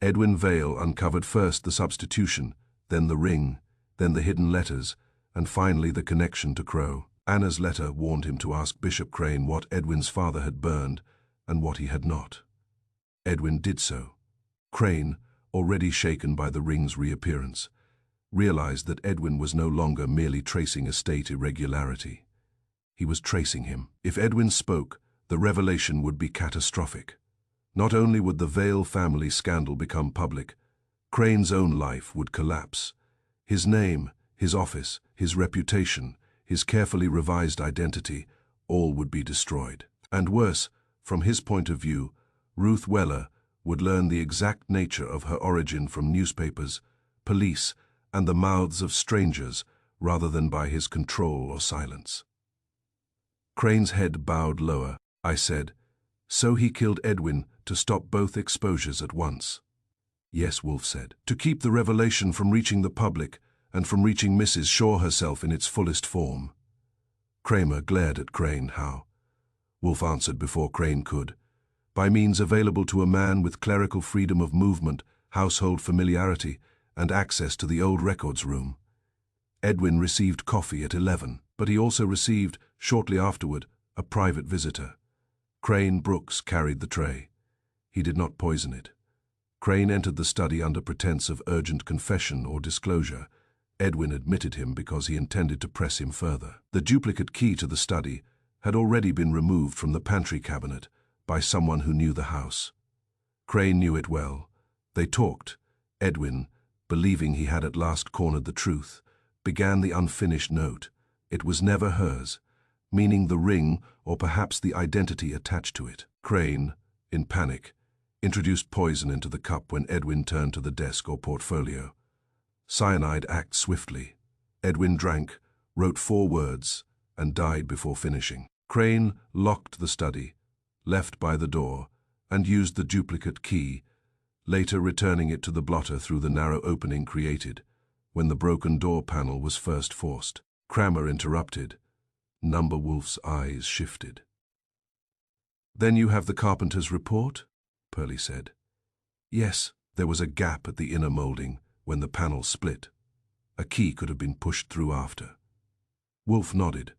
A: Edwin Vale uncovered first the substitution, then the ring, then the hidden letters, and finally the connection to Crowe. Anna's letter warned him to ask Bishop Crane what Edwin's father had burned and what he had not. Edwin did so. Crane, already shaken by the ring's reappearance, realized that Edwin was no longer merely tracing a state irregularity. He was tracing him. If Edwin spoke, the revelation would be catastrophic. Not only would the Vale family scandal become public, Crane's own life would collapse. His name, his office, his reputation, his carefully revised identity, all would be destroyed. And worse, from his point of view, Ruth Weller would learn the exact nature of her origin from newspapers, police, and the mouths of strangers, rather than by his control or silence. Crane's head bowed lower. I said, "So he killed Edwin to stop both exposures at once." "Yes," Wolfe said, "to keep the revelation from reaching the public and from reaching Mrs. Shaw herself in its fullest form." Kramer glared at Crane. "How?" Wolfe answered before Crane could. "By means available to a man with clerical freedom of movement, household familiarity, and access to the old records room. Edwin received coffee at 11, but he also received, shortly afterward, a private visitor. Crane Brooks carried the tray. He did not poison it. Crane entered the study under pretense of urgent confession or disclosure. Edwin admitted him because he intended to press him further. The duplicate key to the study had already been removed from the pantry cabinet by someone who knew the house. Crane knew it well. They talked. Edwin, believing he had at last cornered the truth, began the unfinished note. It was never hers, meaning the ring or perhaps the identity attached to it. Crane, in panic, introduced poison into the cup when Edwin turned to the desk or portfolio. Cyanide acts swiftly. Edwin drank, wrote 4 words, and died before finishing. Crane locked the study, left by the door, and used the duplicate key, later returning it to the blotter through the narrow opening created when the broken door panel was first forced. Kramer interrupted. Number Wolfe's eyes shifted. "Then you have the carpenter's report?" Pearlie said. "Yes, there was a gap at the inner molding when the panel split. A key could have been pushed through after." Wolfe nodded.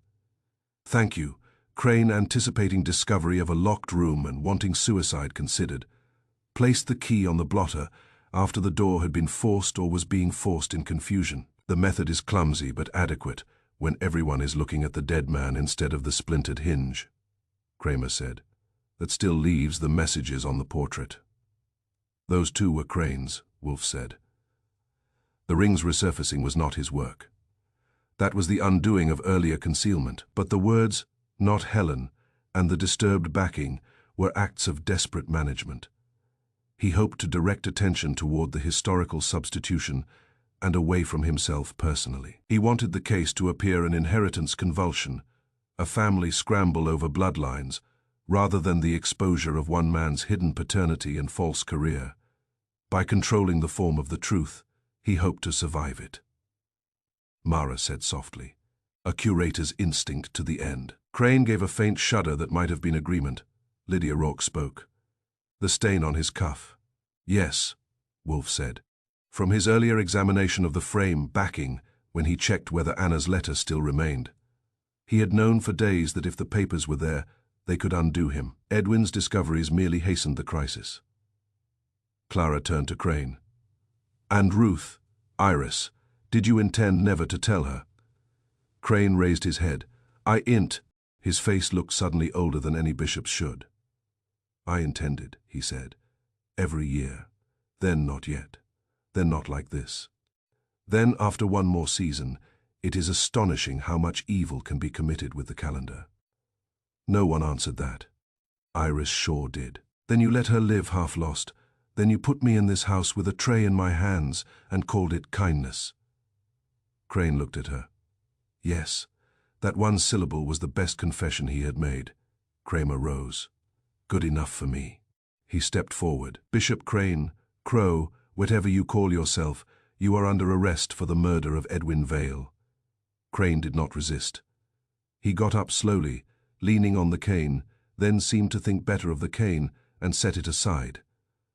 A: "Thank you." Crane, anticipating discovery of a locked room and wanting suicide considered, placed the key on the blotter after the door had been forced or was being forced in confusion. "The method is clumsy but adequate when everyone is looking at the dead man instead of the splintered hinge," Kramer said. "That still leaves the messages on the portrait." "Those two were Crane's," Wolfe said. The ring's resurfacing was not his work. That was the undoing of earlier concealment, but the words, "not Helen," and the disturbed backing were acts of desperate management. He hoped to direct attention toward the historical substitution and away from himself personally. He wanted the case to appear an inheritance convulsion, a family scramble over bloodlines, rather than the exposure of one man's hidden paternity and false career. By controlling the form of the truth, he hoped to survive it. Mara said softly, "A curator's instinct to the end." Crane gave a faint shudder that might have been agreement. Lydia Rourke spoke. "The stain on his cuff." "Yes," Wolfe said. "From his earlier examination of the frame backing when he checked whether Anna's letter still remained. He had known for days that if the papers were there, they could undo him. Edwin's discoveries merely hastened the crisis." Clara turned to Crane. "And Ruth, Iris, did you intend never to tell her?" Crane raised his head. His face looked suddenly older than any bishop's should. "I intended," he said, "every year. Then not yet. Then not like this. Then after one more season, it is astonishing how much evil can be committed with the calendar." No one answered that. Iris Shaw did. "Then you let her live half lost. Then you put me in this house with a tray in my hands and called it kindness." Crane looked at her. Yes, that one syllable was the best confession he had made. Kramer rose. "Good enough for me." He stepped forward. "Bishop Crane, Crow, whatever you call yourself, you are under arrest for the murder of Edwin Vale." Crane did not resist. He got up slowly, leaning on the cane, then seemed to think better of the cane and set it aside.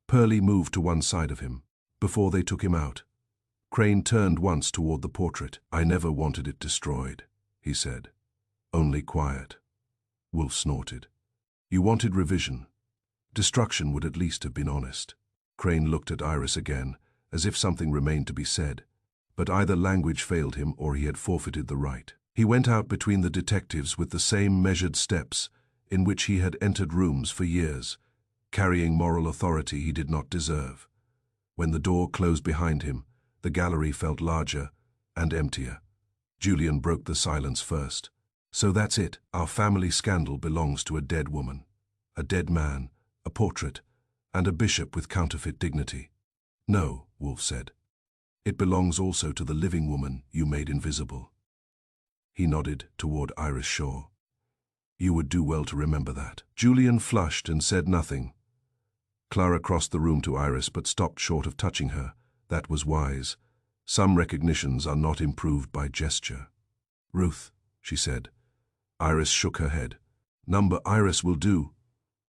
A: Pearlie moved to one side of him, before they took him out. Crane turned once toward the portrait. "I never wanted it destroyed," he said. "Only quiet." Wolfe snorted. "You wanted revision. Destruction would at least have been honest." Crane looked at Iris again, as if something remained to be said. But either language failed him or he had forfeited the right. He went out between the detectives with the same measured steps in which he had entered rooms for years, carrying moral authority he did not deserve. When the door closed behind him, the gallery felt larger and emptier. Julian broke the silence first. "So that's it. Our family scandal belongs to a dead woman, a dead man, a portrait, and a bishop with counterfeit dignity." "No," Wolf said. "It belongs also to the living woman you made invisible." He nodded toward Iris Shaw. "You would do well to remember that." Julian flushed and said nothing. Clara crossed the room to Iris but stopped short of touching her. That was wise. Some recognitions are not improved by gesture. "Ruth," she said. Iris shook her head. "Number Iris will do.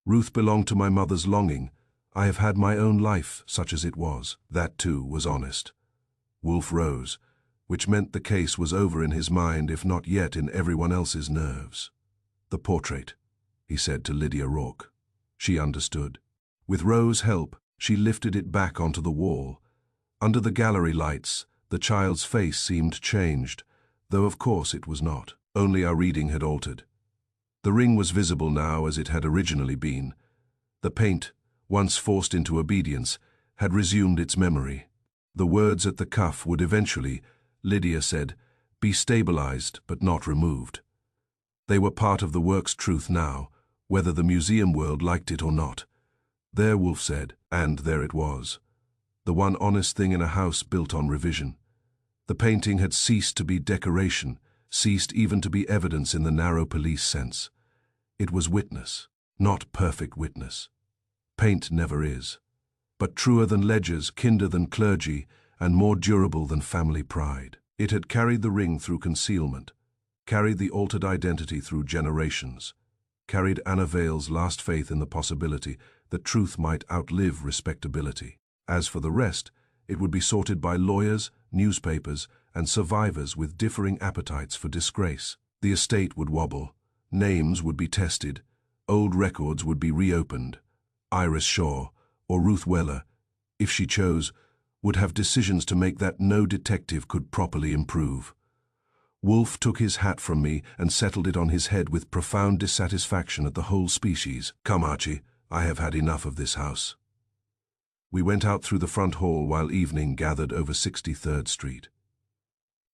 A: Ruth belonged to my mother's longing. I have had my own life, such as it was." That, too, was honest. Wolf rose, which meant the case was over in his mind, if not yet in everyone else's nerves. "The portrait," he said to Lydia Rourke. She understood. With Rose's help, she lifted it back onto the wall. Under the gallery lights, the child's face seemed changed, though of course it was not. Only our reading had altered. The ring was visible now as it had originally been. The paint, once forced into obedience, had resumed its memory. The words at the cuff would eventually, Lydia said, be stabilized but not removed. They were part of the work's truth now, whether the museum world liked it or not. There, Wolf said, and there it was. The one honest thing in a house built on revision. The painting had ceased to be decoration, ceased even to be evidence in the narrow police sense. It was witness, not perfect witness. Paint never is, but truer than ledgers, kinder than clergy, and more durable than family pride. It had carried the ring through concealment, carried the altered identity through generations, carried Anna Vale's last faith in the possibility that truth might outlive respectability. As for the rest, it would be sorted by lawyers, newspapers, and survivors with differing appetites for disgrace. The estate would wobble, names would be tested, old records would be reopened. Iris Shaw, or Ruth Weller, if she chose, would have decisions to make that no detective could properly improve. Wolf took his hat from me and settled it on his head with profound dissatisfaction at the whole species. "Come, Archie, I have had enough of this house." We went out through the front hall while evening gathered over 63rd Street.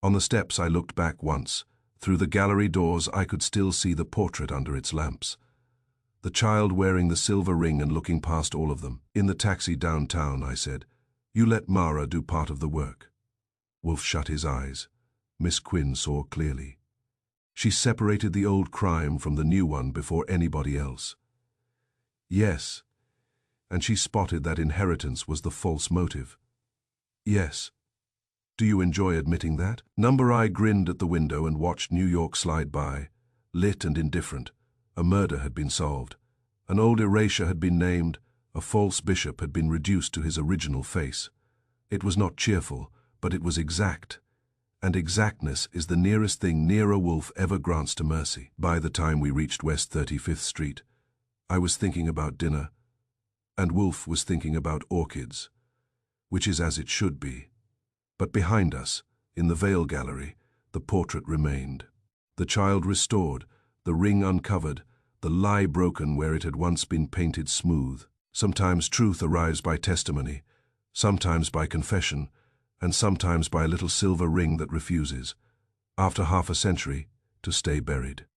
A: On the steps I looked back once. Through the gallery doors I could still see the portrait under its lamps. The child wearing the silver ring and looking past all of them. "In the taxi downtown," I said, "you let Mara do part of the work." Wolf shut his eyes. Miss Quinn saw clearly. She separated the old crime from the new one before anybody else. Yes, and she spotted that inheritance was the false motive. Yes. Do you enjoy admitting that? Number I grinned at the window and watched New York slide by, lit and indifferent. A murder had been solved. An old erasure had been named. A false bishop had been reduced to his original face. It was not cheerful, but it was exact. And exactness is the nearest thing Nero Wolfe ever grants to mercy. By the time we reached West 35th Street, I was thinking about dinner, and Wolfe was thinking about orchids, which is as it should be. But behind us, in the Vale Gallery, the portrait remained. The child restored, the ring uncovered, the lie broken where it had once been painted smooth. Sometimes truth arrives by testimony, sometimes by confession, and sometimes by a little silver ring that refuses, after half a century, to stay buried.